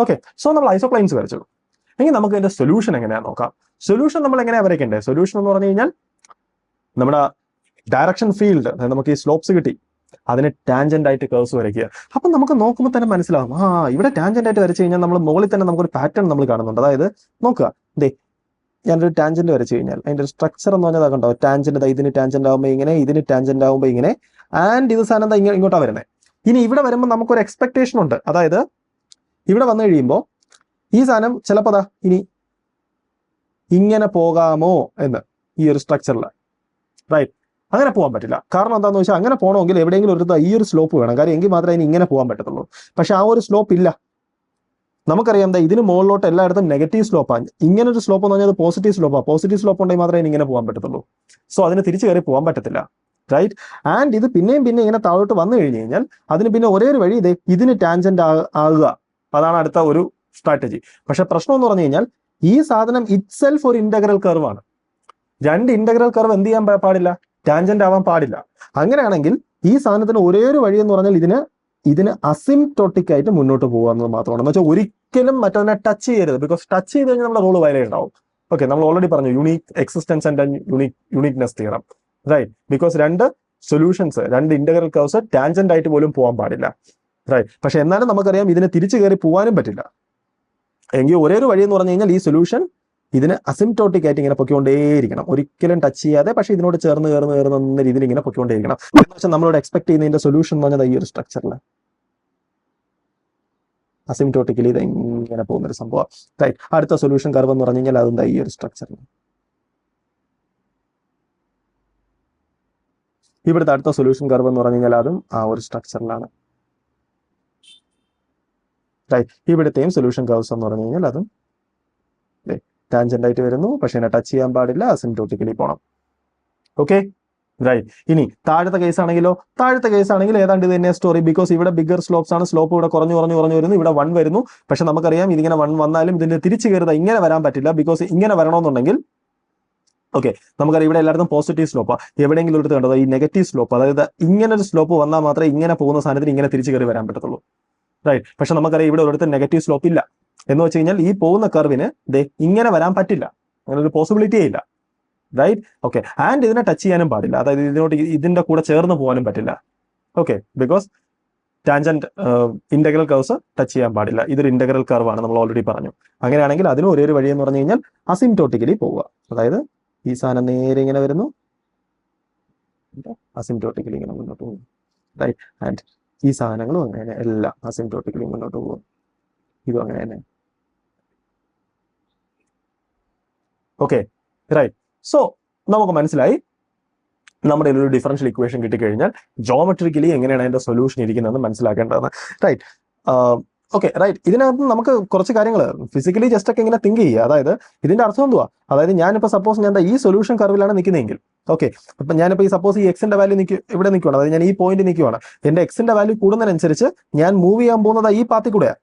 ഓക്കെ, സോ നമ്മൾ ഐസോക്ലൈൻസ് വരച്ചു. എങ്കിൽ നമുക്ക് ഇതിന്റെ സൊല്യൂഷൻ എങ്ങനെയാണെന്ന് നോക്കാം. സൊല്യൂഷൻ നമ്മൾ എങ്ങനെയാ വരയ്ക്കേണ്ടത്? സൊല്യൂഷൻ എന്ന് പറഞ്ഞു കഴിഞ്ഞാൽ നമ്മുടെ ഡയറക്ഷൻ ഫീൽഡ്, നമുക്ക് ഈ സ്ലോപ്സ് കിട്ടി, അതിന് ടാൻജന്റ് ആയിട്ട് കേർവ്സ് വരയ്ക്കുക. അപ്പം നമുക്ക് നോക്കുമ്പോൾ തന്നെ മനസ്സിലാവും, ഇവിടെ ടാൻജന്റ് ആയിട്ട് വരച്ചു കഴിഞ്ഞാൽ നമ്മൾ മുകളിൽ തന്നെ നമുക്കൊരു പാറ്റേൺ നമ്മൾ കാണുന്നുണ്ട്. അതായത് നോക്കുക, ഞാനൊരു ടാൻജന്റ് വരച്ചു കഴിഞ്ഞാൽ അതിന്റെ ഒരു സ്ട്രക്ചർ എന്ന് പറഞ്ഞാൽ കണ്ടോ, ടാൻജന്റ് ഇതിന് ടാൻജന്റ് ആകുമ്പോൾ ഇങ്ങനെ, ഇതിന് ടാൻജന്റ് ആകുമ്പോൾ ഇങ്ങനെ, ആൻഡ് ഇത് സാധനം ഇങ്ങോട്ടാ വരുന്നത്. ഇനി ഇവിടെ വരുമ്പോൾ നമുക്കൊരു എക്സ്പെക്ടേഷൻ ഉണ്ട്. അതായത് ഇവിടെ വന്നു കഴിയുമ്പോൾ ഈ സാധനം ചിലപ്പോൾ ഇനി ഇങ്ങനെ പോകാമോ എന്ന്, ഈ ഒരു സ്ട്രക്ചറിൽ, റൈറ്റ്. അങ്ങനെ പോകാൻ പറ്റില്ല. കാരണം എന്താണെന്ന് വെച്ചാൽ അങ്ങനെ പോകണമെങ്കിൽ എവിടെയെങ്കിലും ഒരു ഈ ഒരു സ്ലോപ്പ് വേണം. കാര്യം എങ്കിൽ മാത്രമേ ഇനി ഇങ്ങനെ പോകാൻ പറ്റത്തുള്ളൂ. പക്ഷെ ആ ഒരു സ്ലോപ്പ് ഇല്ല. നമുക്കറിയാം ഇതിന് മുകളിലോട്ട് എല്ലായിടത്തും നെഗറ്റീവ് സ്ലോപ്പാണ്. ഇങ്ങനെ ഒരു സ്ലോപ്പ് എന്ന് പറഞ്ഞാൽ പോസിറ്റീവ് സ്ലോപ്പാണ്. പോസിറ്റീവ് സ്ലോപ്പ് ഉണ്ടെങ്കിൽ മാത്രമേ ഇങ്ങനെ പോകാൻ പറ്റത്തുള്ളൂ. സോ അതിന് തിരിച്ചു കയറി പോകാൻ പറ്റത്തില്ല, റൈറ്റ്. ആൻഡ് ഇത് പിന്നെയും ഇങ്ങനെ താഴോട്ട് വന്നു കഴിഞ്ഞ് കഴിഞ്ഞാൽ അതിന് പിന്നെ ഒരേ ഒരു വഴി ഇതിന് ടാൻജന്റ് ആകുക. അതാണ് അടുത്ത ഒരു സ്ട്രാറ്റജി. പക്ഷെ പ്രശ്നം എന്ന് പറഞ്ഞു കഴിഞ്ഞാൽ ഈ സാധനം ഇറ്റ്സെൽഫ് ഒരു ഇന്റഗ്രൽ കർവ് ആണ്. രണ്ട് ഇന്റഗ്രൽ കർവ് എന്ത് ചെയ്യാൻ പാടില്ല? ടാൻജന്റ് ആവാൻ പാടില്ല. അങ്ങനെയാണെങ്കിൽ ഈ സാധനത്തിന് ഒരേ ഒരു വഴി എന്ന് പറഞ്ഞാൽ ഇതിന് അസിംപ്റ്റോട്ടിക് ആയിട്ട് മുന്നോട്ട് പോകാമെന്ന് മാത്രമാണ്. എന്ന് വെച്ചാൽ ഒരിക്കലും മറ്റൊന്നിനെ ടച്ച് ചെയ്യരുത്. ബിക്കോസ് ടച്ച് ചെയ്ത് കഴിഞ്ഞാൽ നമ്മുടെ റൂൾ വയലേറ്റ് ആവും. ഓക്കെ, നമ്മൾ ഓൾറെഡി പറഞ്ഞു unique existence and uniqueness theorem, right? Because രണ്ട് സൊല്യൂഷൻസ്, രണ്ട് ഇന്റഗ്രൽ കർവ്സ് ടാൻജന്റ് ആയിട്ട് പോലും പോകാൻ പാടില്ല, റൈറ്റ്? പക്ഷെ എന്നാലും നമുക്കറിയാം ഇതിനെ തിരിച്ചു കയറി പോകാനും പറ്റില്ല. എങ്കിൽ ഒരേ ഒരു വഴി എന്ന് പറഞ്ഞു കഴിഞ്ഞാൽ ഈ സൊല്യൂഷൻ ഇതിന് അസിംപ്റ്റോട്ടിക് ആയിട്ട് ഇങ്ങനെ പൊയ്ക്കൊണ്ടേയിരിക്കണം, ഒരിക്കലും ടച്ച് ചെയ്യാതെ, പക്ഷേ ഇതിനോട് ചേർന്ന് രീതിയിൽ ഇങ്ങനെ പൊയ്ക്കൊണ്ടേയിരിക്കണം. എന്ന് വെച്ചാൽ നമ്മളോട് എക്സ്പെക്ട് ചെയ്യുന്നതിന്റെ സൊല്യൂഷൻ എന്ന് പറഞ്ഞാൽ ഈ ഒരു സ്ട്രക്ചറിൽ അസിംപ്റ്റോട്ടിക്കലി ഇത് ഇങ്ങനെ പോകുന്ന ഒരു സംഭവം, റൈറ്റ്? അടുത്ത സൊല്യൂഷൻ കർവ് എന്ന് പറഞ്ഞു കഴിഞ്ഞാൽ അതെന്താ ഈ ഒരു സ്ട്രക്ചറിൽ. ഇവിടുത്തെ അടുത്ത സൊല്യൂഷൻ കർവ് എന്ന് പറഞ്ഞു കഴിഞ്ഞാൽ അതും ആ ഒരു സ്ട്രക്ചറിലാണ്, റൈറ്റ്? ഇവിടുത്തെയും സൊല്യൂഷൻ കർവ്സ് എന്ന് പറഞ്ഞു കഴിഞ്ഞാൽ അതും ടാൻജന്റ് ആയിട്ട് വരുന്നു, പക്ഷെ എന്നെ ടച്ച് ചെയ്യാൻ പാടില്ല, അസിംപ്റ്റോട്ടിക്കലി പോകണം. Okay, right? ഇനി താഴത്തെ കേസ് ആണെങ്കിൽ ഏതാണ്ട് ഇത് തന്നെ സ്റ്റോറി. ബിക്കോസ് ഇവിടെ ബിഗർ സ്ലോപ്സ് ആണ്, സ്ലോപ്പ് ഇവിടെ കുറഞ്ഞു വരുന്നു, ഇവിടെ 1 വരുന്നു. പക്ഷെ നമുക്കറിയാം ഇതിങ്ങനെ 1 വന്നാലും ഇതിന്റെ തിരിച്ചു കയറുക ഇങ്ങനെ വരാൻ പറ്റില്ല. ബിക്കോസ് ഇങ്ങനെ വരണമെന്നുണ്ടെങ്കിൽ ഓക്കെ, നമുക്കറിയാം ഇവിടെ എല്ലായിടത്തും പോസിറ്റീവ് സ്ലോപ്പാ, എവിടെയെങ്കിലും എടുത്ത് കണ്ടത് ഈ നെഗറ്റീവ് സ്ലോപ്പ്, അതായത് ഇങ്ങനെ ഒരു സ്ലോപ്പ് വന്നാൽ മാത്രമേ ഇങ്ങനെ പോകുന്ന സാധനത്തിന് ഇങ്ങനെ തിരിച്ചു കയറി വരാൻ പറ്റത്തുള്ളൂ, റൈറ്റ്? പക്ഷെ നമുക്കറിയാം ഇവിടെ ഒരിടത്ത് നെഗറ്റീവ് സ്ലോപ്പ് ഇല്ല. എന്ന് വെച്ച് കഴിഞ്ഞാൽ ഈ പോകുന്ന കർവിന് ഇങ്ങനെ വരാൻ പറ്റില്ല, അങ്ങനെ ഒരു പോസിബിലിറ്റിയേ ഇല്ല, റൈറ്റ്? ഓക്കെ, ആൻഡ് ഇതിനെ ടച്ച് ചെയ്യാനും പാടില്ല, അതായത് ഇതിന്റെ കൂടെ ചേർന്ന് പോകാനും പറ്റില്ല. Okay, because tangent integral curves touch ചെയ്യാൻ പാടില്ല. ഇതൊരു ഇന്റഗ്രൽ കർവ് ആണ്, നമ്മൾ ഓൾറെഡി പറഞ്ഞു. അങ്ങനെയാണെങ്കിൽ അതിന് ഒരേ ഒരു വഴി എന്ന് പറഞ്ഞു കഴിഞ്ഞാൽ അസിംപ്റ്റോട്ടിക്കലി പോവുക. അതായത് ഈ സാധനം നേരെ ഇങ്ങനെ വരുന്നു, അസിംപ്റ്റോട്ടിക്കലി ഇങ്ങനെ മുന്നോട്ട് പോകും, റൈറ്റ്? ആൻഡ് ഈ സാധനങ്ങളും അങ്ങനെ എല്ലാം അസിംപ്റ്റോട്ടിക്കലി മുന്നോട്ട് പോകും. ഇതും അങ്ങനെ തന്നെ. Okay, right? സോ നമുക്ക് മനസ്സിലായി നമ്മുടെ ഒരു ഡിഫറൻഷ്യൽ ഇക്വേഷൻ കിട്ടിക്കഴിഞ്ഞാൽ ജോമെട്രിക്കലി എങ്ങനെയാണ് അതിന്റെ സൊല്യൂഷൻ ഇരിക്കുന്നതെന്ന് മനസ്സിലാക്കേണ്ടതാണ്, റൈറ്റ്? Okay, right? ഇതിനകത്ത് നമുക്ക് കുറച്ച് കാര്യങ്ങൾ ഫിസിക്കലി ജസ്റ്റ് ഒക്കെ ഇങ്ങനെ തിങ്ക് ചെയ്യുക. അതായത് ഇതിന്റെ അർത്ഥം എന്തുവാ? അതായത് ഞാനിപ്പോൾ സപ്പോസ് ഞാൻ ഈ സൊല്യൂഷൻ കർവിലാണ് നിൽക്കുന്നതെങ്കിൽ, ഓക്കെ, അപ്പൊ ഞാനിപ്പോൾ ഈ സപ്പോസ് ഈ എക്സിന്റെ വാല്യൂ ഇവിടെ നിൽക്കുവാണ്, അതായത് ഞാൻ ഈ പോയിന്റ് നിൽക്കുവാണ്. എന്റെ എക്സിന്റെ വാല്യൂ കൂടുന്നതിനനുസരിച്ച് ഞാൻ മൂവ് ചെയ്യാൻ പോകുന്നത് ഈ പാത്തിൽ കൂടെയാണ്,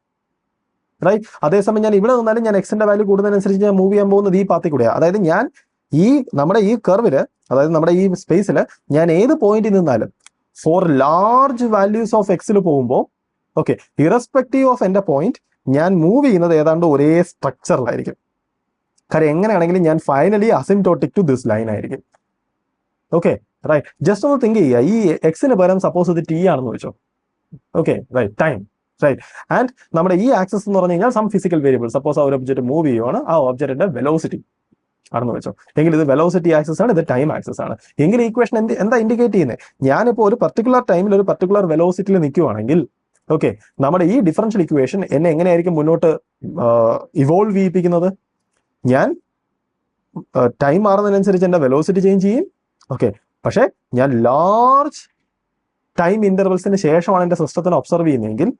റൈറ്റ്? അതേസമയം ഞാൻ ഇവിടെ നിന്നാലും ഞാൻ എക്സിന്റെ വാല്യൂ കൂടുന്നതിനനുസരിച്ച് ഞാൻ മൂവ് ചെയ്യാൻ പോകുന്നത് ഈ പാത്തിൽ കൂടെയാണ്. അതായത് ഞാൻ നമ്മുടെ ഈ കർവില്, അതായത് നമ്മുടെ ഈ സ്പേസിൽ ഞാൻ ഏത് പോയിന്റിൽ നിന്നാലും ഫോർ ലാർജ് വാല്യൂസ് ഓഫ് എക്സിൽ പോകുമ്പോൾ, ഓക്കെ, ഇറസ്പെക്റ്റീവ് ഓഫ് എന്റെ പോയിന്റ് ഞാൻ മൂവ് ചെയ്യുന്നത് ഏതാണ്ട് ഒരേ സ്ട്രക്ചറിലായിരിക്കും. കാര്യം എങ്ങനെയാണെങ്കിലും ഞാൻ finally asymptotic to this line ആയിരിക്കും. Okay, right? ജസ്റ്റ് ഒന്ന് തിങ്ക് ചെയ്യുക, ഈ എക്സിന് പകരം സപ്പോസ് ഇത് ടി ആണെന്ന് വെച്ചോ, okay, right? Time, right? And നമ്മുടെ ഈ ആക്സസ് എന്ന് പറഞ്ഞു കഴിഞ്ഞാൽ സം ഫിസിക്കൽ വേരിയബിൾ, സപ്പോസ് ആ ഒരു ഒബ്ജക്റ്റ് മൂവ് ചെയ്യുവാണ്, ആ ഒബ്ജക്റ്റിന്റെ വെലോസിറ്റി ആണെന്ന് വെച്ചോ, എങ്കിൽ ഇത് വെലോസിറ്റി ആക്സസ് ആണ്, ഇത് ടൈം ആക്സസ് ആണ്. എങ്കിൽ ഇക്വേഷൻ എന്താ ഇൻഡിക്കേറ്റ് ചെയ്യുന്നത്? ഞാനിപ്പോൾ ഒരു പർട്ടിക്കുലർ ടൈമിൽ ഒരു പർട്ടിക്കുലർ വെലോസിറ്റിയിൽ നിൽക്കുവാണെങ്കിൽ, ഓക്കെ, നമ്മുടെ ഈ ഡിഫറൻഷ്യൽ ഇക്വേഷൻ എന്നെ എങ്ങനെയായിരിക്കും മുന്നോട്ട് ഇവോൾവ് ചെയ്യിപ്പിക്കുന്നത്? ഞാൻ ടൈം മാറുന്നതിനനുസരിച്ച് എന്റെ വെലോസിറ്റി ചേഞ്ച് ചെയ്യും, ഓക്കെ, പക്ഷെ ഞാൻ ലാർജ് ടൈം ഇന്റർവെൽസിന് ശേഷമാണ് എന്റെ സിസ്റ്റത്തിനെ ഒബ്സർവ് ചെയ്യുന്നതെങ്കിൽ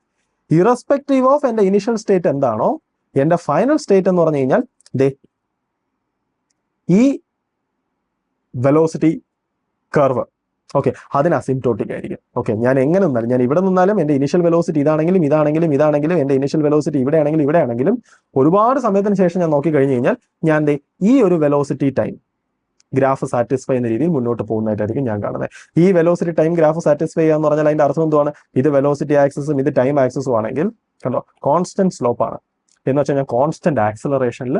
ഇറസ്പെക്റ്റീവ് ഓഫ് എന്റെ ഇനിഷ്യൽ സ്റ്റേറ്റ് എന്താണോ, എന്റെ ഫൈനൽ സ്റ്റേറ്റ് എന്ന് പറഞ്ഞു കഴിഞ്ഞാൽ ഈ വെലോസിറ്റി കർവ്, ഓക്കെ, അതിന് അസിംപ്റ്റോട്ടിക് ആയിരിക്കും. ഓക്കെ, ഞാൻ എങ്ങനെ നിന്നാലും, ഞാൻ ഇവിടെ നിന്നാലും എന്റെ ഇനിഷ്യൽ വെലോസിറ്റി ഇതാണെങ്കിലും എന്റെ ഇനിഷ്യൽ വെലോസിറ്റി ഇവിടെയാണെങ്കിലും ഒരുപാട് സമയത്തിന് ശേഷം ഞാൻ നോക്കി കഴിഞ്ഞു കഴിഞ്ഞാൽ ഞാൻ ഈ ഒരു വെലോസിറ്റി ടൈം ഗ്രാഫ് സാറ്റിസ്ഫൈ എന്ന രീതിയിൽ മുന്നോട്ട് പോകുന്നതായിട്ടായിരിക്കും ഞാൻ കാണുന്നത്. ഈ വെലോസിറ്റി ടൈം ഗ്രാഫ് സാറ്റിസ്ഫൈ ചെയ്യാന്ന് പറഞ്ഞാൽ അതിന്റെ അർത്ഥം എന്തുവാണ്? ഇത് വെലോസിറ്റി ആക്സസും ഇത് ടൈം ആക്സസും ആണെങ്കിൽ കണ്ടോ, കോൺസ്റ്റന്റ് സ്ലോപ്പ് ആണ്. എന്ന് വെച്ചാൽ ഞാൻ കോൺസ്റ്റന്റ് ആക്സലറേഷനിൽ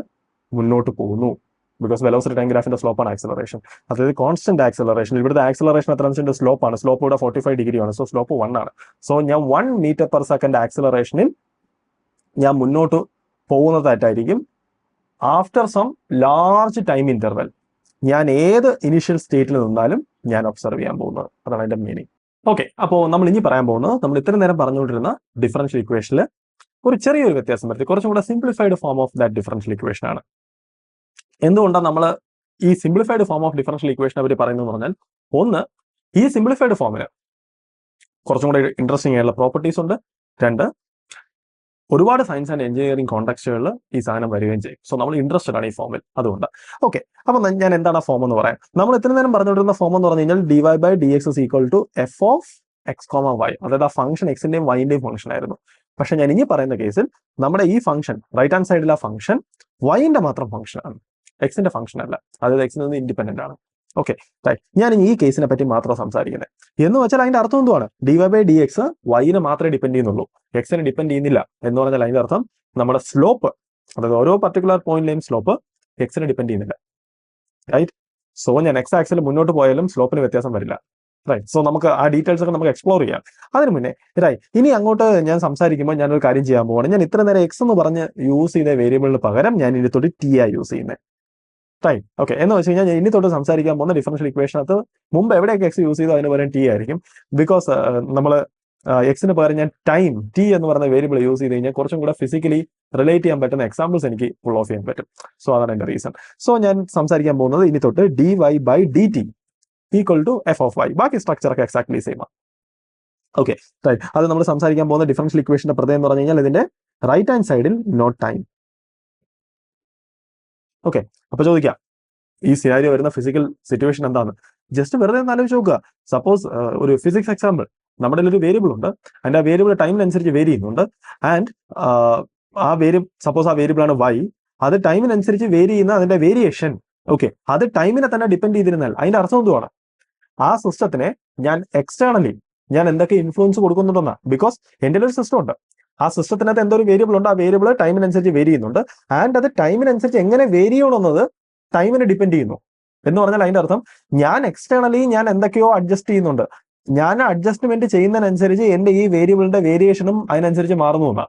മുന്നോട്ട് പോകുന്നു. ബിക്കോസ് വെലോസിറ്റി ടൈം ഗ്രാഫിന്റെ സ്ലോപ്പ് ആണ് ആക്സലറേഷൻ. അതായത് കോൺസ്റ്റന്റ് ആക്സലറേഷൻ, ഇവിടുത്തെ ആക്സലറേഷൻ എത്ര വെച്ചിട്ട് സ്ലോപ്പ് ആണ്, സ്ലോപ്പ് ഇവിടെ 45 ഡിഗ്രി ആണ്. സോ സ്ലോപ്പ് 1 ആണ്. സോ ഞാൻ 1 മീറ്റർ പെർ സെക്കൻഡ് ആക്സലറേഷനിൽ ഞാൻ മുന്നോട്ട് പോകുന്നതായിട്ടായിരിക്കും after some large time interval ഞാൻ ഏത് ഇനീഷ്യൽ സ്റ്റേറ്റിൽ നിന്നാലും ഞാൻ ഒബ്സർവ് ചെയ്യാൻ പോകുന്നത്. അതാണ് അതിന്റെ മീനിങ്. ഓക്കെ, അപ്പോൾ നമ്മൾ ഇനി പറയാൻ പോകുന്നത് നമ്മൾ ഇത്രയും നേരം പറഞ്ഞുകൊണ്ടിരുന്ന ഡിഫറൻഷ്യൽ ഇക്വേഷനിൽ ഒരു ചെറിയൊരു വ്യത്യാസം വരുത്തി കുറച്ചും കൂടെ simplified form of that differential equation ആണ്. എന്തുകൊണ്ടാണ് നമ്മൾ ഈ സിംപ്ലിഫൈഡ് ഫോം ഓഫ് ഡിഫറൻഷ്യൽ ഇക്വേഷനെ പറ്റി പറയുന്നതെന്ന് പറഞ്ഞാൽ, ഒന്ന്, ഈ സിംപ്ലിഫൈഡ് ഫോമിന് കുറച്ചും കൂടെ ഇൻട്രസ്റ്റിംഗ് ആയിട്ടുള്ള പ്രോപ്പർട്ടീസ് ഉണ്ട്. രണ്ട്, ഒരുപാട് സയൻസ് ആൻഡ് എഞ്ചിനീയറിംഗ് കോൺടാക്റ്റുകളിൽ ഈ സാധനം വരികയും ചെയ്യും. സോ നമ്മൾ ഇൻട്രസ്റ്റഡ് ആണ് ഈ ഫോമിൽ, അതുകൊണ്ട്. ഓക്കെ, അപ്പൊ ഞാൻ എന്താണ് ഫോം എന്ന് പറയാം. നമ്മൾ ഇത്ര നേരം പറഞ്ഞുകൊണ്ടിരുന്ന ഫോം എന്ന് പറഞ്ഞു കഴിഞ്ഞാൽ dy/dx is equal to f of x, y. അതായത് ആ ഫംഗ്ഷൻ എക്സിന്റെയും വൈന്റെയും ഫംഗ്ഷൻ ആയിരുന്നു. പക്ഷെ ഞാൻ ഇനി പറയുന്ന കേസിൽ നമ്മുടെ ഈ ഫംഗ്ഷൻ റൈറ്റ് ഹാൻഡ് സൈഡിലെ ഫംഗ്ഷൻ വൈന്റെ മാത്രം ഫംഗ്ഷൻ ആണ്, എക്സിന്റെ ഫംഗ്ഷൻ അല്ല. അതായത് എക്സിൽ നിന്ന് ഇൻഡിപെൻഡന്റ് ആണ്. ഓക്കെ, ഞാൻ ഈ കേസിനെ പറ്റി മാത്രം സംസാരിക്കുന്നത്. എന്ന് വെച്ചാൽ അതിന്റെ അർത്ഥം എന്തുവാണ്? dy/dx വൈനെ മാത്രമേ ഡിപ്പെൻഡ് ചെയ്യുന്നുള്ളൂ, എക്സിനെ ഡിപ്പെൻഡ് ചെയ്യുന്നില്ല എന്ന് പറഞ്ഞാൽ അതിന്റെ അർത്ഥം നമ്മുടെ സ്ലോപ്പ്, അതായത് ഓരോ പർട്ടിക്കുലർ പോയിന്റിലെയും സ്ലോപ്പ് എക്സിനെ ഡിപ്പെൻഡ് ചെയ്യുന്നില്ല. റൈറ്റ്. സോ ഞാൻ എക്സ് ആക്സിൽ മുന്നോട്ട് പോയാലും സ്ലോപ്പിന് വ്യത്യാസം വരില്ല. റൈറ്റ്. സോ നമുക്ക് ആ ഡീറ്റെയിൽസ് ഒക്കെ നമുക്ക് എക്സ്പ്ലോർ ചെയ്യാം. അതിന് മുന്നേ ഇനി അങ്ങോട്ട് ഞാൻ സംസാരിക്കുമ്പോൾ ഞാനൊരു കാര്യം ചെയ്യാൻ പോവാണ്. ഞാൻ ഇത്ര നേരം എക്സ് എന്ന് പറഞ്ഞ് യൂസ് ചെയ്ത വേരിയബിളിന് പകരം ഞാൻ ഇനി തൊട്ട് ടി ആയി യൂസ് ചെയ്യുന്നത്. റൈറ്റ്. ഓക്കെ, എന്ന് വെച്ച് കഴിഞ്ഞാൽ ഇനി തൊട്ട് സംസാരിക്കാൻ പോകുന്ന ഡിഫറൻഷ്യൽ ഇക്വേഷനകത്ത് മുമ്പ് എവിടെയൊക്കെ എക്സ് യൂസ് ചെയ്തോ അതിന് പകരം ടി ആയിരിക്കും. ബിക്കോസ് നമ്മൾ എക്സിന് പകരം ഞാൻ ടൈം ടി എന്ന് പറയുന്ന വേരിയബിൾ യൂസ് ചെയ്ത് കഴിഞ്ഞാൽ കുറച്ചും കൂടെ ഫിസിക്കലി റിലേറ്റ് ചെയ്യാൻ പറ്റുന്ന എക്സാമ്പിൾസ് എനിക്ക് ഫുൾ ഓഫ് ചെയ്യാൻ പറ്റും. സോ അതാണ് എന്റെ റീസൺ. സോ ഞാൻ സംസാരിക്കാൻ പോകുന്നത് ഇനി തൊട്ട് dy/dt ഈക്വൽ ടു f(y). ബാക്കി സ്ട്രക്ചർ ഒക്കെ എക്സാക്ട്ലി സെയിം ആണ്. Okay, right. അത് നമ്മൾ സംസാരിക്കാൻ പോകുന്ന ഡിഫറൻഷ്യൽ ഇക്വേഷന്റെ പ്രത്യേകം എന്ന് പറഞ്ഞു കഴിഞ്ഞാൽ ഇതിന്റെ റൈറ്റ് ഹാൻഡ് സൈഡിൽ നോട്ട് ടൈം. ഓക്കെ, അപ്പൊ ചോദിക്കാം ഈ സിനാരിയോ വരുന്ന ഫിസിക്കൽ സിറ്റുവേഷൻ എന്താണ്? ജസ്റ്റ് വെറുതെ ഒന്ന് ആലോചിച്ച് നോക്കുക. സപ്പോസ് ഒരു ഫിസിക്സ് എക്സാമ്പിൾ, നമ്മുടെ ഒരു വേരിയബിൾ ഉണ്ട്, അതിന്റെ ആ വേരിയബിൾ ടൈമിനനുസരിച്ച് വേരി ചെയ്യുന്നുണ്ട്. ആൻഡ് ആ സപ്പോസ് ആ വേരിയബിൾ ആണ് y, അത് ടൈമിനനുസരിച്ച് വേരി ചെയ്യുന്ന അതിന്റെ വേരിയേഷൻ, ഓക്കെ, അത് ടൈമിനെ തന്നെ ഡിപ്പെൻഡ് ചെയ്തിരുന്നാൽ അതിന്റെ അർത്ഥം എന്തുവാണ്? ആ സിസ്റ്റത്തിനെ ഞാൻ എക്സ്റ്റേണലി ഞാൻ എന്തൊക്കെ ഇൻഫ്ലുവൻസ് കൊടുക്കുന്നുണ്ടെന്നാ. ബിക്കോസ് എൻ്റെ ഒരു സിസ്റ്റം ഉണ്ട്, ആ സിസ്റ്റത്തിനകത്ത് എന്തോ ഒരു വേരിയബിൾ ഉണ്ട്, ആ വേരിയബിൾ ടൈമിനനുസരിച്ച് വേരി ചെയ്യുന്നുണ്ട്. ആൻഡ് അത് ടൈമിനനുസരിച്ച് എങ്ങനെ വേരി ചെയ്യണമെന്നത് ടൈമിനെ ഡിപ്പെൻഡ് ചെയ്യുന്നു. എന്ന് പറഞ്ഞാൽ അതിന്റെ അർത്ഥം ഞാൻ എക്സ്റ്റേണലി ഞാൻ എന്തൊക്കെയോ അഡ്ജസ്റ്റ് ചെയ്യുന്നുണ്ട്. ഞാൻ അഡ്ജസ്റ്റ്മെന്റ് ചെയ്യുന്നതിനനുസരിച്ച് എന്റെ ഈ വേരിയബിളിന്റെ വേരിയേഷനും അതിനനുസരിച്ച് മാറുന്നു എന്നാ.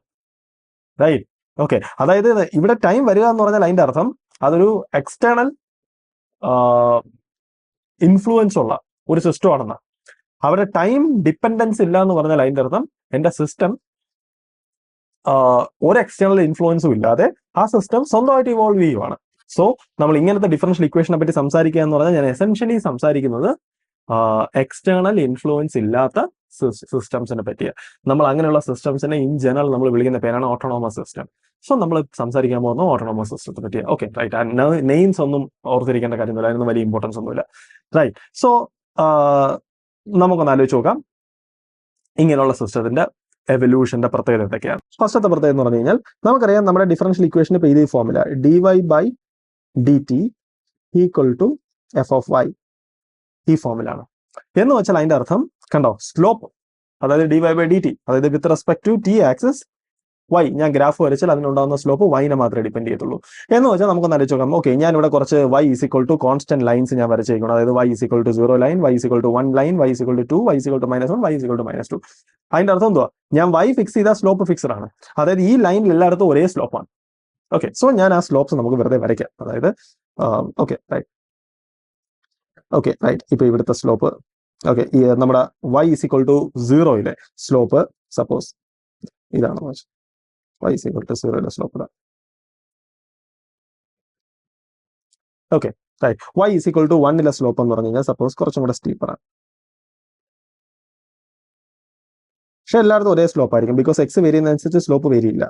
റൈറ്റ്. ഓക്കെ, അതായത് ഇവിടെ ടൈം വരിക എന്ന് പറഞ്ഞാൽ അതിന്റെ അർത്ഥം അതൊരു എക്സ്റ്റേണൽ ഇൻഫ്ലുവൻസ് ഉള്ള ഒരു സിസ്റ്റം ആണെന്ന്. അവിടെ ടൈം ഡിപ്പെൻഡൻസ് ഇല്ല എന്ന് പറഞ്ഞാൽ അതിന്റെ അർത്ഥം എന്റെ സിസ്റ്റം ഒരു എക്സ്റ്റേണൽ ഇൻഫ്ലുവൻസും ഇല്ലാതെ ആ സിസ്റ്റം സ്വന്തമായിട്ട് ഇവോൾവ് ചെയ്യുവാണ്. സോ നമ്മൾ ഇങ്ങനത്തെ ഡിഫറൻഷ്യൽ ഇക്വേഷനെ പറ്റി സംസാരിക്കുക എന്ന് പറഞ്ഞാൽ ഞാൻ എസെൻഷ്യലി സംസാരിക്കുന്നത് എക്സ്റ്റേണൽ ഇൻഫ്ലുവൻസ് ഇല്ലാത്ത സിസ്റ്റംസിനെ പറ്റിയാണ്. നമ്മൾ അങ്ങനെയുള്ള സിസ്റ്റംസിനെ ഇൻ ജനറൽ നമ്മൾ വിളിക്കുന്ന പേരാണ് ഓട്ടോണോമസ് സിസ്റ്റം. സോ നമ്മൾ സംസാരിക്കാൻ പോകുന്ന ഓട്ടോണോമസ് സിസ്റ്റത്തെ പറ്റിയാണ്. Okay, right. നെയിംസ് ഒന്നും ഓർത്തിരിക്കേണ്ട കാര്യമൊന്നുമില്ല, അതിനൊന്നും വലിയ ഇമ്പോർട്ടൻസ് ഒന്നുമില്ല. റൈറ്റ്. സോ നമുക്കൊന്ന് ആലോചിച്ച് നോക്കാം ഇങ്ങനെയുള്ള സിസ്റ്റത്തിന്റെ എവല്യൂഷന്റെ പ്രത്യേകത എന്തൊക്കെയാണ്. ഫസ്റ്റത്തെ പ്രത്യേകത എന്ന് പറഞ്ഞു കഴിഞ്ഞാൽ നമുക്കറിയാം നമ്മുടെ ഡിഫറൻഷ്യൽ ഇക്വേഷൻ ഇപ്പൊ ഇതേ ഫോമില dy/dt ഈക്വൽ ടു f(y) ഈ ഫോമിലാണ്. എന്ന് വെച്ചാൽ അതിന്റെ അർത്ഥം കണ്ടോ, സ്ലോപ്പ്, അതായത് dy/dt, അതായത് with respect to t axis y, ഞാൻ ഗ്രാഫ് വരച്ചാൽ അതിനുണ്ടാകുന്ന സ്ലോപ്പ് വൈനെ മാത്രമേ ഡിപ്പെൻഡ് ചെയ്യത്തുള്ളൂ. എന്ന് വെച്ചാൽ നമുക്കൊന്ന് ആലോചിച്ച് നോക്കാം. ഓക്കെ, ഞാൻ ഇവിടെ കുറച്ച് y = കോൺസ്റ്റന്റ് ലൈൻസ് ഞാൻ വരച്ചേക്കണം. അതായത് y = 0 line, y = 1 line, y = 2, y = -1, y = -2. അതിന്റെ അർത്ഥം എന്തുവാ? ഞാൻ y ഫിക്സ് ചെയ്ത സ്ലോപ്പ് ഫിക്സഡ് ആണ്. അതായത് ഈ ലൈനിൽ എല്ലായിടത്തും ഒരേ സ്ലോപ്പാണ്. ഓക്കെ, സോ ഞാൻ ആ സ്ലോപ്സ് നമുക്ക് വെറുതെ വരയ്ക്കാം. അതായത് ഓക്കെ, റൈറ്റ്. ഇപ്പൊ ഇവിടുത്തെ സ്ലോപ്പ്, ഓക്കെ, നമ്മുടെ y = 0 സ്ലോപ്പ് സപ്പോസ് ഇതാണ്. y = 0 സ്ലോപ്പ് ഇതാണ്. Okay, right. y = 1 സ്ലോപ്പ് എന്ന് പറഞ്ഞു കഴിഞ്ഞാൽ സപ്പോസ് കുറച്ചും കൂടെ സ്റ്റീപ്പറാണ്. പക്ഷെ എല്ലായിടത്തും ഒരേ സ്ലോപ്പ് ആയിരിക്കും, ബിക്കോസ് എക്സ് വേരി ചെയ്യുന്നതനുസരിച്ച് സ്ലോപ്പ് വേരിയില്ല.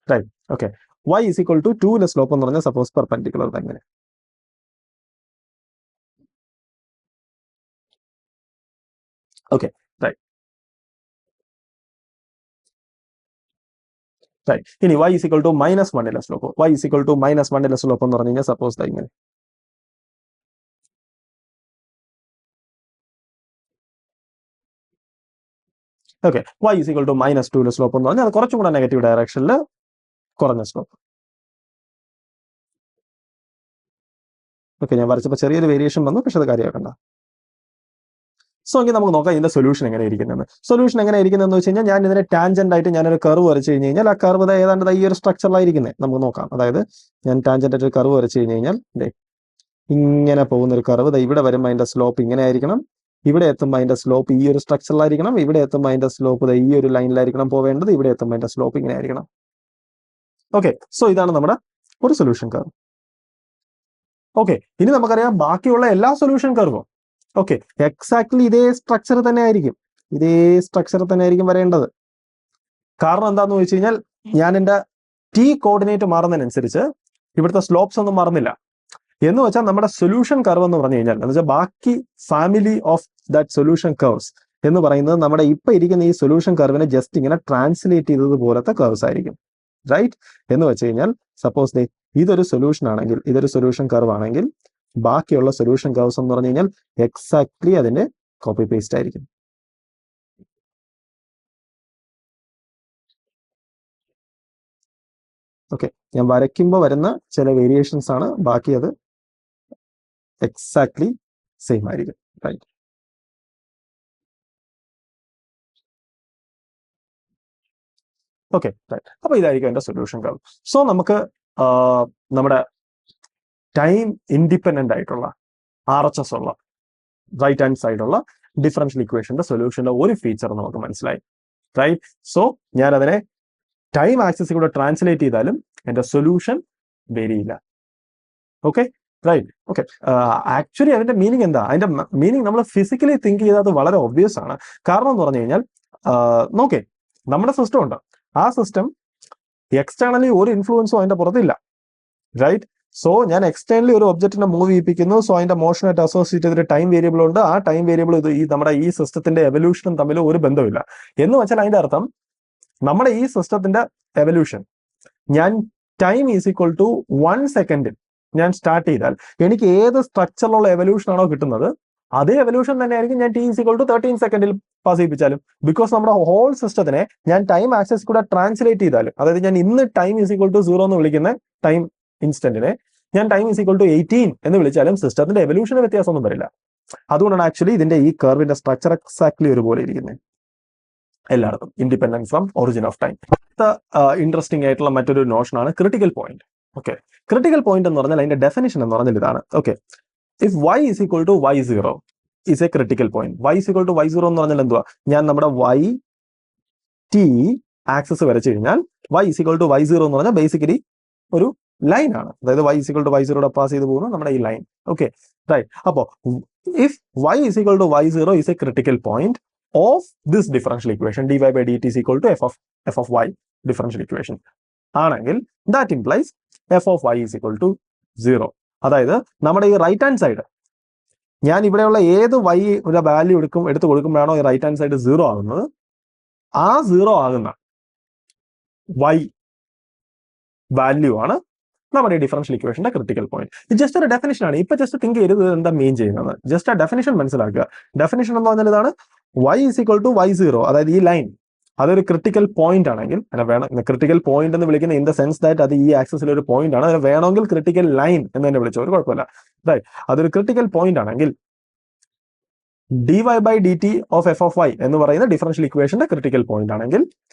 റൈറ്റ്. ഓക്കെ, y = 2 സ്ലോപ്പ് എന്ന് പറഞ്ഞാൽ സപ്പോസ് പെർപെൻഡിക്കുലർ അങ്ങനെ. Okay, right. ഇനി y = -1 സ്ലോപ്പ്, y = -1 സ്ലോപ്പ് എന്ന് പറഞ്ഞു കഴിഞ്ഞാൽ സപ്പോസ് ഇങ്ങനെ. ഓക്കെ, y = -2 സ്ലോപ്പ് എന്ന് പറഞ്ഞാൽ അത് കുറച്ചും കൂടെ നെഗറ്റീവ് ഡയറക്ഷനിൽ കുറഞ്ഞ സ്ലോപ്പ്. ഓക്കെ, ഞാൻ വരച്ചപ്പോൾ ചെറിയൊരു വേരിയേഷൻ വന്നു, പക്ഷെ അത് കാര്യമാക്കണ്ട. സോ എങ്കിൽ നമുക്ക് നോക്കാം ഇതിന്റെ സൊല്യൂഷൻ എങ്ങനെ ഇരിക്കുന്നത്. സൊല്യൂഷൻ എങ്ങനെ ഇരിക്കുന്നതെന്ന് വെച്ച് കഴിഞ്ഞാൽ ഞാൻ ഇതിനെ ടാൻജന്റ് ആയിട്ട് ഞാനൊരു കർവ് വരച്ചു കഴിഞ്ഞ് കഴിഞ്ഞാൽ ആ കർവ് ഏതാണ്ട് ഈ ഒരു സ്ട്രക്ചറിലായിരിക്കുന്നത് നമുക്ക് നോക്കാം. അതായത് ഞാൻ ടാൻജന്റ് ആയിട്ട് ഒരു കർവ് വരച്ചു കഴിഞ്ഞ് കഴിഞ്ഞാൽ ഇങ്ങനെ പോകുന്ന ഒരു കർവ് ഇവിടെ വരുമ്പോൾ അതിന്റെ സ്ലോപ്പ് ഇങ്ങനെ ആയിരിക്കണം, ഇവിടെ എത്തുമ്പോൾ അതിന്റെ സ്ലോപ്പ് ഈ ഒരു സ്ട്രക്ചറിലായിരിക്കണം, ഇവിടെ എത്തുമ്പോൾ അതിന്റെ സ്ലോപ്പ് ഈ ഒരു ലൈനിലായിരിക്കണം പോവേണ്ടത്, ഇവിടെ എത്തുമ്പോൾ അതിന്റെ സ്ലോപ്പ് ഇങ്ങനെ ആയിരിക്കണം. ഓക്കെ, സോ ഇതാണ് നമ്മുടെ ഒരു സൊല്യൂഷൻ കർവ്. ഓക്കെ, ഇനി നമുക്കറിയാം ബാക്കിയുള്ള എല്ലാ സൊല്യൂഷൻ കർവും ഓക്കെ എക്സാക്ട്ലി ഇതേ സ്ട്രക്ചർ തന്നെ ആയിരിക്കും വരേണ്ടത്. കാരണം എന്താന്ന് വെച്ച് കഴിഞ്ഞാൽ ഞാൻ എൻ്റെ ടി കോർഡിനേറ്റ് മാറുന്നതിനനുസരിച്ച് ഇവിടുത്തെ സ്ലോപ്സ് ഒന്നും മാറുന്നില്ല. എന്ന് വെച്ചാൽ നമ്മുടെ സൊല്യൂഷൻ കർവ് എന്ന് പറഞ്ഞു കഴിഞ്ഞാൽ എന്ന് വെച്ചാൽ ബാക്കി family of that solution curves എന്ന് പറയുന്നത് നമ്മുടെ ഇപ്പൊ ഇരിക്കുന്ന ഈ സൊല്യൂഷൻ കർവിനെ ജസ്റ്റ് ഇങ്ങനെ ട്രാൻസ്ലേറ്റ് ചെയ്തതുപോലത്തെ കർവ്സ് ആയിരിക്കും. റൈറ്റ്. എന്ന് വെച്ച് കഴിഞ്ഞാൽ സപ്പോസ് ഇതൊരു സൊല്യൂഷൻ ആണെങ്കിൽ, ഇതൊരു സൊല്യൂഷൻ കർവ് ആണെങ്കിൽ ബാക്കിയുള്ള സൊല്യൂഷൻ കർവ്സ് എന്ന് പറഞ്ഞു കഴിഞ്ഞാൽ എക്സാക്ട്ലി അതിന്റെ കോപ്പി പേസ്റ്റ് ആയിരിക്കും. ഓക്കെ, ഞാൻ വരയ്ക്കുമ്പോൾ വരുന്ന ചില വേരിയേഷൻസ് ആണ്, ബാക്കി അത് എക്സാക്ട്ലി സെയിം ആയിരിക്കും. റൈറ്റ്. Okay, right. അപ്പൊ ഇതായിരിക്കും എന്റെ സൊല്യൂഷൻ കർവ്. സോ നമുക്ക് നമ്മുടെ ടൈം ഇൻഡിപെൻഡന്റ് ആയിട്ടുള്ള RHS ഉള്ള റൈറ്റ് ഹാൻഡ് സൈഡുള്ള ഡിഫറൻഷ്യൽ ഇക്വേഷന്റെ സൊല്യൂഷന്റെ ഒരു ഫീച്ചർ നമുക്ക് മനസ്സിലായി. റൈറ്റ്. സോ ഞാൻ അതിനെ ടൈം ആക്സിസിൽ കൂടെ ട്രാൻസ്ലേറ്റ് ചെയ്താലും എന്റെ സൊല്യൂഷൻ വേരിയില്ല. Okay, right. ഓക്കെ, ആക്ച്വലി അതിന്റെ മീനിങ് എന്താ? അതിന്റെ മീനിങ് നമ്മൾ ഫിസിക്കലി തിങ്ക് ചെയ്താൽ അത് വളരെ ഒബ്വിയസ് ആണ്. കാരണം എന്ന് പറഞ്ഞു കഴിഞ്ഞാൽ നോക്കേ, നമ്മുടെ സിസ്റ്റം ഉണ്ട്. ആ സിസ്റ്റം എക്സ്റ്റേണലി ഒരു ഇൻഫ്ലുവൻസും അതിന്റെ പുറത്തില്ല. റൈറ്റ്. സോ ഞാൻ എക്സ്റ്റേണലി ഒരു ഒബ്ജക്റ്റിനെ മൂവ് ചെയ്യിപ്പിക്കുന്നു. സോ അതിന്റെ മോഷനായിട്ട് അസോസിയേറ്റ് ചെയ്തൊരു ടൈം വേരിയബിൾ ഉണ്ട്. ആ ടൈം വേരിയബിൾ ഇത് നമ്മുടെ ഈ സിസ്റ്റത്തിന്റെ എവല്യൂഷനും തമ്മിൽ ഒരു ബന്ധമില്ല. എന്ന് വെച്ചാൽ അതിന്റെ അർത്ഥം നമ്മുടെ ഈ സിസ്റ്റത്തിന്റെ എവല്യൂഷൻ ഞാൻ ടൈം ഈസ് ഈക്വൽ ടു 1 സെക്കൻഡിൽ ഞാൻ സ്റ്റാർട്ട് ചെയ്താൽ എനിക്ക് ഏത് സ്ട്രക്ചറിലുള്ള എവല്യൂഷൻ ആണോ കിട്ടുന്നത് അതേ എവല്യൂഷൻ തന്നെയായിരിക്കും ഞാൻ t ഈസ് ഈക്വൽ ടു 13 സെക്കൻഡിൽ പാസ് ചെയ്യിപ്പിച്ചാലും. ബിക്കോസ് നമ്മുടെ ഹോൾ സിസ്റ്റത്തിനെ ഞാൻ ടൈം ആക്സസ് കൂടെ ട്രാൻസ്ലേറ്റ് ചെയ്താലും, അതായത് ഞാൻ ഇന്ന് ടൈം ഈസ് ഈക്വൽ ടു 0 എന്ന് വിളിക്കുന്ന ടൈം ഇൻസ്റ്റന്റിനെ ഞാൻ ടൈം ഈസ് ഈക്വൽ ടു 18 എന്ന് വിളിച്ചാലും സിസ്റ്റത്തിന്റെ എവല്യൂഷന് വ്യത്യാസമൊന്നും വരില്ല. അതുകൊണ്ടാണ് ആക്ച്വലി ഇതിന്റെ ഈ കർവിന്റെ സ്ട്രക്ചർ എക്സാക്ട്ലി ഒരുപോലെ ഇരിക്കുന്നത് എല്ലായിടത്തും, independent from origin of time. Interesting ആയിട്ടുള്ള മറ്റൊരു നോഷൻ ആണ് critical point. Okay, critical point എന്ന് പറഞ്ഞാൽ അതിന്റെ ഡെഫിനിഷൻ എന്ന് പറഞ്ഞാൽ ഇതാണ്. Okay, if y is equal to y0 is a critical point. y is equal to y0 എന്ന് പറഞ്ഞാൽ എന്തുവാ? ഞാൻ നമ്മുടെ y ആക്സസ് വരച്ചു കഴിഞ്ഞാൽ y is equal to y0 എന്ന് പറഞ്ഞാൽ ബേസിക്കലി ഒരു ലൈൻ ആണ്. അതായത് y is equal to y0 pass ചെയ്ത് പോകുന്ന നമ്മുടെ ഈ ലൈൻ. Okay, right. അപ്പോ if y is equal to y0 is a critical point of this differential equation dy by dt is equal to f of y differential equation ആണെങ്കിൽ that implies f of y is equal to 0. അതായത് നമ്മുടെ ഈ റൈറ്റ് ഹാൻഡ് സൈഡ് ഞാൻ ഇവിടെയുള്ള ഏത് y ഒരു വാല്യൂ എടുത്തു കൊടുക്കുമ്പോഴാണോ ഈ റൈറ്റ് ഹാൻഡ് സൈഡ് 0 ആകുന്നത്, ആ 0 ആകുന്ന y വാല്യൂ ആണ് നമ്മുടെ ഡിഫറൻഷ്യൽ ഇക്വേഷന്റെ ക്രിട്ടിക്കൽ പോയിന്റ്. ഇത് ജസ്റ്റ് ഒരു ഡെഫിനിഷൻ ആണ്. ഇപ്പൊ ജസ്റ്റ് തിങ്ക് ചെയ്ത് എന്താ മീൻ ചെയ്യുന്നത്, ജസ്റ്റ് ആ ഡെഫിനിഷൻ മനസ്സിലാക്കുക. ഡെഫിനിഷൻ എന്ന് പറഞ്ഞാൽ ഇതാണ്, y is equal to y0, അതായത് ഈ ലൈൻ അതൊരു ക്രിട്ടിക്കൽ പോയിന്റ് ആണെങ്കിൽ അതിനെ വേണം ക്രിട്ടിക്കൽ പോയിന്റ് എന്ന് വിളിക്കുന്ന ഇൻ ദ സെൻസ് ദാറ്റ് അത് ഈ ആക്സസിൽ ഒരു പോയിന്റ് ആണ്. അതിനെ വേണമെങ്കിൽ ക്രിട്ടിക്കൽ ലൈൻ എന്ന് തന്നെ വിളിച്ചോ, ഒരു കുഴപ്പമില്ല. റൈറ്റ്. അതൊരു ക്രിട്ടിക്കൽ പോയിന്റ് ആണെങ്കിൽ dy by dt of f of y എന്ന് പറയുന്ന ഡിഫറൻഷ്യൽ ഇക്വേഷന്റെ ക്രിട്ടിക്കൽ പോയിന്റ് ആണെങ്കിൽ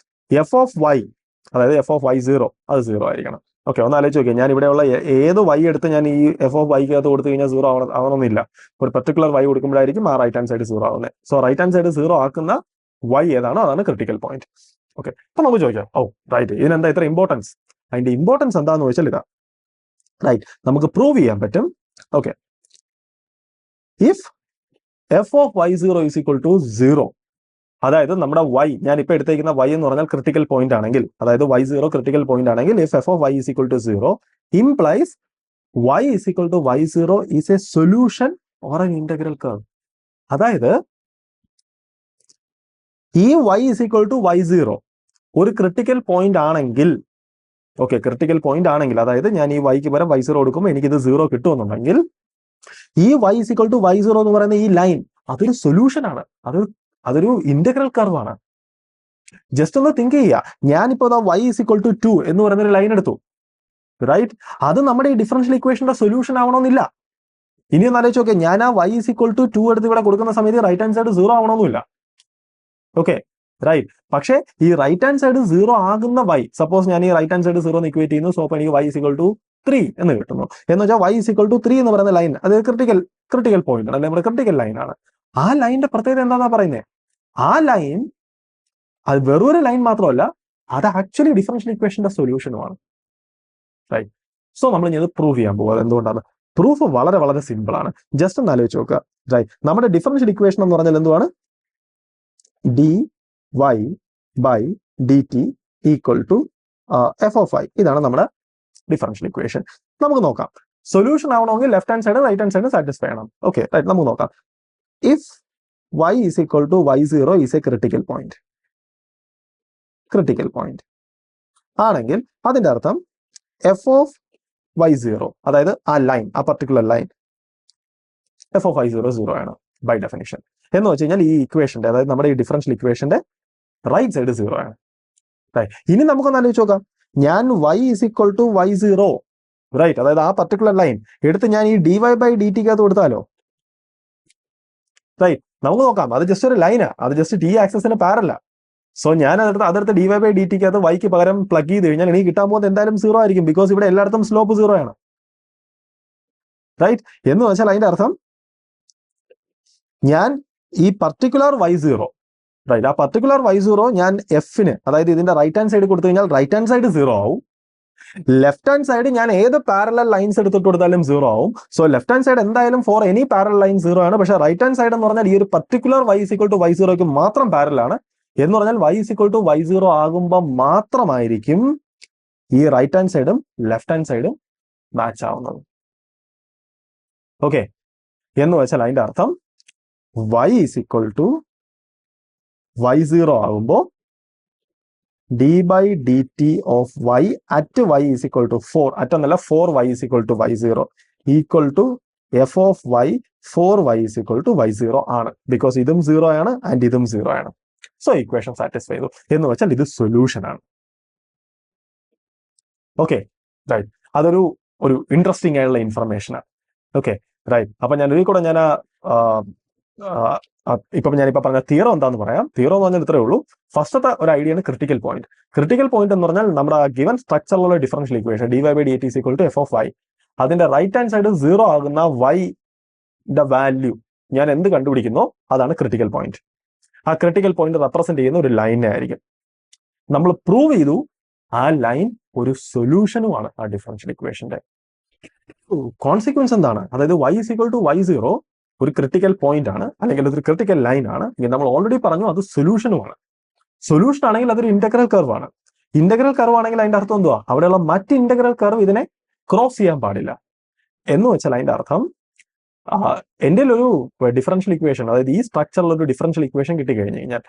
f of y, അതായത് f of y0 അത് 0 ആയിരിക്കണം. ഓക്കെ, ഒന്ന് ആലോചിച്ച് നോക്കിയാൽ ഞാൻ ഇവിടെയുള്ള ഏത് y എടുത്ത് ഞാൻ ഈ f of y അകത്ത് കൊടുത്തു കഴിഞ്ഞാൽ 0 ആവണമെന്നില്ല. ഒരു പെർട്ടിക്കുലർ y കൊടുക്കുമ്പോഴായിരിക്കും ആ റൈറ്റ് ഹാൻഡ് സൈഡ് 0 ആവുന്നത്. സോ റൈറ്റ് ഹാൻഡ് സൈഡ് 0 ആക്കുന്ന y ഏതാണോ അതാണ് ക്രിട്ടിക്കൽ പോയിന്റ്. ഓക്കെ, അപ്പൊ നമുക്ക് ചോദിക്കാം, ഓ റൈറ്റ്, ഇതിനെന്താ ഇത്ര ഇമ്പോർട്ടൻസ്? അതിന്റെ ഇമ്പോർട്ടൻസ് എന്താന്ന് ചോദിച്ചാൽ ഇതാ. റൈറ്റ്, നമുക്ക് പ്രൂവ് ചെയ്യാൻ പറ്റും. Okay, if f of y0 is equal to 0, അതായത് നമ്മുടെ y, ഞാൻ ഇപ്പൊ എടുത്തേക്കുന്ന y എന്ന് പറഞ്ഞാൽ ക്രിട്ടിക്കൽ പോയിന്റ് ആണെങ്കിൽ, അതായത് y0 ക്രിട്ടിക്കൽ പോയിന്റ് ആണെങ്കിൽ if f of y is equal to 0 implies y is equal to y0 is a solution or an integral curve. അതായത് ഈ y is equal to y0 ഒരു ക്രിട്ടിക്കൽ പോയിന്റ് ആണെങ്കിൽ, ഓക്കെ, ക്രിട്ടിക്കൽ പോയിന്റ് ആണെങ്കിൽ, അതായത് ഞാൻ ഈ y ക്ക് പകരം y0 കൊടുക്കുമ്പോൾ എനിക്കിത് 0 കിട്ടുമെന്നുണ്ടെങ്കിൽ ഈ y is equal to y0 എന്ന് പറയുന്ന ഈ ലൈൻ അതൊരു സൊല്യൂഷൻ ആണ്, അതൊരു ഇന്റഗ്രൽ കർവ് ആണ്. ജസ്റ്റ് ഒന്ന് തിങ്ക് ചെയ്യുക, ഞാനിപ്പോ y ഈസ് ഈക്വൽ ടു 2 എന്ന് പറയുന്ന ഒരു ലൈൻ എടുത്തു. റൈറ്റ്, അത് നമ്മുടെ ഈ ഡിഫറൻഷ്യൽ ഇക്വേഷന്റെ സൊല്യൂഷൻ ആവണമെന്നില്ല. ഇനി ഒന്ന് ആലോചിച്ച് നോക്കിയാൽ ഞാൻ ആ y ഈസ് ഈക്വൽ ടു 2 എടുത്ത് ഇവിടെ കൊടുക്കുന്ന സമയത്ത് റൈറ്റ് ഹാൻഡ് സൈഡ് 0 ആവണമെന്നില്ല. Okay, right. പക്ഷേ ഈ റൈറ്റ് ഹാൻഡ് സൈഡ് 0 ആകുന്ന y, സപ്പോസ് ഞാൻ ഈ റൈറ്റ് ഹാൻഡ് സൈഡ് 0 എന്ന് ഇക്വേറ്റ് ചെയ്യുന്നു, സോ അപ്പോൾ എനിക്ക് y ഈസ് ഈക്വൽ ടു 3 എന്ന് കിട്ടുന്നു. എന്ന് വെച്ചാൽ y ഈസ് ഈക്വൽ ടു 3 എന്ന് പറയുന്ന ലൈൻ അത് ക്രിട്ടിക്കൽ പോയിന്റ് ആണ്, അല്ലെങ്കിൽ ക്രിട്ടിക്കൽ ലൈൻ ആണ്. ആ ലൈനിന്റെ പ്രത്യേകത എന്താണെന്നാ പറയുന്നത്? ആ ലൈൻ അത് വെറൊരു ലൈൻ മാത്രമല്ല, അത് ആക്ച്വലി ഡിഫറൻഷ്യൽ ഇക്വേഷന്റെ സൊല്യൂഷനുമാണ്. റൈറ്റ്. സോ നമ്മൾ ഇനി അത് പ്രൂവ് ചെയ്യാൻ പോകുക. എന്തുകൊണ്ടാണ്? പ്രൂഫ് വളരെ വളരെ സിമ്പിൾ ആണ്. ജസ്റ്റ് ഒന്ന് ആലോചിച്ച് നോക്കുക. റൈറ്റ്, നമ്മുടെ ഡിഫറൻഷ്യൽ ഇക്വേഷൻ എന്ന് പറഞ്ഞാൽ എന്തുവാണ്? dy by dt equal to f of y. ഇതാണ് നമ്മുടെ ഡിഫറൻഷ്യൽ ഇക്വേഷൻ. നമുക്ക് നോക്കാം. സൊല്യൂഷൻ ആവണമെങ്കിൽ left hand side right hand side satisfy ചെയ്യണം. Okay, right. നമുക്ക് നോക്കാം. If y is equal to y0 is a critical point ആണെങ്കിൽ അതിന്റെ അർത്ഥം f of y0, അതായത് ആ ലൈൻ, ആ particular line F of i0 0 ആണ് ബൈ ഡെഫിനിഷൻ. എന്ന് വെച്ച് കഴിഞ്ഞാൽ ഈ ഇക്വേഷന്റെ, അതായത് നമ്മുടെ ഈ ഡിഫറൻഷ്യൽ ഇക്വേഷന്റെ റൈറ്റ് സൈഡ് 0 ആണ്. ഇനി നമുക്കൊന്ന് ആലോചിച്ച് നോക്കാം. ഞാൻ y is equal to y0, right, അതായത് ആ പർട്ടിക്കുലർ ലൈൻ എടുത്ത് ഞാൻ ഈ dy/dt കൊടുത്താലോ, റൈറ്റ്, നമുക്ക് നോക്കാം. അത് ജസ്റ്റ് ഒരു ലൈനാ, അത് ജസ്റ്റ് t ആക്സിസിന് പാരല. സോ ഞാൻ അതെടുത്ത് dy/dt വൈക്ക് പകരം പ്ലഗ് ചെയ്ത് കഴിഞ്ഞാൽ എനിക്ക് കിട്ടാൻ പോകുന്നത് എന്തായാലും 0 ആയിരിക്കും, ബിക്കോസ് ഇവിടെ എല്ലായിടത്തും സ്ലോപ്പ് 0 ആണ്, റൈറ്റ്. എന്ന് വെച്ചാൽ അതിന്റെ അർത്ഥം ഞാൻ ഈ പർട്ടിക്കുലർ y0, റൈറ്റ്, ആ പർട്ടിക്കുലർ y0 ഞാൻ എഫിന്, അതായത് ഇതിന്റെ റൈറ്റ് ഹാൻഡ് സൈഡ് കൊടുത്തു കഴിഞ്ഞാൽ റൈറ്റ് ഹാൻഡ് സൈഡ് 0 ആവും. ലെഫ്റ്റ് ഹാൻഡ് സൈഡ് ഞാൻ ഏത് പാരലൽ ലൈൻസ് എടുത്തിട്ട് കൊടുത്താലും 0 ആവും. സോ ലെഫ്റ്റ് ഹാൻഡ് സൈഡ് എന്തായാലും ഫോർ എനി പാരലൽ ലൈൻ 0 ആണ്. പക്ഷേ റൈറ്റ് ഹാൻഡ് സൈഡ് എന്ന് പറഞ്ഞാൽ ഈ ഒരു particular y is equal to y0ക്ക് മാത്രം പാരലാണ്. എന്ന് പറഞ്ഞാൽ y is equal to y0 ആകുമ്പോൾ മാത്രമായിരിക്കും ഈ റൈറ്റ് ഹാൻഡ് സൈഡും ലെഫ്റ്റ് ഹാൻഡ് സൈഡും മാച്ച് ആവുന്നത്. ഓക്കെ, എന്ന് വെച്ചാൽ അതിന്റെ അർത്ഥം y is equal to y0 ആകുമ്പോൾ d/dt of y at y is equal to 4, അറ്റൊന്നല്ല 4y is equal to y0 equal to f of y 4y is equal to y0 ആണ്. ബിക്കോസ് ഇതും 0 ആണ് ആൻഡ് ഇതും 0 ആണ്. സോ ഇക്വേഷൻ സാറ്റിസ്ഫൈ ചെയ്തു. എന്ന് വെച്ചാൽ ഇത് സൊല്യൂഷൻ ആണ്. ഓക്കെ, റൈറ്റ്, അതൊരു ഇൻട്രസ്റ്റിംഗ് ആയിട്ടുള്ള ഇൻഫർമേഷൻ ആണ്. Okay, right. അപ്പൊ ഞാൻ ഇതിൽ കൂടെ ഞാൻ ഞാനിപ്പോ പറഞ്ഞ തിയറം എന്താന്ന് പറയാം. തിയറം എന്ന് പറഞ്ഞാൽ ഇത്രേ ഉള്ളൂ. ഫസ്റ്റത്തെ ഒരു ഐഡിയ ആണ് ക്രിട്ടിക്കൽ പോയിന്റ്. ക്രിട്ടിക്കൽ പോയിന്റ് എന്ന് പറഞ്ഞാൽ നമ്മുടെ ഗിവൻ സ്ട്രക്ചറിലുള്ള differential equation dy/dt is equal to f of y, അതിന്റെ റൈറ്റ് ഹാൻഡ് സൈഡ് 0 ആകുന്ന y-ന്റെ വാല്യൂ ഞാൻ എന്ത് കണ്ടുപിടിക്കുന്നോ അതാണ് ക്രിട്ടിക്കൽ പോയിന്റ്. ആ ക്രിട്ടിക്കൽ പോയിന്റ് റെപ്രസെന്റ് ചെയ്യുന്ന ഒരു ലൈനെ ആയിരിക്കും. നമ്മൾ പ്രൂവ് ചെയ്തു ആ ലൈൻ ഒരു സൊല്യൂഷനുമാണ് ആ ഡിഫറൻഷ്യൽ ഇക്വേഷന്റെ. കോൺസിക്വൻസ് എന്താണ്? അതായത് y is equal to y0 ഒരു ക്രിട്ടിക്കൽ പോയിന്റ് ആണ്, അല്ലെങ്കിൽ അതൊരു ക്രിട്ടിക്കൽ ലൈൻ ആണ്. നമ്മൾ ഓൾറെഡി പറഞ്ഞു അത് സൊല്യൂഷനുമാണ്. സൊല്യൂഷൻ ആണെങ്കിൽ അതൊരു ഇന്റഗ്രൽ കർവ് ആണ്. ഇന്റഗ്രൽ കർവ് ആണെങ്കിൽ അതിന്റെ അർത്ഥം എന്തുവാ? അവിടെയുള്ള മറ്റ് ഇന്റഗ്രൽ കർവ് ഇതിനെ ക്രോസ് ചെയ്യാൻ പാടില്ല. എന്ന് വെച്ചാൽ അതിന്റെ അർത്ഥം എൻ്റെ ഒരു ഡിഫറൻഷ്യൽ ഇക്വേഷൻ, അതായത് ഈ സ്ട്രക്ചറിൽ ഒരു ഡിഫറൻഷ്യൽ ഇക്വേഷൻ കിട്ടി കഴിഞ്ഞു കഴിഞ്ഞാൽ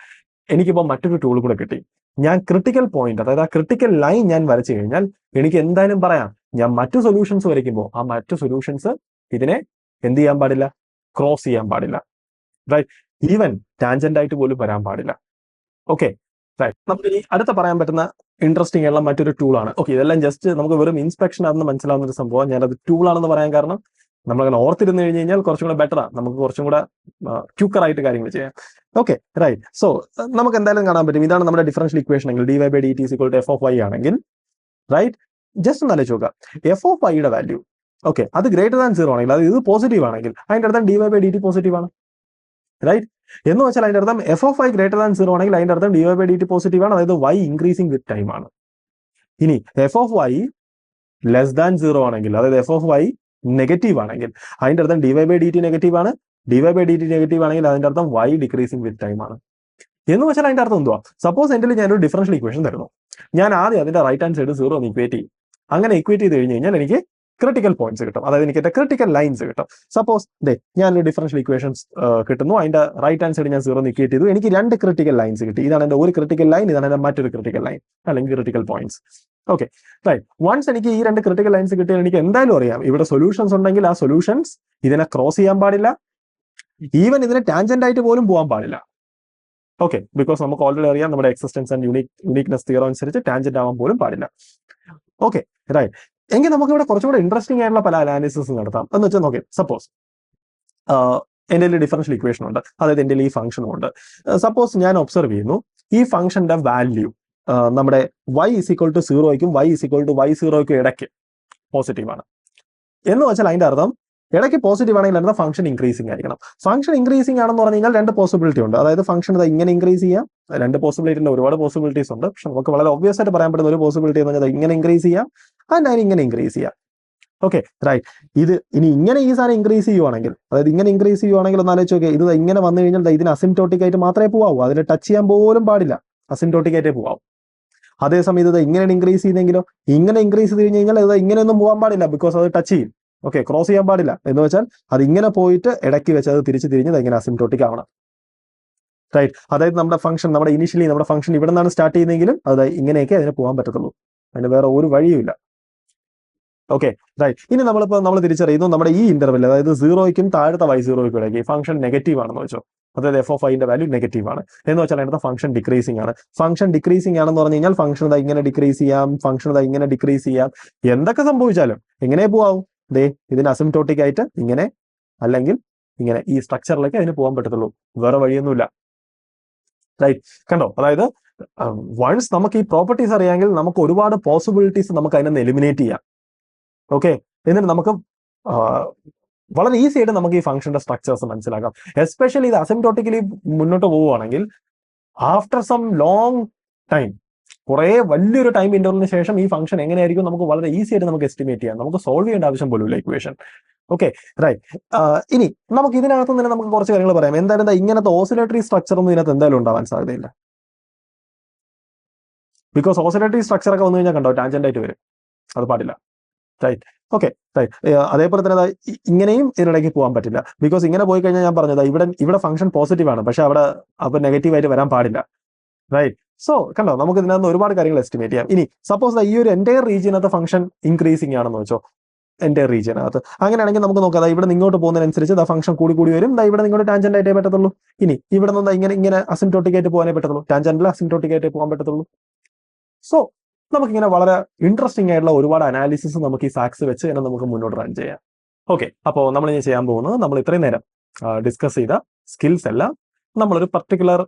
എനിക്കിപ്പോൾ മറ്റൊരു ടൂൾ കൂടെ കിട്ടി. ഞാൻ ക്രിട്ടിക്കൽ പോയിന്റ്, അതായത് ആ ക്രിട്ടിക്കൽ ലൈൻ ഞാൻ വരച്ചു കഴിഞ്ഞാൽ എനിക്ക് എന്തായാലും പറയാം ഞാൻ മറ്റു സൊല്യൂഷൻസ് വരയ്ക്കുമ്പോൾ ആ മറ്റു സൊല്യൂഷൻസ് ഇതിനെ എന്ത് ചെയ്യാൻ പാടില്ല? ക്രോസ് ചെയ്യാൻ പാടില്ല, റൈറ്റ്. ഈവൻ ടാൻജന്റ് ആയിട്ട് പോലും വരാൻ പാടില്ല. Okay, right. നമുക്ക് ഇനി അടുത്ത പറയാൻ പറ്റുന്ന ഇൻട്രസ്റ്റിംഗ് ആയിട്ടുള്ള മറ്റൊരു ടൂളാണ്. ഓക്കെ, ഇതെല്ലാം ജസ്റ്റ് നമുക്ക് വെറും ഇൻസ്പെക്ഷൻ ആണെന്ന് മനസ്സിലാവുന്ന ഒരു സംഭവം. ഞാനത് ടൂളാണെന്ന് പറയാൻ കാരണം നമ്മളങ്ങനെ ഓർത്തിരുന്ന് കഴിഞ്ഞ് കഴിഞ്ഞാൽ കുറച്ചും കൂടെ ബെറ്ററാണ്, നമുക്ക് കുറച്ചും കൂടെ ക്യൂക്കറായിട്ട് കാര്യങ്ങൾ ചെയ്യാം. Okay, right. സോ നമുക്ക് എന്തായാലും കാണാൻ പറ്റും ഇതാണ് നമ്മുടെ ഡിഫറൻഷ്യൽ ഇക്വേഷൻ എങ്കിൽ dy/dt is equal to f of y ആണെങ്കിൽ, റൈറ്റ്, ജസ്റ്റ് ഒന്ന് ആലോചിച്ച് നോക്കാം. f of y യുടെ വാല്യൂ, ഓക്കെ, അത് ഗ്രേറ്റർ ദാൻ 0 ആണെങ്കിൽ, അത് ഇത് പോസിറ്റീവ് ആണെങ്കിൽ അതിന്റെ അർത്ഥം dy/dt പോസിറ്റീവ് ആണ്, റൈറ്റ്. എന്ന് വെച്ചാൽ അതിന്റെ അർത്ഥം f of y greater than 0 ആണെങ്കിൽ അതിന്റെ അർത്ഥം dy/dt പോസിറ്റീവ് ആണ്, അതായത് y ഇൻക്രീസിംഗ് വിത്ത് ടൈം ആണ്. ഇനി f of y less than 0 ആണെങ്കിൽ, അതായത് f of y നെഗറ്റീവ് ആണെങ്കിൽ അതിന്റെ അർത്ഥം dy/dt നെഗറ്റീവ് ആണ്. dy/dt നെഗറ്റീവ് ആണെങ്കിൽ അതിന്റെ അർത്ഥം y ഡിക്രീസിംഗ് വിത്ത് ടൈം ആണ്. എന്ന് വെച്ചാൽ അതിന്റെ അർത്ഥം എന്തുവാ? സപ്പോസ് എൻ്റെ ഞാനൊരു ഡിഫറൻഷ്യൽ ഇക്വേഷൻ തരുന്നു. ഞാൻ ആദ്യം അതിന്റെ റൈറ്റ് ഹാൻഡ് സൈഡ് 0 എന്ന് ഇക്വേറ്റ് ചെയ്യും. അങ്ങനെ ഇക്വേറ്റ് ചെയ്ത് കഴിഞ്ഞ് കഴിഞ്ഞാൽ എനിക്ക് ക്രിട്ടിക്കൽ പോയിന്റ്സ് കിട്ടും, അതായത് എനിക്ക് ക്രിട്ടിക്കൽ ലൈൻസ് കിട്ടും. സപ്പോസ് ഞാനൊരു ഡിഫറൻഷ്യൽ ഇക്വേഷൻസ് കിട്ടുന്നു, അതിന്റെ റൈറ്റ് ഹാൻഡ് സൈഡ് ഞാൻ 0 ഇക്വേറ്റ് ചെയ്തു, എനിക്ക് 2 ക്രിട്ടിക്കൽ ലൈൻസ് കിട്ടി. ഇതാണ് എന്റെ ഒരു ക്രിട്ടിക്കൽ ലൈൻ, ഇതാണ് എന്റെ മറ്റൊരു ക്രിട്ടിക്കൽ ലൈൻ അല്ലെങ്കിൽ critical points. Okay, right. Once എനിക്ക് ഈ 2 ക്രിട്ടിക്കൽ ലൈൻസ് കിട്ടിയാൽ എനിക്ക് എന്തായാലും അറിയാം ഇവിടെ സൊല്യൂഷൻസ് ഉണ്ടെങ്കിൽ ആ സൊല്യൂഷൻസ് ഇതിനെ ക്രോസ് ചെയ്യാൻ പാടില്ല, ഈവൻ ഇതിനെ ടാൻജന്റ് ആയിട്ട് പോലും പോകാൻ പാടില്ല. ഓക്കെ, ബിക്കോസ് നമുക്ക് ഓൾറെഡി അറിയാം നമ്മുടെ എക്സിസ്റ്റൻസ് ആൻഡ് യൂണിക്നെസ് തിയറം അനുസരിച്ച് ടാൻജന്റ് ആവാൻ പോലും പാടില്ല. Okay, right. എങ്കിൽ നമുക്ക് ഇവിടെ കുറച്ചുകൂടെ ഇൻട്രസ്റ്റിംഗ് ആയിട്ടുള്ള പല അനാലിസിസ് നടത്താം. എന്ന് വെച്ചാൽ നോക്കി, സപ്പോസ് എൻ്റെ ഡിഫറൻഷ്യൽ ഇക്വേഷൻ ഉണ്ട്, അതായത് എൻ്റെ ഈ ഫംഗ്ഷനും ഉണ്ട്. സപ്പോസ് ഞാൻ ഒബ്സർവ് ചെയ്യുന്നു ഈ ഫംഗ്ഷന്റെ വാല്യൂ നമ്മുടെ y is equal to 0ക്കും y is equal to y0ക്കും ഇടയ്ക്ക് പോസിറ്റീവ് ആണ്. എന്ന് വെച്ചാൽ അതിന്റെ അർത്ഥം ഇടയ്ക്ക് പോസിറ്റീവ് ആണെങ്കിൽ എന്താ ഫംഗ്ഷൻ ഇൻക്രീസിംഗ് ആയിരിക്കണം. ഫംഗ്ഷൻ ഇൻക്രീസിംഗ് ആണെന്ന് പറഞ്ഞു കഴിഞ്ഞാൽ 2 പോസിബിലിറ്റി ഉണ്ട്. അതായത് ഫംഗ്ഷൻ ഇങ്ങനെ ഇൻക്രീസ് ചെയ്യാം, 2 പോസിബിലിറ്റി, ഒരുപാട് പോസിബിലിറ്റീസ് ഉണ്ട്. പക്ഷെ നമുക്ക് വളരെ ഒബ്വിയസ് ആയിട്ട് പറയാൻ പറ്റുന്ന ഒരു പോസിബിലിറ്റി എന്ന് പറഞ്ഞാൽ ഇങ്ങനെ ഇൻക്രീസ് ചെയ്യാം, അതിന് ഇങ്ങനെ ഇൻക്രീസ് ചെയ്യാം. Okay, right. ഇത് ഇനി ഇങ്ങനെ ഈ സാധനം ഇൻക്രീസ് ചെയ്യുവാണെങ്കിൽ, അതായത് ഇങ്ങനെ ഇൻക്രീസ് ചെയ്യുവാണെങ്കിൽ ഒന്ന് ആലോചിച്ച് നോക്കിയാൽ ഇത് ഇങ്ങനെ വന്നു കഴിഞ്ഞാൽ ഇതിന് അസിംപ്റ്റോട്ടിക് ആയിട്ട് മാത്രമേ പോവാവൂ, അതിന് ടച്ച് ചെയ്യാൻ പോലും പാടില്ല, അസിംപ്റ്റോട്ടിക് ആയിട്ടേ പോവാം. അതേസമയം ഇത് ഇങ്ങനെ ഇൻക്രീസ് ചെയ്യുന്നെങ്കിലോ, ഇങ്ങനെ ഇൻക്രീസ് ചെയ്ത് കഴിഞ്ഞ് കഴിഞ്ഞാൽ ഇത് ഇങ്ങനെയൊന്നും പോകാൻ പാടില്ല, ബിക്കോസ് അത് ടച്ച് ചെയ്യും. ഓക്കെ, ക്രോസ് ചെയ്യാൻ പാടില്ല. എന്ന് വെച്ചാൽ അത് ഇങ്ങനെ പോയിട്ട് ഇടയ്ക്ക് വെച്ച് അത് തിരിച്ച് തിരിഞ്ഞത് ഇങ്ങനെ അസിംപ്റ്റോട്ടിക് ആവണം, റൈറ്റ്. അതായത് നമ്മുടെ ഫംഗ്ഷൻ, നമ്മുടെ ഇനിഷ്യലി നമ്മുടെ ഫംഗ്ഷൻ ഇവിടെ നിന്നാണ് സ്റ്റാർട്ട് ചെയ്യുന്നതെങ്കിലും അത് ഇങ്ങനെയൊക്കെ അതിന് പോകാൻ പറ്റത്തുള്ളൂ, അതിന് വേറെ ഒരു വഴിയുമില്ല. Okay, right. ഇനി നമ്മൾ തിരിച്ചറിയുന്നു നമ്മുടെ ഈ ഇന്റർവെൽ, അതായത് 0ക്കും താഴത്തെ y0ക്കും ഇടയ്ക്ക് ഈ ഫംഗ്ഷൻ നെഗറ്റീവ് ആണെന്ന് വെച്ചോ. അതായത് എഫ് ഓഫ് ഐന്റെ വാല്യൂ നെഗറ്റീവ് ആണ് എന്ന് വെച്ചാൽ അതിനകത്ത് ഫംഗ്ഷൻ ഡിക്രീസിംഗ് ആണ്. ഫംഗ്ഷൻ ഡിക്രീസിംഗ് ആണെന്ന് പറഞ്ഞു കഴിഞ്ഞാൽ ഫംഗ്ഷൻ ഇതാ ഇങ്ങനെ ഡിക്രീസ് ചെയ്യാം, ഫംഗ്ഷൻ ഇതാ ഇങ്ങനെ ഡിക്രീസ് ചെയ്യാം. എന്തൊക്കെ സംഭവിച്ചാലും എങ്ങനെ പോവാം? ഇതിന് അസിംപ്റ്റോട്ടിക് ആയിട്ട് ഇങ്ങനെ അല്ലെങ്കിൽ ഇങ്ങനെ ഈ സ്ട്രക്ചറിലേക്ക് അതിന് പോകാൻ പറ്റത്തുള്ളൂ, വേറെ വഴിയൊന്നുമില്ല. റൈറ്റ്, കണ്ടോ? അതായത് വൺസ് നമുക്ക് ഈ പ്രോപ്പർട്ടീസ് അറിയാമെങ്കിൽ നമുക്ക് ഒരുപാട് പോസിബിലിറ്റീസ് നമുക്ക് അതിനെ എലിമിനേറ്റ് ചെയ്യാം. ഓക്കെ, എന്നിട്ട് നമുക്ക് വളരെ ഈസി ആയിട്ട് നമുക്ക് ഈ ഫംഗ്ഷന്റെ സ്ട്രക്ചേഴ്സ് മനസ്സിലാക്കാം. എസ്പെഷ്യലി ഇത് അസിംപ്റ്റോട്ടിക്കലി മുന്നോട്ട് പോവുകയാണെങ്കിൽ ആഫ്റ്റർ സം ലോങ് ടൈം, കുറെ വലിയൊരു ടൈം ഇന്റർവലിന് ശേഷം ഈ ഫംഗ്ഷൻ എങ്ങനെയായിരിക്കും നമുക്ക് വളരെ ഈസി ആയിട്ട് നമുക്ക് എസ്റ്റിമേറ്റ് ചെയ്യാം. നമുക്ക് സോൾവ് ചെയ്യേണ്ട ആവശ്യം പോലും ഇക്വേഷൻ. Okay, right. ഇനി നമുക്ക് ഇതിനകത്ത് തന്നെ നമുക്ക് കുറച്ച് കാര്യങ്ങൾ പറയാം. എന്തായാലും ഇങ്ങനത്തെ ഓസിലേറ്ററി സ്ട്രക്ചർ ഒന്നും ഇതിനകത്ത് എന്തായാലും ഉണ്ടാവാൻ സാധ്യതയില്ല. ബിക്കോസ് ഓസിലേറ്ററി സ്ട്രക്ചർ ഒക്കെ വന്നു കഴിഞ്ഞാൽ കണ്ടോ ടാൻജന്റ് ആയിട്ട് വരും, അത് പാടില്ല. Right, okay, right. അതേപോലെ തന്നെ ഇങ്ങനെയും ഇതിനിടയ്ക്ക് പോകാൻ പറ്റില്ല. ബിക്കോസ് ഇങ്ങനെ പോയി കഴിഞ്ഞാൽ ഞാൻ പറഞ്ഞത് ഇവിടെ ഫംഗ്ഷൻ പോസിറ്റീവ് ആണ്, പക്ഷെ അവിടെ അപ്പൊ നെഗറ്റീവ് ആയിട്ട് വരാൻ പാടില്ല. റൈറ്റ്. സോ കണ്ടോ, നമുക്ക് ഇതിനകത്ത് ഒരുപാട് കാര്യങ്ങൾ എസ്റ്റിമേറ്റ് ചെയ്യാം. ഇനി സപ്പോസ് ഈ ഒരു എൻറ്റയർ റീജിയനകത്ത് ഫംഗ്ഷൻ ഇൻക്രീസിംഗ് ആണെന്ന് വെച്ചോ, എൻറ്റയർ റീജിയനകത്ത്. അങ്ങനെയാണെങ്കിൽ നമുക്ക് നോക്കാം, ഇവിടെ ഇങ്ങോട്ട് പോകുന്നതിനനുസരിച്ച് ഫംഗ്ഷൻ കൂടി വരും. ഇവിടെ നിങ്ങോട്ട് ടാൻജന്റ് ആയിട്ടേ പറ്റത്തുള്ളൂ. ഇനി ഇവിടെ നിന്ന് ഇങ്ങനെ അസിംപ്റ്റോട്ടിക് ആയിട്ട് പോകാനേ പറ്റത്തുള്ളൂ, ടാൻജന്റിൽ അസിംപ്റ്റോട്ടിക് ആയിട്ട് പോകാൻ പറ്റത്തുള്ളൂ. സോ നമുക്കിങ്ങനെ വളരെ ഇൻട്രസ്റ്റിംഗ് ആയിട്ടുള്ള ഒരുപാട് അനാലിസിസ് നമുക്ക് ഈ ഫാക്ട്സ് വെച്ച് തന്നെ നമുക്ക് മുന്നോട്ട് റൺ ചെയ്യാം. ഓക്കെ, അപ്പോൾ നമ്മൾ ഇനി ചെയ്യാൻ പോകുന്നത്, നമ്മൾ ഇത്രയും നേരം ഡിസ്കസ് ചെയ്ത സ്കിൽസ് എല്ലാം നമ്മളൊരു പർട്ടിക്കുലർ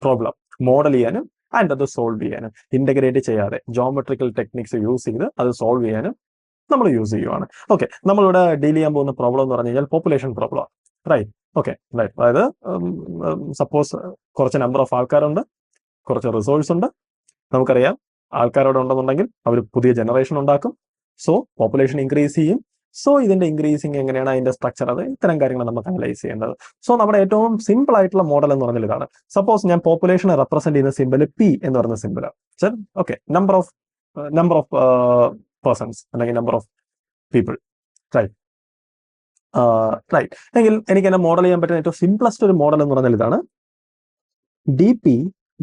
പ്രോബ്ലം മോഡൽ ചെയ്യാനും ആൻഡ് അത് സോൾവ് ചെയ്യാനും, ഇന്റഗ്രേറ്റ് ചെയ്യാതെ ജോമെട്രിക്കൽ ടെക്നിക്സ് യൂസ് ചെയ്ത് അത് സോൾവ് ചെയ്യാനും നമ്മൾ യൂസ് ചെയ്യുവാണ്. ഓക്കെ, നമ്മളിവിടെ ഡീൽ ചെയ്യാൻ പോകുന്ന പ്രോബ്ലം എന്ന് പറഞ്ഞു കഴിഞ്ഞാൽ population problem. Right, okay, right. അതായത് സപ്പോസ് കുറച്ച് നമ്പർ ഓഫ് ആൾക്കാരുണ്ട്, കുറച്ച് റിസോഴ്സ് ഉണ്ട്. നമുക്കറിയാം ആൾക്കാരോട് ഉണ്ടെന്നുണ്ടെങ്കിൽ അവർ പുതിയ ജനറേഷൻ ഉണ്ടാക്കും. സോ പോപ്പുലേഷൻ ഇൻക്രീസ് ചെയ്യും. സോ ഇതിന്റെ ഇൻക്രീസിങ് എങ്ങനെയാണ്, അതിന്റെ സ്ട്രക്ചർ, അത് ഇത്തരം കാര്യങ്ങൾ നമുക്ക് അനലൈസ് ചെയ്യേണ്ടത്. സോ നമ്മുടെ ഏറ്റവും സിമ്പിൾ ആയിട്ടുള്ള മോഡൽ എന്ന് പറഞ്ഞാൽ ഇതാണ്. സപ്പോസ് ഞാൻ പോപ്പുലേഷനെ റെപ്രസെന്റ് ചെയ്യുന്ന സിമ്പിൾ പി എന്ന് പറയുന്ന simple. Okay, number of persons അല്ലെങ്കിൽ number of people. Right, right. എങ്കിൽ എനിക്ക് എന്നെ മോഡൽ ചെയ്യാൻ പറ്റുന്ന ഏറ്റവും സിംപ്ലസ്റ്റ് ഒരു മോഡൽ എന്ന് പറഞ്ഞാൽ ഇതാണ്, D P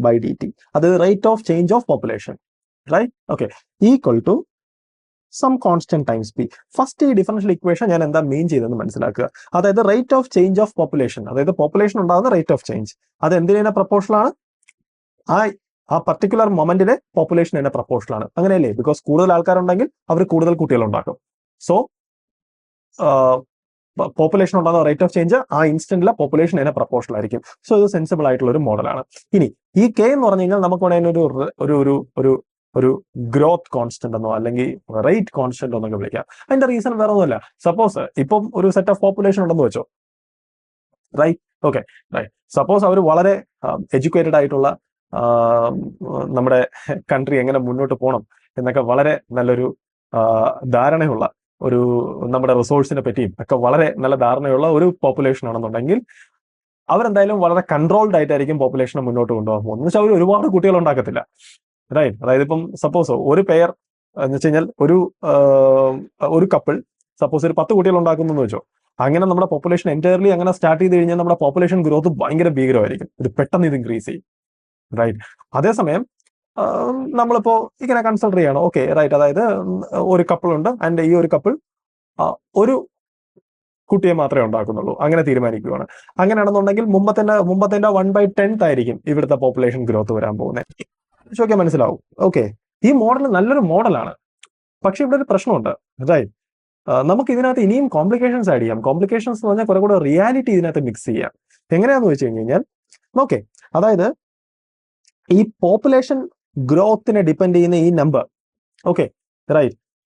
by D T. അത് rate of change of population. Right, okay, equal to some constant times P. First ഈ ഡിഫറൻഷ്യൽ ഇക്വേഷൻ ഞാൻ എന്താ മീൻ ചെയ്തെന്ന് മനസ്സിലാക്കുക. അതായത് rate of change of population, അതായത് പോപ്പുലേഷൻ ഉണ്ടാകുന്ന റേറ്റ് ഓഫ് ചേഞ്ച്, അത് എന്തിനെ പ്രപ്പോർഷണൽ ആണ്? ആ പർട്ടിക്കുലർ മൊമെന്റിലെ പോപ്പുലേഷൻ തന്നെ പ്രപ്പോർഷണൽ ആണ്. അങ്ങനെയല്ലേ? ബിക്കോസ് കൂടുതൽ ആൾക്കാരുണ്ടെങ്കിൽ അവർ കൂടുതൽ കുട്ടികൾ ഉണ്ടാക്കും. സോ പോപ്പുലേഷൻ ഉണ്ടാകുന്ന റേറ്റ് ഓഫ് ചേഞ്ച് ആ ഇൻസ്റ്റന്റിലെ പോപ്പുലേഷൻ തന്നെ പ്രപ്പോർഷണൽ ആയിരിക്കും. സോ ഇത് സെൻസിബിൾ ആയിട്ടുള്ള ഒരു മോഡലാണ്. ഇനി ഈ കെ എന്ന് പറഞ്ഞു കഴിഞ്ഞാൽ നമുക്ക് വേണമെങ്കിൽ ഒരു ഗ്രോത്ത് കോൺസ്റ്റന്റ് എന്നോ അല്ലെങ്കിൽ റേറ്റ് കോൺസ്റ്റന്റ് എന്നൊക്കെ വിളിക്കാം. അതിന്റെ റീസൺ വേറെ ഒന്നുമല്ല. സപ്പോസ് ഇപ്പം ഒരു സെറ്റ് ഓഫ് പോപ്പുലേഷൻ ഉണ്ടെന്ന് വെച്ചോ. Right, okay, right. സപ്പോസ് അവർ വളരെ എഡ്യൂക്കേറ്റഡ് ആയിട്ടുള്ള നമ്മുടെ കൺട്രി എങ്ങനെ മുന്നോട്ട് പോകണം എന്നൊക്കെ വളരെ നല്ലൊരു ധാരണയുള്ള ഒരു നമ്മുടെ റിസോഴ്സിനെ പറ്റിയും ഒക്കെ വളരെ നല്ല ധാരണയുള്ള ഒരു പോപ്പുലേഷൻ ആണെന്നുണ്ടെങ്കിൽ അവരെന്തായാലും വളരെ കൺട്രോൾഡ് ആയിട്ടായിരിക്കും പോപ്പുലേഷനെ മുന്നോട്ട് കൊണ്ടുപോകാൻ പോകുന്നത്. എന്ന് വെച്ചാൽ അവർ ഒരുപാട് കുട്ടികൾ ഉണ്ടാക്കത്തില്ല. റൈറ്റ്, അതായത് ഇപ്പം സപ്പോസ് ഒരു പെയർ എന്ന് വെച്ച് കഴിഞ്ഞാൽ ഒരു കപ്പിൾ സപ്പോസ് ഒരു 10 കുട്ടികൾ ഉണ്ടാക്കുന്നു എന്ന് വെച്ചോ. അങ്ങനെ നമ്മുടെ പോപ്പുലേഷൻ എൻറ്റയർലി അങ്ങനെ സ്റ്റാർട്ട് ചെയ്ത് കഴിഞ്ഞാൽ നമ്മുടെ പോപ്പുലേഷൻ ഗ്രോത്ത് ഭയങ്കര ഭീകരമായിരിക്കും. ഇത് പെട്ടെന്ന് ഇത് ഇൻക്രീസ് ചെയ്യും. റൈറ്റ്, അതേസമയം നമ്മളിപ്പോ ഇങ്ങനെ കൺസിഡർ ചെയ്യണം. ഓക്കെ, റൈറ്റ്, അതായത് ഒരു കപ്പിൾ ഉണ്ട് ആൻഡ് ഈ ഒരു കപ്പിൾ ഒരു കുട്ടിയെ മാത്രമേ ഉണ്ടാക്കുന്നുള്ളൂ, അങ്ങനെ തീരുമാനിക്കുകയാണ്. അങ്ങനെയാണെന്നുണ്ടെങ്കിൽ മുമ്പത്തെ 1/10 ആയിരിക്കും ഇവിടുത്തെ പോപ്പുലേഷൻ ഗ്രോത്ത് വരാൻ പോകുന്നത്. ചോദിക്കാൻ മനസ്സിലാവും. ഓക്കെ, ഈ മോഡൽ നല്ലൊരു മോഡലാണ്, പക്ഷെ ഇവിടെ ഒരു പ്രശ്നമുണ്ട്. റൈറ്റ്, നമുക്ക് ഇതിനകത്ത് ഇനിയും കോംപ്ലിക്കേഷൻസ് ആഡ് ചെയ്യാം. കോംപ്ലിക്കേഷൻസ് എന്ന് പറഞ്ഞാൽ കുറെ കൂടെ റിയാലിറ്റി ഇതിനകത്ത് മിക്സ് ചെയ്യാം. എങ്ങനെയാന്ന് വെച്ച് കഴിഞ്ഞാൽ, ഓക്കെ, അതായത് ഈ പോപ്പുലേഷൻ ഗ്രോത്തിനെ ഡിപ്പെൻഡ് ചെയ്യുന്ന ഈ നമ്പർ, ഓക്കെ, റൈറ്റ്,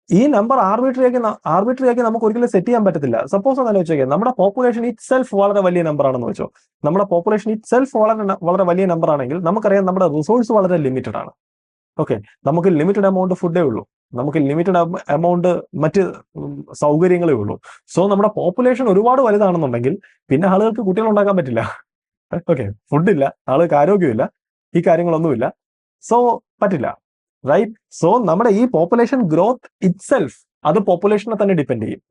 ഈ നമ്പർ ആർബിട്രറി ആക്കി നമുക്ക് ഒരിക്കലും സെറ്റ് ചെയ്യാൻ പറ്റത്തില്ല. സപ്പോസ് ഒന്ന് ആലോചിക്കുക, നമ്മുടെ പോപ്പുലേഷൻ ഇറ്റ് സെൽഫ് വളരെ വലിയ നമ്പർ ആണെന്ന് വെച്ചോ. നമ്മുടെ പോപ്പുലേഷൻ ഇറ്റ് സെൽഫ് വളരെ വലിയ നമ്പർ ആണെങ്കിൽ നമുക്കറിയാം നമ്മുടെ റിസോഴ്സ് വളരെ ലിമിറ്റഡ് ആണ്. ഓക്കെ, നമുക്ക് ലിമിറ്റഡ് എമൗണ്ട് ഫുഡേ ഉള്ളൂ, നമുക്ക് ലിമിറ്റഡ് എമൗണ്ട് മറ്റ് സൗകര്യങ്ങളേ ഉള്ളൂ. സോ നമ്മുടെ പോപ്പുലേഷൻ ഒരുപാട് വലുതാണെന്നുണ്ടെങ്കിൽ പിന്നെ ആളുകൾക്ക് കുട്ടികൾ ഉണ്ടാക്കാൻ പറ്റില്ല. ഓക്കെ, ഫുഡില്ല, ആളുകൾക്ക് ആരോഗ്യമില്ല, ഈ കാര്യങ്ങളൊന്നുമില്ല. സോ പറ്റില്ല. റൈറ്റ്, സോ നമ്മുടെ ഈ പോപ്പുലേഷൻ ഗ്രോത്ത് ഇറ്റ് സെൽഫ് അത് പോപ്പുലേഷനെ തന്നെ ഡിപ്പെൻഡ് ചെയ്യും.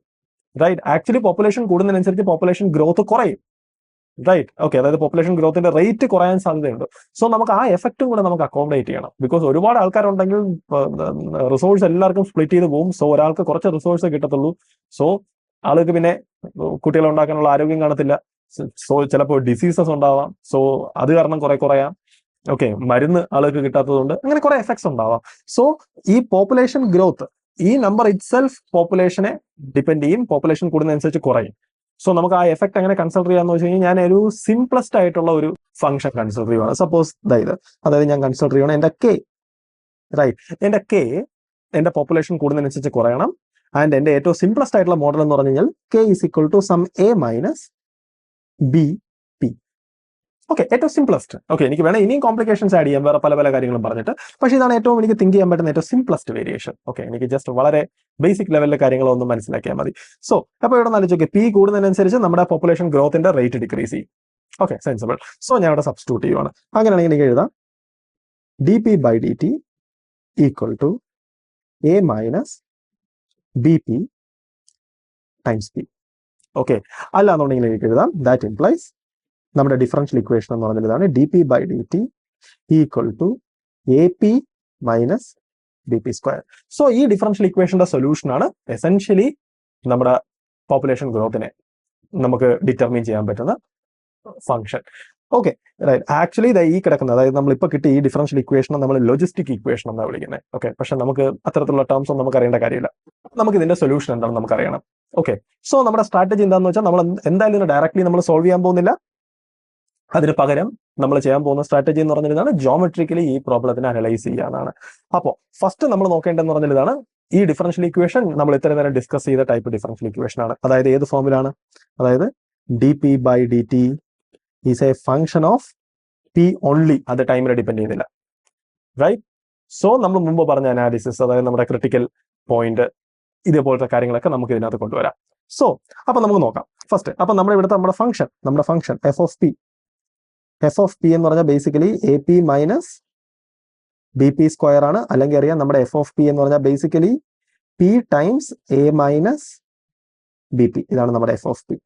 റൈറ്റ്, ആക്ച്വലി പോപ്പുലേഷൻ കൂടുന്നതിനനുസരിച്ച് പോപ്പുലേഷൻ ഗ്രോത്ത് കുറയും. റൈറ്റ്. ഓക്കെ, അതായത് പോപ്പുലേഷൻ ഗ്രോത്തിന്റെ റേറ്റ് കുറയാൻ സാധ്യതയുണ്ട്. സോ നമുക്ക് ആ എഫക്റ്റും കൂടെ നമുക്ക് അക്കോമഡേറ്റ് ചെയ്യണം. ബിക്കോസ് ഒരുപാട് ആൾക്കാരുണ്ടെങ്കിൽ റിസോഴ്സ് എല്ലാവർക്കും സ്പ്ലിറ്റ് ചെയ്ത് പോകും. സോ ഒരാൾക്ക് കുറച്ച് റിസോഴ്സ് കിട്ടത്തുള്ളൂ. സോ ആൾക്ക് പിന്നെ കുട്ടികളെ ഉണ്ടാക്കാനുള്ള ആരോഗ്യം കാണത്തില്ല. സോ ചിലപ്പോൾ ഡിസീസസ് ഉണ്ടാവാം. സോ അത് കാരണം കുറയാം. ഓക്കെ, മരുന്ന് ആൾക്ക് കിട്ടാത്തതുകൊണ്ട് അങ്ങനെ കുറെ എഫക്ട്സ് ഉണ്ടാവാം. സോ ഈ പോപ്പുലേഷൻ ഗ്രോത്ത്, ഈ നമ്പർ ഇറ്റ് സെൽഫ് പോപ്പുലേഷനെ ഡിപ്പെൻഡ് ചെയ്യും. പോപ്പുലേഷൻ കൂടുന്നതനുസരിച്ച് കുറയും. സോ നമുക്ക് ആ എഫക്ട് എങ്ങനെ കൺസിഡർ ചെയ്യാന്ന് വെച്ച് കഴിഞ്ഞാൽ, ഞാൻ ഒരു സിംപ്ലസ്റ്റ് ആയിട്ടുള്ള ഒരു ഫംഗ്ഷൻ കൺസിഡർ ചെയ്യുവാണ്. സപ്പോസ് അതായത് ഞാൻ കൺസിഡർ ചെയ്യണം എന്റെ കെ. റൈറ്റ്, എന്റെ പോപ്പുലേഷൻ കൂടുന്നതിനനുസരിച്ച് കുറയണം. ആൻഡ് എന്റെ ഏറ്റവും സിംപ്ലസ്റ്റ് ആയിട്ടുള്ള മോഡൽ എന്ന് പറഞ്ഞു കഴിഞ്ഞാൽ k is equal to some a minus B p. Okay, ഏറ്റവും സിംപ്ലസ്റ്റ്. ഓക്കെ, എനിക്ക് വേണം ഇനിയും കോംപ്ലിക്കേഷൻസ് ആഡ് ചെയ്യാം വേറെ പല കാര്യങ്ങളും പറഞ്ഞിട്ട്. പക്ഷേ ഇതാണ് ഏറ്റവും എനിക്ക് തിങ്ക് ചെയ്യാൻ പറ്റുന്ന ഏറ്റവും സിംപ്ലസ്റ്റ് വേരിയേഷൻ. ഓക്കെ, എനിക്ക് ജസ്റ്റ് വളരെ ബേസിക് ലെവലിലെ കാര്യങ്ങളൊന്നും മനസ്സിലാക്കിയാൽ മതി. സോ അപ്പോൾ ഇവിടെ ആലോചിച്ച് പി കൂടുന്നതിനനുസരിച്ച് നമ്മുടെ പോപ്പുലേഷൻ ഗ്രോത്തിന്റെ റേറ്റ് ഡിക്രീസ് ചെയ്യും. Okay, sensible. സോ ഞാൻ ഇവിടെ സബ്സ്റ്റിറ്റ്യൂട്ട് ചെയ്യുവാണ്. അങ്ങനെയാണെങ്കിൽ എനിക്ക് എഴുതാം d P by D t equal to a minus B p times p. Okay, അല്ല എന്നുണ്ടെങ്കിൽ എനിക്ക് എഴുതാം ദാറ്റ് ഇംപ്ലൈസ് നമ്മുടെ ഡിഫറൻഷ്യൽ ഇക്വേഷൻ എന്ന് പറഞ്ഞാൽ ഇതാണ് D P by D t equal to a p minus B p square. So ഈ ഡിഫറൻഷ്യൽ ഇക്വേഷന്റെ സൊല്യൂഷൻ ആണ് എസെൻഷ്യലി നമ്മുടെ പോപ്പുലേഷൻ ഗ്രോത്തിനെ നമുക്ക് ഡിറ്റർമിൻ ചെയ്യാൻ പറ്റുന്ന ഫംഗ്ഷൻ. Okay, right. ആക്ച്വലി ഈ കിടക്കുന്നത്, അതായത് നമ്മൾ ഇപ്പൊ കിട്ടിയ ഈ ഡിഫറൻഷ്യൽ ഇക്വേഷൻ നമ്മൾ ലോജിസ്റ്റിക് ഇക്വേഷൻ എന്നാണ് വിളിക്കുന്നത്. ഓക്കെ, പക്ഷെ നമുക്ക് അത്തരത്തിലുള്ള ടേംസ് ഒന്നും നമുക്ക് അറിയേണ്ട കാര്യമില്ല. നമുക്ക് ഇതിന്റെ സൊല്യൂഷൻ എന്താണെന്ന് നമുക്ക് അറിയണം. ഓക്കെ, സോ നമ്മുടെ സ്ട്രാറ്റജി എന്താണെന്ന് വെച്ചാൽ, നമ്മൾ എന്തായാലും ഇതിനെ ഡയറക്ട്ലി നമ്മൾ സോൾവ് ചെയ്യാൻ പോകുന്നില്ല. അതിന് പകരം നമ്മൾ ചെയ്യാൻ പോകുന്ന സ്ട്രാറ്റജി എന്ന് പറഞ്ഞിരുന്നാണ് ജോമെട്രിക്കലി ഈ പ്രോബ്ലത്തിനെ അനലൈസ് ചെയ്യാനാണ്. അപ്പോൾ ഫസ്റ്റ് നമ്മൾ നോക്കേണ്ടതെന്ന് പറഞ്ഞാൽ ഇതാണ്, ഈ ഡിഫറൻഷ്യൽ ഇക്വേഷൻ നമ്മൾ ഇത്ര നേരം ഡിസ്കസ് ചെയ്ത ടൈപ്പ് ഡിഫറൻഷ്യൽ ഇക്വേഷൻ ആണ്. അതായത് ഏത് ഫോമിലാണ്? അതായത് d P by D t is a function of p only, അത് ടൈമിനെ ഡിപ്പെൻഡ് ചെയ്യുന്നില്ല. റൈറ്റ്. സോ നമ്മൾ മുമ്പ് പറഞ്ഞ അനാലിസിസ്, അതായത് നമ്മുടെ ക്രിട്ടിക്കൽ പോയിന്റ്, ഇതേപോലത്തെ കാര്യങ്ങളൊക്കെ നമുക്ക് ഇതിനകത്ത് കൊണ്ടുവരാം. സോ അപ്പൊ നമുക്ക് നോക്കാം ഫസ്റ്റ്. അപ്പൊ നമ്മുടെ ഇവിടുത്തെ നമ്മുടെ ഫംഗ്ഷൻ എഫ് ഓഫ് പി എന്ന് പറഞ്ഞാൽ basically a p minus B p square ആണ്. അല്ലെങ്കിൽ അറിയാം നമ്മുടെ എഫ് ഓഫ് പി എന്ന് പറഞ്ഞാൽ basically P times A minus B p. ഇതാണ് നമ്മുടെ f of p.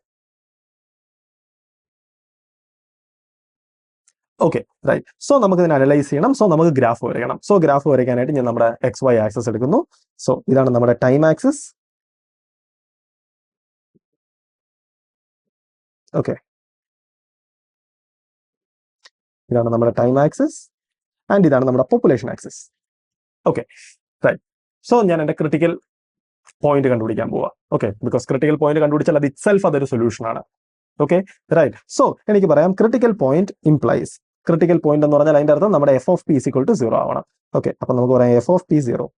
Okay, right. So നമുക്ക് ഇതിനെ അനലൈസ് ചെയ്യണം. സോ നമുക്ക് ഗ്രാഫ് വരയ്ക്കണം. സോ ഗ്രാഫ് വരയ്ക്കാനായിട്ട് ഞാൻ നമ്മുടെ എക്സ് വൈ ആക്സിസ് എടുക്കുന്നു. സോ ഇതാണ് നമ്മുടെ ടൈം ആക്സിസ്. ഓക്കെ, ഇതാണ് നമ്മുടെ ടൈം ആക്സിസ് ആൻഡ് ഇതാണ് നമ്മുടെ population axis. Okay, right. So ഞാൻ എന്റെ ക്രിട്ടിക്കൽ പോയിന്റ് കണ്ടുപിടിക്കാൻ പോവാ. ഓക്കെ, ബിക്കോസ് ക്രിട്ടിക്കൽ പോയിന്റ് കണ്ടുപിടിച്ചാൽ അത് ഇറ്റ്സെൽഫ് അതൊരു സൊല്യൂഷൻ ആണ്. Okay, right. സോ എനിക്ക് പറയാം critical point implies, critical point എന്ന് പറഞ്ഞാൽ അതിന്റെ അർത്ഥം നമ്മുടെ f of p equal to 0 ആവണം. ഓക്കെ, അപ്പൊ നമുക്ക് പറയാം f of p 0,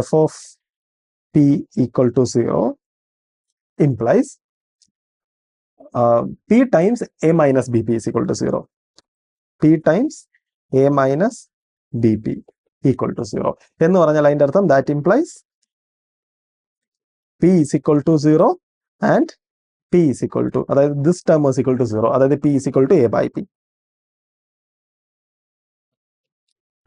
f of p equal to 0 implies p times A minus B p is equal to 0. P times A minus B p equal to 0 എന്ന് പറഞ്ഞാൽ അതിന്റെ അർത്ഥം that implies p is equal to 0 and p is equal to, അതായത് this term is equal to 0, അതായത് P is equal to A by P.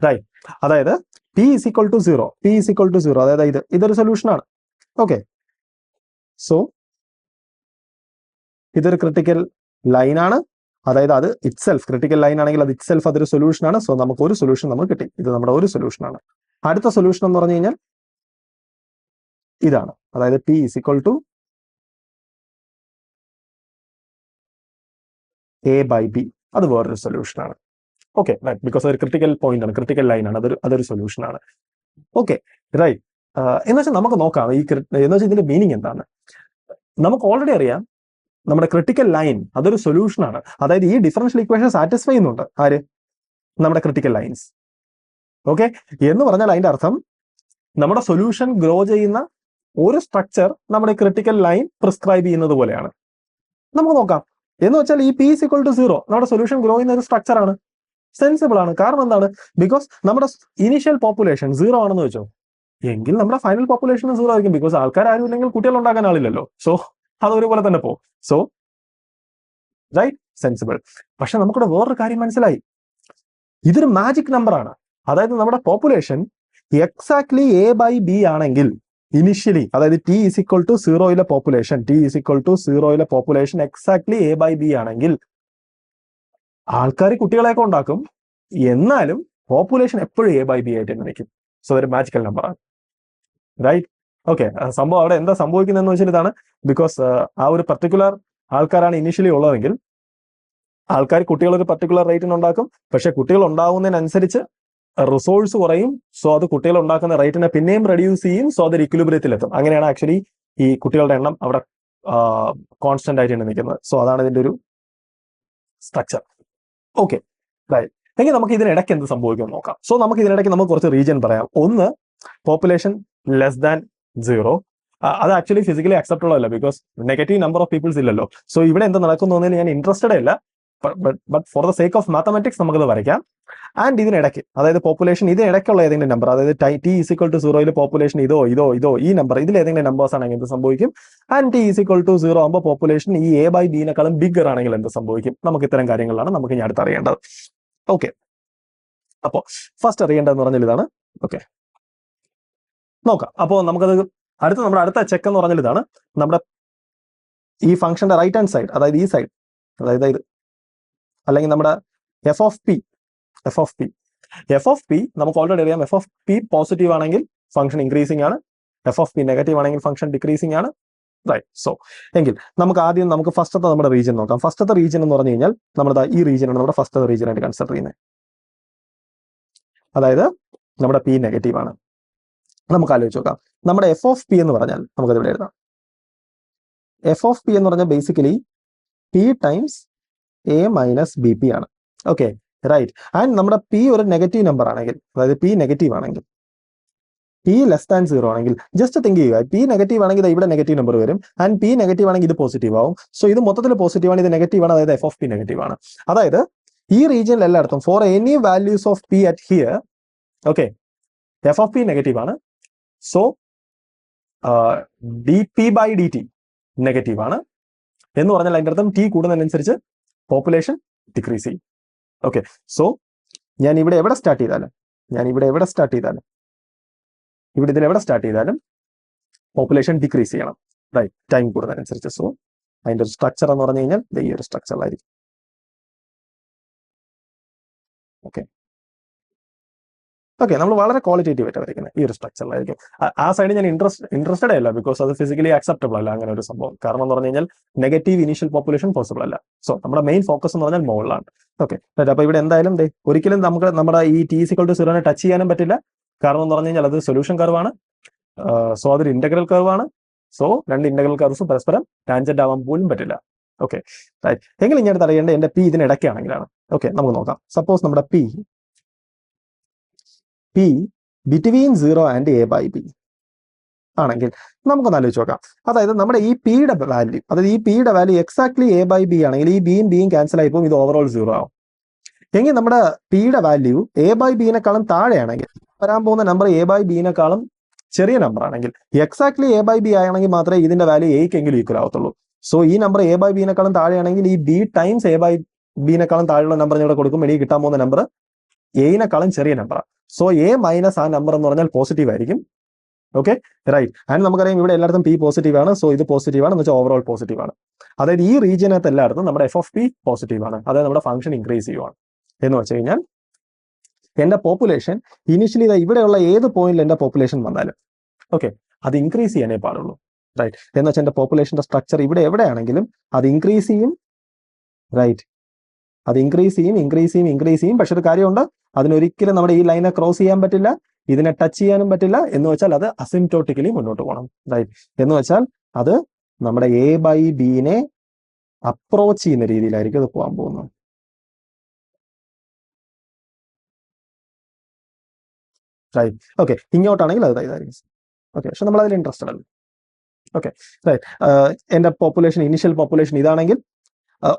Right. അതായത് P is equal to 0, P is equal to 0, അതായത് ഇതൊരു സൊല്യൂഷൻ ആണ്. ഓക്കെ, സോ ഇതൊരു ക്രിട്ടിക്കൽ ലൈൻ ആണ്. അതായത് അത് ഇറ്റ്സെൽഫ് ക്രിട്ടിക്കൽ ലൈൻ ആണെങ്കിൽ അത് ഇറ്റ്സെൽഫ് അതൊരു സൊല്യൂഷൻ ആണ്. സോ നമുക്ക് ഒരു സൊല്യൂഷൻ നമുക്ക് കിട്ടി. ഇത് നമ്മുടെ ഒരു സൊല്യൂഷൻ ആണ്. അടുത്ത സൊല്യൂഷൻ എന്ന് പറഞ്ഞു കഴിഞ്ഞാൽ ഇതാണ്, അതായത് P is equal to A by b. അത് വേറൊരു സൊല്യൂഷൻ ആണ്. Okay, right. ബിക്കോസ് അതൊരു ക്രിട്ടിക്കൽ പോയിന്റ് ആണ്, ക്രിട്ടിക്കൽ ലൈൻ ആണ്, അതൊരു സൊല്യൂഷൻ ആണ്. Okay, right. എന്ന് വെച്ചാൽ നമുക്ക് നോക്കാം എന്ന് വെച്ചാൽ ഇതിന്റെ മീനിങ് എന്താണ്. നമുക്ക് ഓൾറെഡി അറിയാം നമ്മുടെ ക്രിട്ടിക്കൽ ലൈൻ അതൊരു സൊല്യൂഷൻ ആണ്. അതായത് ഈ ഡിഫറൻഷ്യൽ ഇക്വേഷൻ സാറ്റിസ്ഫൈ ചെയ്യുന്നുണ്ട് ആര്? നമ്മുടെ ക്രിട്ടിക്കൽ ലൈൻസ്. ഓക്കെ, എന്ന് പറഞ്ഞാൽ അതിന്റെ അർത്ഥം നമ്മുടെ സൊല്യൂഷൻ ഗ്രോ ചെയ്യുന്ന ഒരു സ്ട്രക്ചർ നമ്മുടെ ക്രിട്ടിക്കൽ ലൈൻ പ്രിസ്ക്രൈബ് ചെയ്യുന്നത് പോലെയാണ്. നമുക്ക് നോക്കാം. എന്ന് വെച്ചാൽ ഈ പി ഈസ് ഈക്വൽ ടു 0 നമ്മുടെ സൊല്യൂഷൻ ഗ്രോ ചെയ്യുന്ന ഒരു സ്ട്രക്ചർ ആണ്. സെൻസിബിൾ ആണ്. കാരണം എന്താണ്? ബിക്കോസ് നമ്മുടെ ഇനീഷ്യൽ പോപ്പുലേഷൻ 0 ആണെന്ന് വെച്ചോ, എങ്കിൽ നമ്മുടെ ഫൈനൽ പോപ്പുലേഷൻ 0 ആയിരിക്കും. ബിക്കോസ് ആൾക്കാർ ആരും ഇല്ലെങ്കിൽ കുട്ടികൾ ഉണ്ടാക്കാൻ ആളില്ലല്ലോ. സോ അത് ഒരുപോലെ തന്നെ പോകും. So right, sensible. പക്ഷെ നമുക്കിവിടെ വേറൊരു കാര്യം മനസ്സിലായി. ഇതൊരു മാജിക് നമ്പർ ആണ്. അതായത് നമ്മുടെ population exactly A by B ആണെങ്കിൽ ഇനിഷ്യലി അതായത് ടി ഈസ് ഈക്വൽ ടു സീറോയിലെ population exactly A by B ആണെങ്കിൽ ആൾക്കാർ കുട്ടികളെയൊക്കെ ഉണ്ടാക്കും, എന്നാലും പോപ്പുലേഷൻ എപ്പോഴും എ ബൈ ബി ആയിട്ട് തന്നെ നിൽക്കും. സോ ഒരു മാജിക്കൽ നമ്പറാണ്, റൈറ്റ്? ഓക്കെ, സംഭവം അവിടെ എന്താ സംഭവിക്കുന്നതെന്ന് വെച്ചാൽ ഇതാണ്. ബിക്കോസ് ആ ഒരു പർട്ടിക്കുലർ ആൾക്കാരാണ് ഇനിഷ്യലി ഉള്ളതെങ്കിൽ ആൾക്കാർ കുട്ടികൾ ഒരു പർട്ടിക്കുലർ റേറ്റിന് ഉണ്ടാക്കും. പക്ഷെ കുട്ടികൾ ഉണ്ടാവുന്നതിനനുസരിച്ച് റിസോഴ്സ് കുറയും. സോ അത് കുട്ടികൾ ഉണ്ടാക്കുന്ന റേറ്റിനെ പിന്നെയും റെഡ്യൂസ് ചെയ്യും. സോ അതൊരു ഇക്വിലിബ്രിയത്തിലെത്തും. അങ്ങനെയാണ് ആക്ച്വലി ഈ കുട്ടികളുടെ എണ്ണം അവിടെ കോൺസ്റ്റന്റ് ആയിട്ടാണ് നിൽക്കുന്നത്. സോ അതാണ് ഇതിന്റെ ഒരു സ്ട്രക്ചർ. Okay, right. എങ്കിൽ നമുക്ക് ഇതിനിടയ്ക്ക് എന്ത് സംഭവിക്കുമെന്ന് നോക്കാം. സോ നമുക്ക് ഇതിനിടയ്ക്ക് നമുക്ക് കുറച്ച് റീജിയൻ പറയാം. ഒന്ന്, പോപ്പുലേഷൻ ലെസ് ദാൻ 0. അത് ആക്ച്വലി ഫിസിക്കലി അക്സെപ്റ്റബിൾ അല്ല, because negative number of peoples ഇല്ലല്ലോ. സോ ഇവിടെ എന്ത് നടക്കുന്നതിൽ ഞാൻ ഇൻട്രസ്റ്റഡ് അല്ല. But for the sake of mathematics നമുക്കത് വരയ്ക്കാം. ആൻഡ് ഇതിനിടയ്ക്ക്, അതായത് പോപ്പുലേഷൻ ഇതിനിടയ്ക്കുള്ള ഏതെങ്കിലും നമ്പർ, അതായത് T is equal to 0 population ഇതോ ഈ നമ്പർ, ഇതിൽ ഏതെങ്കിലും നമ്പേഴ്സ് ആണെങ്കിൽ എന്ത് സംഭവിക്കും? And t is equal to 0 ആകുമ്പോൾ പോപ്പുലേഷൻ ഈ എ ബൈ ബിനെക്കാളും ബിഗർ ആണെങ്കിൽ എന്ത് സംഭവിക്കും? നമുക്ക് ഇത്തരം കാര്യങ്ങളാണ് നമുക്ക് ഇനി അടുത്ത് അറിയേണ്ടത്. ഓക്കെ, അപ്പോൾ ഫസ്റ്റ് അറിയേണ്ടതെന്ന് പറഞ്ഞാൽ ഇതാണ്. ഓക്കെ, നോക്കാം. അപ്പോൾ നമുക്കത് നമ്മുടെ അടുത്ത ചെക്ക് എന്ന് പറഞ്ഞാൽ ഇതാണ്. നമ്മുടെ ഈ ഫംഗ്ഷന്റെ റൈറ്റ് ഹാൻഡ് സൈഡ്, അതായത് ഈ സൈഡ്, അതായത് ഇത്, അല്ലെങ്കിൽ നമ്മുടെ എഫ് ഓഫ് പി നമുക്ക് ഓൾറെഡി അറിയാം. എഫ് ഓഫ് പി പോസിറ്റീവ് ആണെങ്കിൽ ഫംഗ്ഷൻ ഇൻക്രീസിംഗ് ആണ്, എഫ് ഓഫ് പി നെഗറ്റീവ് ആണെങ്കിൽ ഫംഗ്ഷൻ ഡിക്രീസിംഗ് ആണ്, റൈറ്റ്? സോ എങ്കിൽ നമുക്ക് ഫസ്റ്റത്തെ നമ്മുടെ റീജിയൻ നോക്കാം. ഫസ്റ്റത്തെ റീജിയൻ എന്ന് പറഞ്ഞു കഴിഞ്ഞാൽ നമ്മുടെ ഈ റീജിയനാണ് നമ്മുടെ ഫസ്റ്റത്തെ റീജിയൻ ആയിട്ട് കൺസിഡർ ചെയ്യുന്നത്. അതായത് നമ്മുടെ പി നെഗറ്റീവ് ആണ്. നമുക്ക് ആലോചിച്ച് നോക്കാം. നമ്മുടെ എഫ് ഓഫ് പി എന്ന് പറഞ്ഞാൽ നമുക്കത് ഇവിടെ എഴുതാം. എഫ് ഓഫ് പി എന്ന് പറഞ്ഞാൽ basically P times A minus B P ആണ്. Okay, right. ആൻഡ് നമ്മുടെ പി ഒരു നെഗറ്റീവ് നമ്പർ ആണെങ്കിൽ, അതായത് പി നെഗറ്റീവ് ആണെങ്കിൽ, പി ലെസ് ദാൻ 0 ആണെങ്കിൽ, ജസ്റ്റ് തിങ്ക് ചെയ്യുക, പി നെഗറ്റീവ് ആണെങ്കിൽ ഇവിടെ നെഗറ്റീവ് നമ്പർ വരും. ആൻഡ് പി നെഗറ്റീവ് ആണെങ്കിൽ ഇത് പോസിറ്റീവ് ആവും. സോ ഇത് മൊത്തത്തിൽ പോസിറ്റീവ് ആണ്, ഇത് നെഗറ്റീവ് ആണ്, അതായത് എഫ് ഓഫ് പി നെഗറ്റീവ് ആണ്. അതായത് ഈ റീജിയനിൽ എല്ലായിടത്തും for any values of P at here, okay, F of P negative ആണ്. So D P by D T negative ആണ് എന്ന് പറഞ്ഞാൽ അതിൻ്റെ അർത്ഥം ടി കൂടുന്നതിനനുസരിച്ച് പോപ്പുലേഷൻ ഡിക്രീസ് ചെയ്യും. ഓക്കെ, സോ ഞാൻ ഇവിടെ എവിടെ സ്റ്റാർട്ട് ചെയ്താലും ഇവിടെ ഇതിൽ എവിടെ സ്റ്റാർട്ട് ചെയ്താലും പോപ്പുലേഷൻ ഡിക്രീസ് ചെയ്യണം, റൈറ്റ്? ടൈം കൂടുന്നതിനനുസരിച്ച്. സോ അതിന്റെ ഒരു സ്ട്രക്ചർ എന്ന് പറഞ്ഞു കഴിഞ്ഞാൽ ഈ ഒരു സ്ട്രക്ചറിലായിരിക്കും. ഓക്കെ, നമ്മൾ വളരെ ക്വാളിറ്റേറ്റീവ് ആയിട്ട് വരയ്ക്കുന്നത് ഈ ഒരു സ്ട്രക്ചറിലായിരിക്കും. ആ സൈഡ് ഞാൻ ഇൻട്രസ്റ്റഡ് അല്ല, ബിക്കോസ് അത് ഫിസിക്കലി അക്സെപ്റ്റബിൾ അല്ല അങ്ങനെ ഒരു സംഭവം. കാരണം എന്ന് പറഞ്ഞു കഴിഞ്ഞാൽ നെഗറ്റീവ് ഇനീഷ്യൽ പോപ്പുലേഷൻ പോസിബിൾ അല്ല. സോ നമ്മുടെ മെയിൻ ഫോക്കസ് എന്ന് പറഞ്ഞാൽ മുകളിലാണ്. ഓക്കെ, അപ്പൊ ഇവിടെ എന്തായാലും ഒരിക്കലും നമുക്ക് നമ്മുടെ ഈ t is equal to 0 touch ചെയ്യാനും പറ്റില്ല. കാരണം എന്ന് പറഞ്ഞു കഴിഞ്ഞാൽ അത് സൊല്യൂഷൻ കർവാണ്. സോ അതൊരു ഇന്റഗ്രൽ കർവാണ്. സോ രണ്ട് ഇന്റഗ്രൽ കർവ്സും പരസ്പരം ടാൻജന്റ് ആവാൻ പോലും പറ്റില്ല. Okay, right. എങ്കിലും ഞാൻ അറിയേണ്ടത് എന്റെ പി ഇതിനിടയ്ക്കാണെങ്കിലാണ്. ഓക്കെ, നമുക്ക് നോക്കാം. സപ്പോസ് നമ്മുടെ P between 0 and A by B ആണെങ്കിൽ നമുക്കൊന്ന് ആലോചിച്ച് നോക്കാം. അതായത് നമ്മുടെ ഈ പിയുടെ value exactly A by B ആണെങ്കിൽ ഈ ബിയും ക്യാൻസൽ ആയി പോകും, ഇത് ഓവറോൾ 0 ആവും. എങ്കിൽ നമ്മുടെ പിയുടെ വാല്യൂ എ ബൈ ബിനെക്കാളും താഴെയാണെങ്കിൽ, വരാൻ പോകുന്ന നമ്പർ എ ബൈ ബിനെക്കാളും ചെറിയ നമ്പർ ആണെങ്കിൽ, എക്സാക്ട്ലി എ ബൈ ബി ആണെങ്കിൽ മാത്രമേ ഇതിന്റെ വാല്യൂ എക്കെങ്കിലും ഈക്വൽ ആവത്തുള്ളൂ. സോ ഈ നമ്പർ എ ബൈ ബിനെക്കാളും താഴെയാണെങ്കിൽ ഈ ബി ടൈംസ് എ ബൈ ബിനെക്കാളും താഴെയുള്ള നമ്പർ ഇവിടെ കൊടുക്കും. എനിക്ക് കിട്ടാൻ പോകുന്ന നമ്പർ എനെക്കാളും ചെറിയ നമ്പറാണ്. സോ എ മൈനസ് ആ നമ്പർ എന്ന് പറഞ്ഞാൽ പോസിറ്റീവ് ആയിരിക്കും. Okay, right. ആൻഡ് നമുക്കറിയാം ഇവിടെ എല്ലായിടത്തും പി പോസിറ്റീവ് ആണ്. സോ ഇത് പോസിറ്റീവ് ആണ് എന്ന് വെച്ചാൽ ഓവറോൾ പോസിറ്റീവ് ആണ്. അതായത് ഈ റീജിയനകത്ത് എല്ലായിടത്തും നമ്മുടെ എഫ് ഓഫ് പി പോസിറ്റീവ് ആണ്. അതായത് നമ്മുടെ ഫംഗ്ഷൻ ഇൻക്രീസ് ചെയ്യുവാണ്. എന്ന് വെച്ച് കഴിഞ്ഞാൽ എന്റെ പോപ്പുലേഷൻ ഇനിഷ്യലി ഇവിടെയുള്ള ഏത് പോയിന്റിൽ എന്റെ പോപ്പുലേഷൻ വന്നാലും ഓക്കെ അത് ഇൻക്രീസ് ചെയ്യാനേ പാടുള്ളൂ, റൈറ്റ്? എന്ന് വെച്ചാൽ എന്റെ പോപ്പുലേഷന്റെ സ്ട്രക്ചർ ഇവിടെ എവിടെയാണെങ്കിലും അത് ഇൻക്രീസ് ചെയ്യും, റൈറ്റ്? അത് ഇൻക്രീസ് ചെയ്യും. പക്ഷെ ഒരു കാര്യമുണ്ട്, അതിനൊരിക്കലും നമ്മുടെ ഈ ലൈനെ ക്രോസ് ചെയ്യാൻ പറ്റില്ല, ഇതിനെ ടച്ച് ചെയ്യാനും പറ്റില്ല. എന്ന് വെച്ചാൽ അത് അസിംപ്റ്റോട്ടിക്കലി മുന്നോട്ട് പോകണം, റൈറ്റ്? എന്ന് വെച്ചാൽ അത് നമ്മുടെ എ ബൈ ബിനെ അപ്രോച്ച് ചെയ്യുന്ന രീതിയിലായിരിക്കും അത് പോകാൻ പോകുന്നത്. Right, okay. ഇങ്ങോട്ടാണെങ്കിൽ അത് ഇതായിരിക്കും. ഓക്കെ, പക്ഷെ നമ്മൾ അതിൽ ഇൻട്രസ്റ്റഡ് അല്ല. Okay, right. എന്റെ പോപ്പുലേഷൻ ഇനിഷ്യൽ പോപ്പുലേഷൻ ഇതാണെങ്കിൽ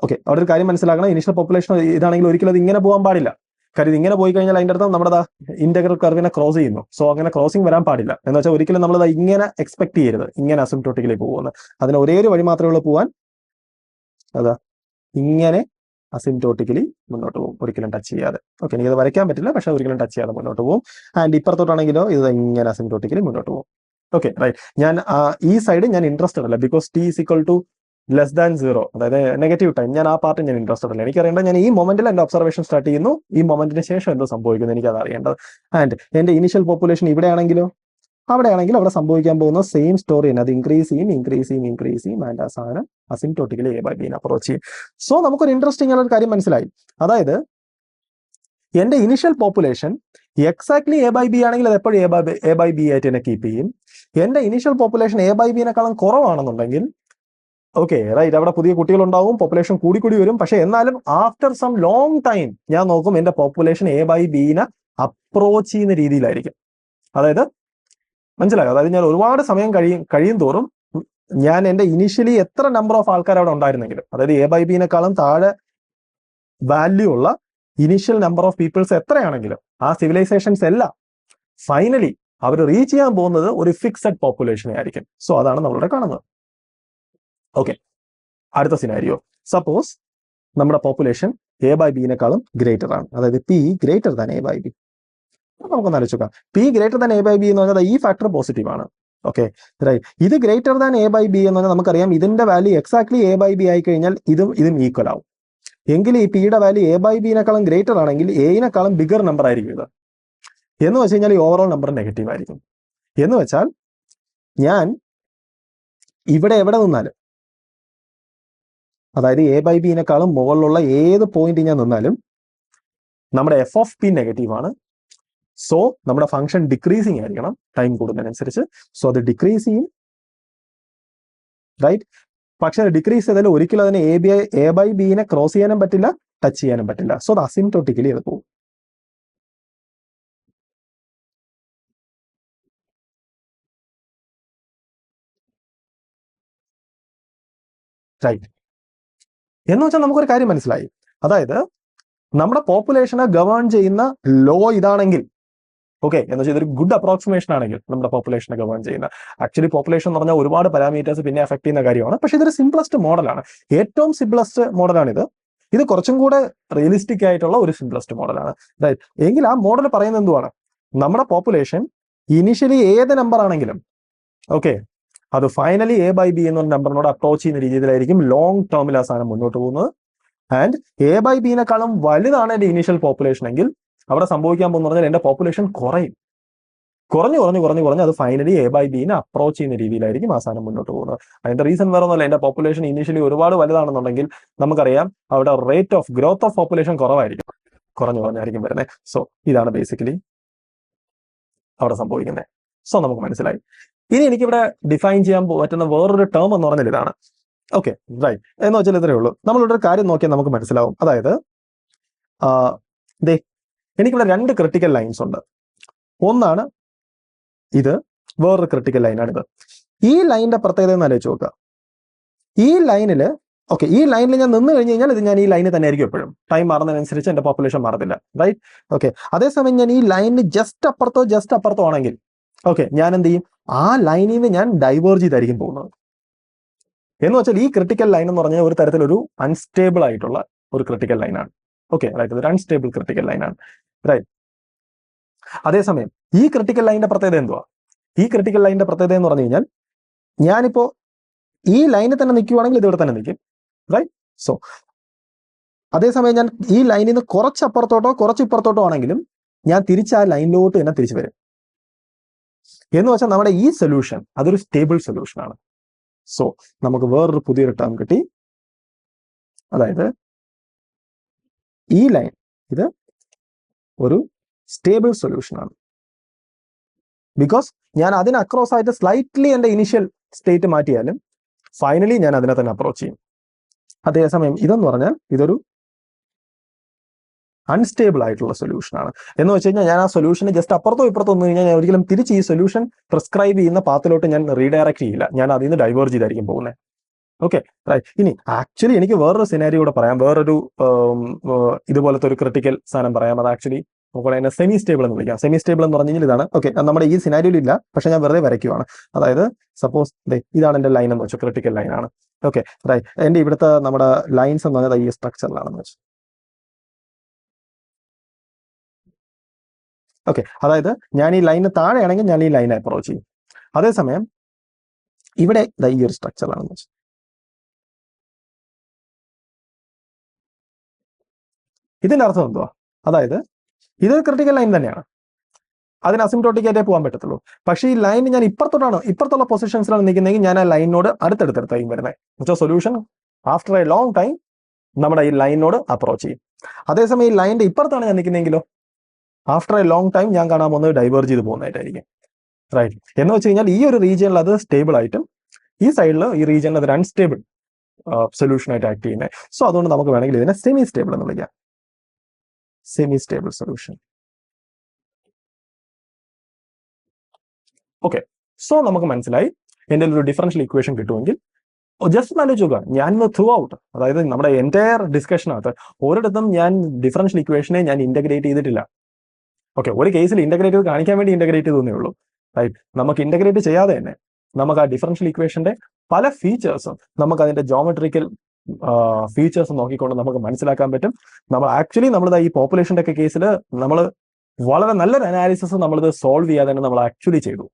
ഓക്കെ, അവിടെ ഒരു കാര്യം മനസ്സിലാക്കണം. ഇനിഷ്യൽ പോപ്പുലേഷൻ ഇതാണെങ്കിൽ ഒരിക്കലും അത് ഇങ്ങനെ പോകാൻ പാടില്ല. കാര്യം ഇതിങ്ങനെ പോയി കഴിഞ്ഞാൽ അതിന്റെ അർത്ഥം നമ്മുടെ ഇന്റഗ്രൽ കർവിനെ ക്രോസ് ചെയ്യുന്നു. സോ അങ്ങനെ ക്രോസിംഗ് വരാൻ പാടില്ല. എന്ന് വെച്ചാൽ ഒരിക്കലും നമ്മൾ ഇങ്ങനെ എക്സ്പെക്ട് ചെയ്യരുത്, ഇങ്ങനെ അസിംപ്റ്റോട്ടിക്കലി പോകുന്നത്. അതിന് ഒരേ ഒരു വഴി മാത്രമേ ഉള്ളൂ പോകാൻ, അതാ ഇങ്ങനെ അസിംപ്റ്റോട്ടിക്കലി മുന്നോട്ട് പോകും, ഒരിക്കലും ടച്ച് ചെയ്യാതെ. ഓക്കെ, എനിക്കത് വരയ്ക്കാൻ പറ്റില്ല, പക്ഷെ ഒരിക്കലും ടച്ച് ചെയ്യാതെ മുന്നോട്ട് പോകും. ആൻഡ് ഇപ്പുറത്തോട്ടാണെങ്കിലോ ഇത് ഇങ്ങനെ അസിംപ്റ്റോട്ടിക്കലി മുന്നോട്ട് പോകും. Okay right. ഞാൻ ഈ സൈഡ് ഞാൻ ഇൻട്രസ്റ്റഡ് അല്ല, because T is equal to less than 0, അതായത് നെഗറ്റീവ് ടൈം. ഞാൻ ആ പാർട്ട് ഞാൻ ഇൻട്രസ്റ്റഡ് അല്ല. എനിക്കറിയേണ്ടത് ഞാൻ ഈ മൊമെന്റിൽ എന്റെ ഒബ്സർവേഷൻ സ്റ്റാർട്ട് ചെയ്യുന്നു, ഈ മൊമെന്റിന് ശേഷം എന്തോ സംഭവിക്കുന്നു എനിക്കത് അറിയേണ്ടത്. ആൻഡ് എന്റെ ഇനിഷ്യൽ പോപ്പുലേഷൻ ഇവിടെയാണെങ്കിലോ, അവിടെയാണെങ്കിൽ അവിടെ സംഭവിക്കാൻ പോകുന്ന സെയിം സ്റ്റോറി തന്നെ. അത് ഇൻക്രീസ് ചെയ്യും ആൻഡ് ആ സാധനം അസിംപ്റ്റോട്ടിക്കലി എ ബൈ ബിനെ അപ്രോച്ച് ചെയ്യും. സോ നമുക്കൊരു ഇൻട്രസ്റ്റിംഗ് ആയ ഒരു കാര്യം മനസ്സിലായി. അതായത് എന്റെ initial population exactly A by B ആണെങ്കിൽ അത് എപ്പോഴും എ ബൈ ബി ആയിട്ട് തന്നെ കീപ്പ് ചെയ്യും. എന്റെ ഇനിഷ്യൽ പോപ്പുലേഷൻ എ ബൈ ബിനെക്കാളും കുറവാണെന്നുണ്ടെങ്കിൽ ഓക്കെ റൈറ്റ്, അവിടെ പുതിയ കുട്ടികളുണ്ടാവും, പോപ്പുലേഷൻ കൂടി വരും. പക്ഷെ എന്നാലും ആഫ്റ്റർ സം ലോങ് ടൈം ഞാൻ നോക്കും എന്റെ പോപ്പുലേഷൻ എ ബൈ ബിനെ അപ്രോച്ച് ചെയ്യുന്ന രീതിയിലായിരിക്കും. അതായത് മനസ്സിലായോ? അതായത് ഞാൻ ഒരുപാട് സമയം കഴിയും തോറും ഞാൻ എന്റെ ഇനിഷ്യലി എത്ര നമ്പർ ഓഫ് ആൾക്കാർ അവിടെ ഉണ്ടായിരുന്നെങ്കിലും, അതായത് എ ബൈ ബിനെക്കാളും താഴെ വാല്യൂ ഉള്ള ഇനിഷ്യൽ നമ്പർ ഓഫ് പീപ്പിൾസ് എത്രയാണെങ്കിലും ആ സിവിലൈസേഷൻസ് എല്ലാം ഫൈനലി അവർ റീച്ച് ചെയ്യാൻ പോകുന്നത് ഒരു ഫിക്സഡ് പോപ്പുലേഷനെ ആയിരിക്കും. സോ അതാണ് നമ്മളിവിടെ കാണുന്നത്. ഓക്കെ, അടുത്ത സിനാരിയോ. സപ്പോസ് നമ്മുടെ പോപ്പുലേഷൻ എ ബൈ ബിനെക്കാളും ഗ്രേറ്റർ ആണ്, അതായത് P greater than A by B. നമുക്കൊന്ന് ആലോചിക്കാം. P greater than A by B എന്ന് പറഞ്ഞാൽ ഈ ഫാക്ടർ പോസിറ്റീവ് ആണ്. Okay right. ഇത് greater than A by B എന്ന് പറഞ്ഞാൽ നമുക്കറിയാം ഇതിന്റെ value exactly A by B ആയി കഴിഞ്ഞാൽ ഇതും ഈക്വൽ ആവും. എങ്കിൽ ഈ പിയുടെ വാല്യൂ എ ബൈ ബിനെക്കാളും ഗ്രേറ്റർ ആണെങ്കിൽ എനെക്കാളും ബിഗർ നമ്പർ ആയിരിക്കും ഇത്. എന്ന് വെച്ച് കഴിഞ്ഞാൽ ഈ ഓവറോൾ നമ്പർ നെഗറ്റീവ് ആയിരിക്കും. എന്ന് വെച്ചാൽ ഞാൻ ഇവിടെ എവിടെ നിന്നാലും, അതായത് എ ബൈ ബിനെക്കാളും മുകളിലുള്ള ഏത് പോയിന്റ് ഞാൻ നിന്നാലും നമ്മുടെ എഫ് ഓഫ് പി നെഗറ്റീവ് ആണ്. സോ നമ്മുടെ ഫംഗ്ഷൻ ഡിക്രീസിങ് ആയിരിക്കണം ടൈം കൂടുന്നതിനനുസരിച്ച്. സോ അത് ഡിക്രീസ് ചെയ്യും റൈറ്റ്. പക്ഷെ ഡിക്രീസ് ചെയ്താൽ ഒരിക്കലും അതിന് എ ബൈ ബിനെ ക്രോസ് ചെയ്യാനും പറ്റില്ല, ടച്ച് ചെയ്യാനും പറ്റില്ല. സോ അത് അസിംപ്റ്റോട്ടിക്കലി അത് പോകും. റൈറ്റ്. എന്ന് വെച്ചാൽ നമുക്കൊരു കാര്യം മനസ്സിലായി. അതായത് നമ്മുടെ പോപ്പുലേഷനെ ഗവേൺ ചെയ്യുന്ന ലോ ഇതാണെങ്കിൽ, ഓക്കെ എന്ന് വെച്ചാൽ ഇതൊരു ഗുഡ് അപ്രോക്സിമേഷൻ ആണെങ്കിൽ നമ്മുടെ പോപ്പുലേഷനെ ഗവേൺ ചെയ്യുന്ന, ആക്ച്വലി പോപ്പുലേഷൻ എന്ന് പറഞ്ഞാൽ ഒരുപാട് പാരാമീറ്റേഴ്സ് പിന്നെ എഫക്ട് ചെയ്യുന്ന കാര്യമാണ്. പക്ഷെ ഇതൊരു സിംപ്ലസ്റ്റ് മോഡലാണ്, ഏറ്റവും സിംപ്ലസ്റ്റ് മോഡലാണിത്. ഇത് കുറച്ചും കൂടെ റിയലിസ്റ്റിക് ആയിട്ടുള്ള ഒരു സിംപ്ലസ്റ്റ് മോഡലാണ് റൈറ്റ്. എങ്കിൽ ആ മോഡൽ പറയുന്നത് എന്തുവാണ്? നമ്മുടെ പോപ്പുലേഷൻ ഇനിഷ്യലി ഏത് നമ്പർ ആണെങ്കിലും ഓക്കെ അത് ഫൈനലി എ ബൈ ബി എന്ന നമ്പറിനോട് അപ്രോച്ച് ചെയ്യുന്ന രീതിയിലായിരിക്കും ലോങ് ടേമിൽ ആ സാധനം മുന്നോട്ട് പോകുന്നത്. ആൻഡ് എ ബൈ ബിനെക്കാളും വലുതാണ് എന്റെ ഇനീഷ്യൽ പോപ്പുലേഷൻ എങ്കിൽ അവിടെ സംഭവിക്കാൻ പോകുന്ന പറഞ്ഞാൽ എന്റെ പോപ്പുലേഷൻ കുറഞ്ഞ് അത് ഫൈനലി എ ബൈ ബിനെ അപ്രോച്ച് ചെയ്യുന്ന രീതിയിലായിരിക്കും ആ സാധനം മുന്നോട്ട് പോകുന്നത്. അതിന്റെ റീസൺ വേറെ ഒന്നുമല്ല, എന്റെ പോപ്പുലേഷൻ ഇനീഷ്യലി ഒരുപാട് വലുതാണെന്നുണ്ടെങ്കിൽ നമുക്കറിയാം അവിടെ rate of growth of population കുറഞ്ഞായിരിക്കും വരുന്നത്. സോ ഇതാണ് ബേസിക്കലി അവിടെ സംഭവിക്കുന്നത്. സോ നമുക്ക് മനസ്സിലായി. ഇനി എനിക്കിവിടെ ഡിഫൈൻ ചെയ്യാൻ പറ്റുന്ന വേറൊരു ടേം എന്ന് പറഞ്ഞാൽ ഇതാണ്. Okay right. എന്ന് വെച്ചാൽ ഇത്രയേ ഉള്ളൂ. നമ്മളിവിടെ ഒരു കാര്യം നോക്കിയാൽ നമുക്ക് മനസ്സിലാവും. അതായത് എനിക്കിവിടെ 2 ക്രിട്ടിക്കൽ ലൈൻസ് ഉണ്ട്. ഒന്നാണ് ഇത്, വേറൊരു ക്രിട്ടിക്കൽ ലൈനാണിത്. ഈ ലൈനിന്റെ പ്രത്യേകത എന്ന് ആലോചിച്ച് നോക്കുക. ഈ ലൈനിൽ ഞാൻ നിന്ന് കഴിഞ്ഞ് കഴിഞ്ഞാൽ ഞാൻ ഈ ലൈനിൽ തന്നെ ആയിരിക്കും എപ്പോഴും. ടൈം മാറുന്നതിനനുസരിച്ച് എന്റെ പോപ്പുലേഷൻ മാറത്തില്ല റൈറ്റ്. ഓക്കെ അതേസമയം ഞാൻ ഈ ലൈനിന് ജസ്റ്റ് അപ്പുറത്തോ ആണെങ്കിൽ ഓക്കെ ഞാൻ എന്ത് ചെയ്യും? ആ ലൈനിൽ നിന്ന് ഞാൻ ഡൈവേർജ് ചെയ്തായിരിക്കും പോകുന്നത്. എന്ന് വെച്ചാൽ ഈ ക്രിട്ടിക്കൽ ലൈൻ എന്ന് പറഞ്ഞാൽ ഒരു തരത്തിലൊരു അൺസ്റ്റേബിൾ ആയിട്ടുള്ള ഒരു ക്രിട്ടിക്കൽ ലൈനാണ്. ഓക്കെ റൈറ്റ്, ഒരു അൺസ്റ്റേബിൾ ക്രിട്ടിക്കൽ ലൈനാണ് റൈറ്റ്. അതേസമയം ഈ ക്രിട്ടിക്കൽ ലൈനിന്റെ പ്രത്യേകത എന്തുവാ? ഈ ക്രിട്ടിക്കൽ ലൈനിന്റെ പ്രത്യേകത എന്ന് പറഞ്ഞു കഴിഞ്ഞാൽ ഞാനിപ്പോ ഈ ലൈനിൽ തന്നെ നിൽക്കുവാണെങ്കിൽ ഇത് ഇവിടെ തന്നെ നിൽക്കും റൈറ്റ്. സോ അതേസമയം ഞാൻ ഈ ലൈനിൽ നിന്ന് കുറച്ച് അപ്പുറത്തോട്ടോ കുറച്ച് ഇപ്പുറത്തോട്ടോ ആണെങ്കിലും ഞാൻ തിരിച്ച് ആ ലൈനിലോട്ട് തന്നെ തിരിച്ചു വരും. എന്ന് വെച്ചാൽ നമ്മുടെ ഈ സൊല്യൂഷൻ അതൊരു സ്റ്റേബിൾ സൊല്യൂഷൻ ആണ്. സോ നമുക്ക് വേറൊരു പുതിയൊരു ടേം കിട്ടി. അതായത് ഈ ലൈൻ ഇത് ഒരു സ്റ്റേബിൾ സൊല്യൂഷൻ ആണ്. ബിക്കോസ് ഞാൻ അതിന് അക്രോസ് ആയിട്ട് സ്ലൈറ്റ്ലി എന്റെ ഇനിഷ്യൽ സ്റ്റേറ്റ് മാറ്റിയാലും ഫൈനലി ഞാൻ അതിനെ തന്നെ അപ്രോച്ച് ചെയ്യും. അതേസമയം ഇതെന്ന് പറഞ്ഞാൽ ഇതൊരു അൺസ്റ്റേബിൾ ആയിട്ടുള്ള സൊല്യൂഷൻ ആണ്. എന്ന് വെച്ച് കഴിഞ്ഞാൽ ഞാൻ ആ സൊല്യൂഷന് ജസ്റ്റ് അപ്പുറത്തോ ഇപ്പുറത്തോ വന്നു കഴിഞ്ഞാൽ ഞാൻ ഒരിക്കലും തിരിച്ച് ഈ സൊല്യൂഷൻ പ്രിസ്ക്രൈബ് ചെയ്യുന്ന പാത്തിലോട്ട് ഞാൻ റീഡയറക്ട് ചെയ്യില്ല, ഞാൻ അതിൽ നിന്ന് ഡൈവേർജ് ചെയ്തായിരിക്കും പോകുന്നത്. Okay right. ഇനി ആക്ച്വലി എനിക്ക് വേറൊരു സിനാരിയോ കൂടെ പറയാം, വേറൊരു ഇതുപോലത്തെ ഒരു ക്രിട്ടിക്കൽ സാധനം പറയാം. അത് ആക്ച്വലി നമുക്ക് അതിനെ സെമി സ്റ്റേബിൾ എന്ന് വിളിക്കാം. സെമി സ്റ്റേബിൾ എന്ന് പറഞ്ഞു കഴിഞ്ഞാൽ ഇതാണ്. ഓക്കെ നമ്മുടെ ഈ സിനാരിയോയിൽ ഇല്ല, പക്ഷെ ഞാൻ വെറുതെ വരയ്ക്കുവാണ്. അതായത് സപ്പോസ് ഇതാണ് എന്റെ ലൈൻ എന്ന് വെച്ചാൽ ക്രിട്ടിക്കൽ ലൈൻ ആണ്. Okay right. എന്റെ ഇവിടുത്തെ നമ്മുടെ ലൈൻസ് എന്ന് പറഞ്ഞാൽ ഈ സ്ട്രക്ചറിലാണെന്ന് വെച്ചാൽ ഓക്കെ. അതായത് ഞാൻ ഈ ലൈനിന് താഴെയാണെങ്കിൽ ഞാൻ ഈ ലൈനെ അപ്രോച്ച് ചെയ്യും. അതേസമയം ഇവിടെ ഈ ഒരു സ്ട്രക്ചറിലാണെന്ന് വെച്ചാൽ ഇതിന്റെ അർത്ഥം എന്തുവാ? അതായത് ഇത് ക്രിട്ടിക്കൽ ലൈൻ തന്നെയാണ്, അതിന് അസിംപ്റ്റോട്ടിക് ആയിട്ടേ പോകാൻ പറ്റത്തുള്ളൂ. പക്ഷേ ഈ ലൈൻ ഞാൻ ഇപ്പുറത്തുള്ള പൊസിഷൻസിലാണ് നിൽക്കുന്നതെങ്കിൽ ഞാൻ ആ ലൈനോട് അടുത്തടുത്തായിരിക്കും വരുന്നത്. എന്നുവെച്ചാൽ solution after A long time നമ്മുടെ ഈ ലൈനോട് അപ്രോച്ച് ചെയ്യും. അതേസമയം ഈ ലൈനിന്റെ ഇപ്പുറത്താണ് ഞാൻ നിൽക്കുന്നതെങ്കിലോ ആഫ്റ്റർ എ ലോങ് ടൈം ഞാൻ കാണാൻ പോകുന്നത് ഡൈവേർജ് ചെയ്ത് പോകുന്നതായിട്ടായിരിക്കും. റൈറ്റ്. എന്ന് വെച്ച് കഴിഞ്ഞാൽ ഈ ഒരു റീജിയനിൽ അത് സ്റ്റേബിൾ ആയിട്ടും ഈ സൈഡിൽ ഈ റീജിയനിൽ അതൊരു അൺസ്റ്റേബിൾ സൊല്യൂഷൻ ആയിട്ട് ആക്ട് ചെയ്യുന്നത്. സോ അതുകൊണ്ട് നമുക്ക് വേണമെങ്കിൽ ഇതിനെ സെമി സ്റ്റേബിൾ എന്ന് വിളിക്കാം. Semi stable solution. Okay, so നമുക്ക് മനസ്സിലായി എൻ്റെ ഒരു ഡിഫറൻഷ്യൽ ഇക്വേഷൻ കിട്ടുമെങ്കിൽ ജസ്റ്റ് ആലോചിച്ച് നോക്കുക. ഞാൻ ത്രൂ ഔട്ട്, അതായത് നമ്മുടെ എൻറ്റയർ ഡിസ്കഷനകത്ത് ഒരിടത്തും ഞാൻ ഡിഫറൻഷ്യൽ ഇക്വേഷനെ ഞാൻ ഇന്റഗ്രേറ്റ് ചെയ്തിട്ടില്ല. ഓക്കെ, ഒരു കേസിൽ ഇന്റഗ്രേറ്റ് ചെയ്ത് കാണിക്കാൻ വേണ്ടി ഇന്റഗ്രേറ്റ് ചെയ്തേ ഉള്ളൂ. റൈറ്റ്. നമുക്ക് ഇന്റഗ്രേറ്റ് ചെയ്യാതെ തന്നെ നമുക്ക് ആ ഡിഫറൻഷ്യൽ ഇക്വേഷന്റെ പല ഫീച്ചേഴ്സും നമുക്ക് അതിന്റെ ജോമെട്രിക്കൽ ഫീച്ചേഴ്സ് നോക്കിക്കൊണ്ട് നമുക്ക് മനസ്സിലാക്കാൻ പറ്റും. നമ്മളിത് ഈ പോപ്പുലേഷന്റെ ഒക്കെ കേസിൽ നമ്മൾ വളരെ നല്ലൊരു അനാലിസിസ് നമ്മളിത് സോൾവ് ചെയ്യാതെ തന്നെ നമ്മൾ ആക്ച്വലി ചെയ്തു.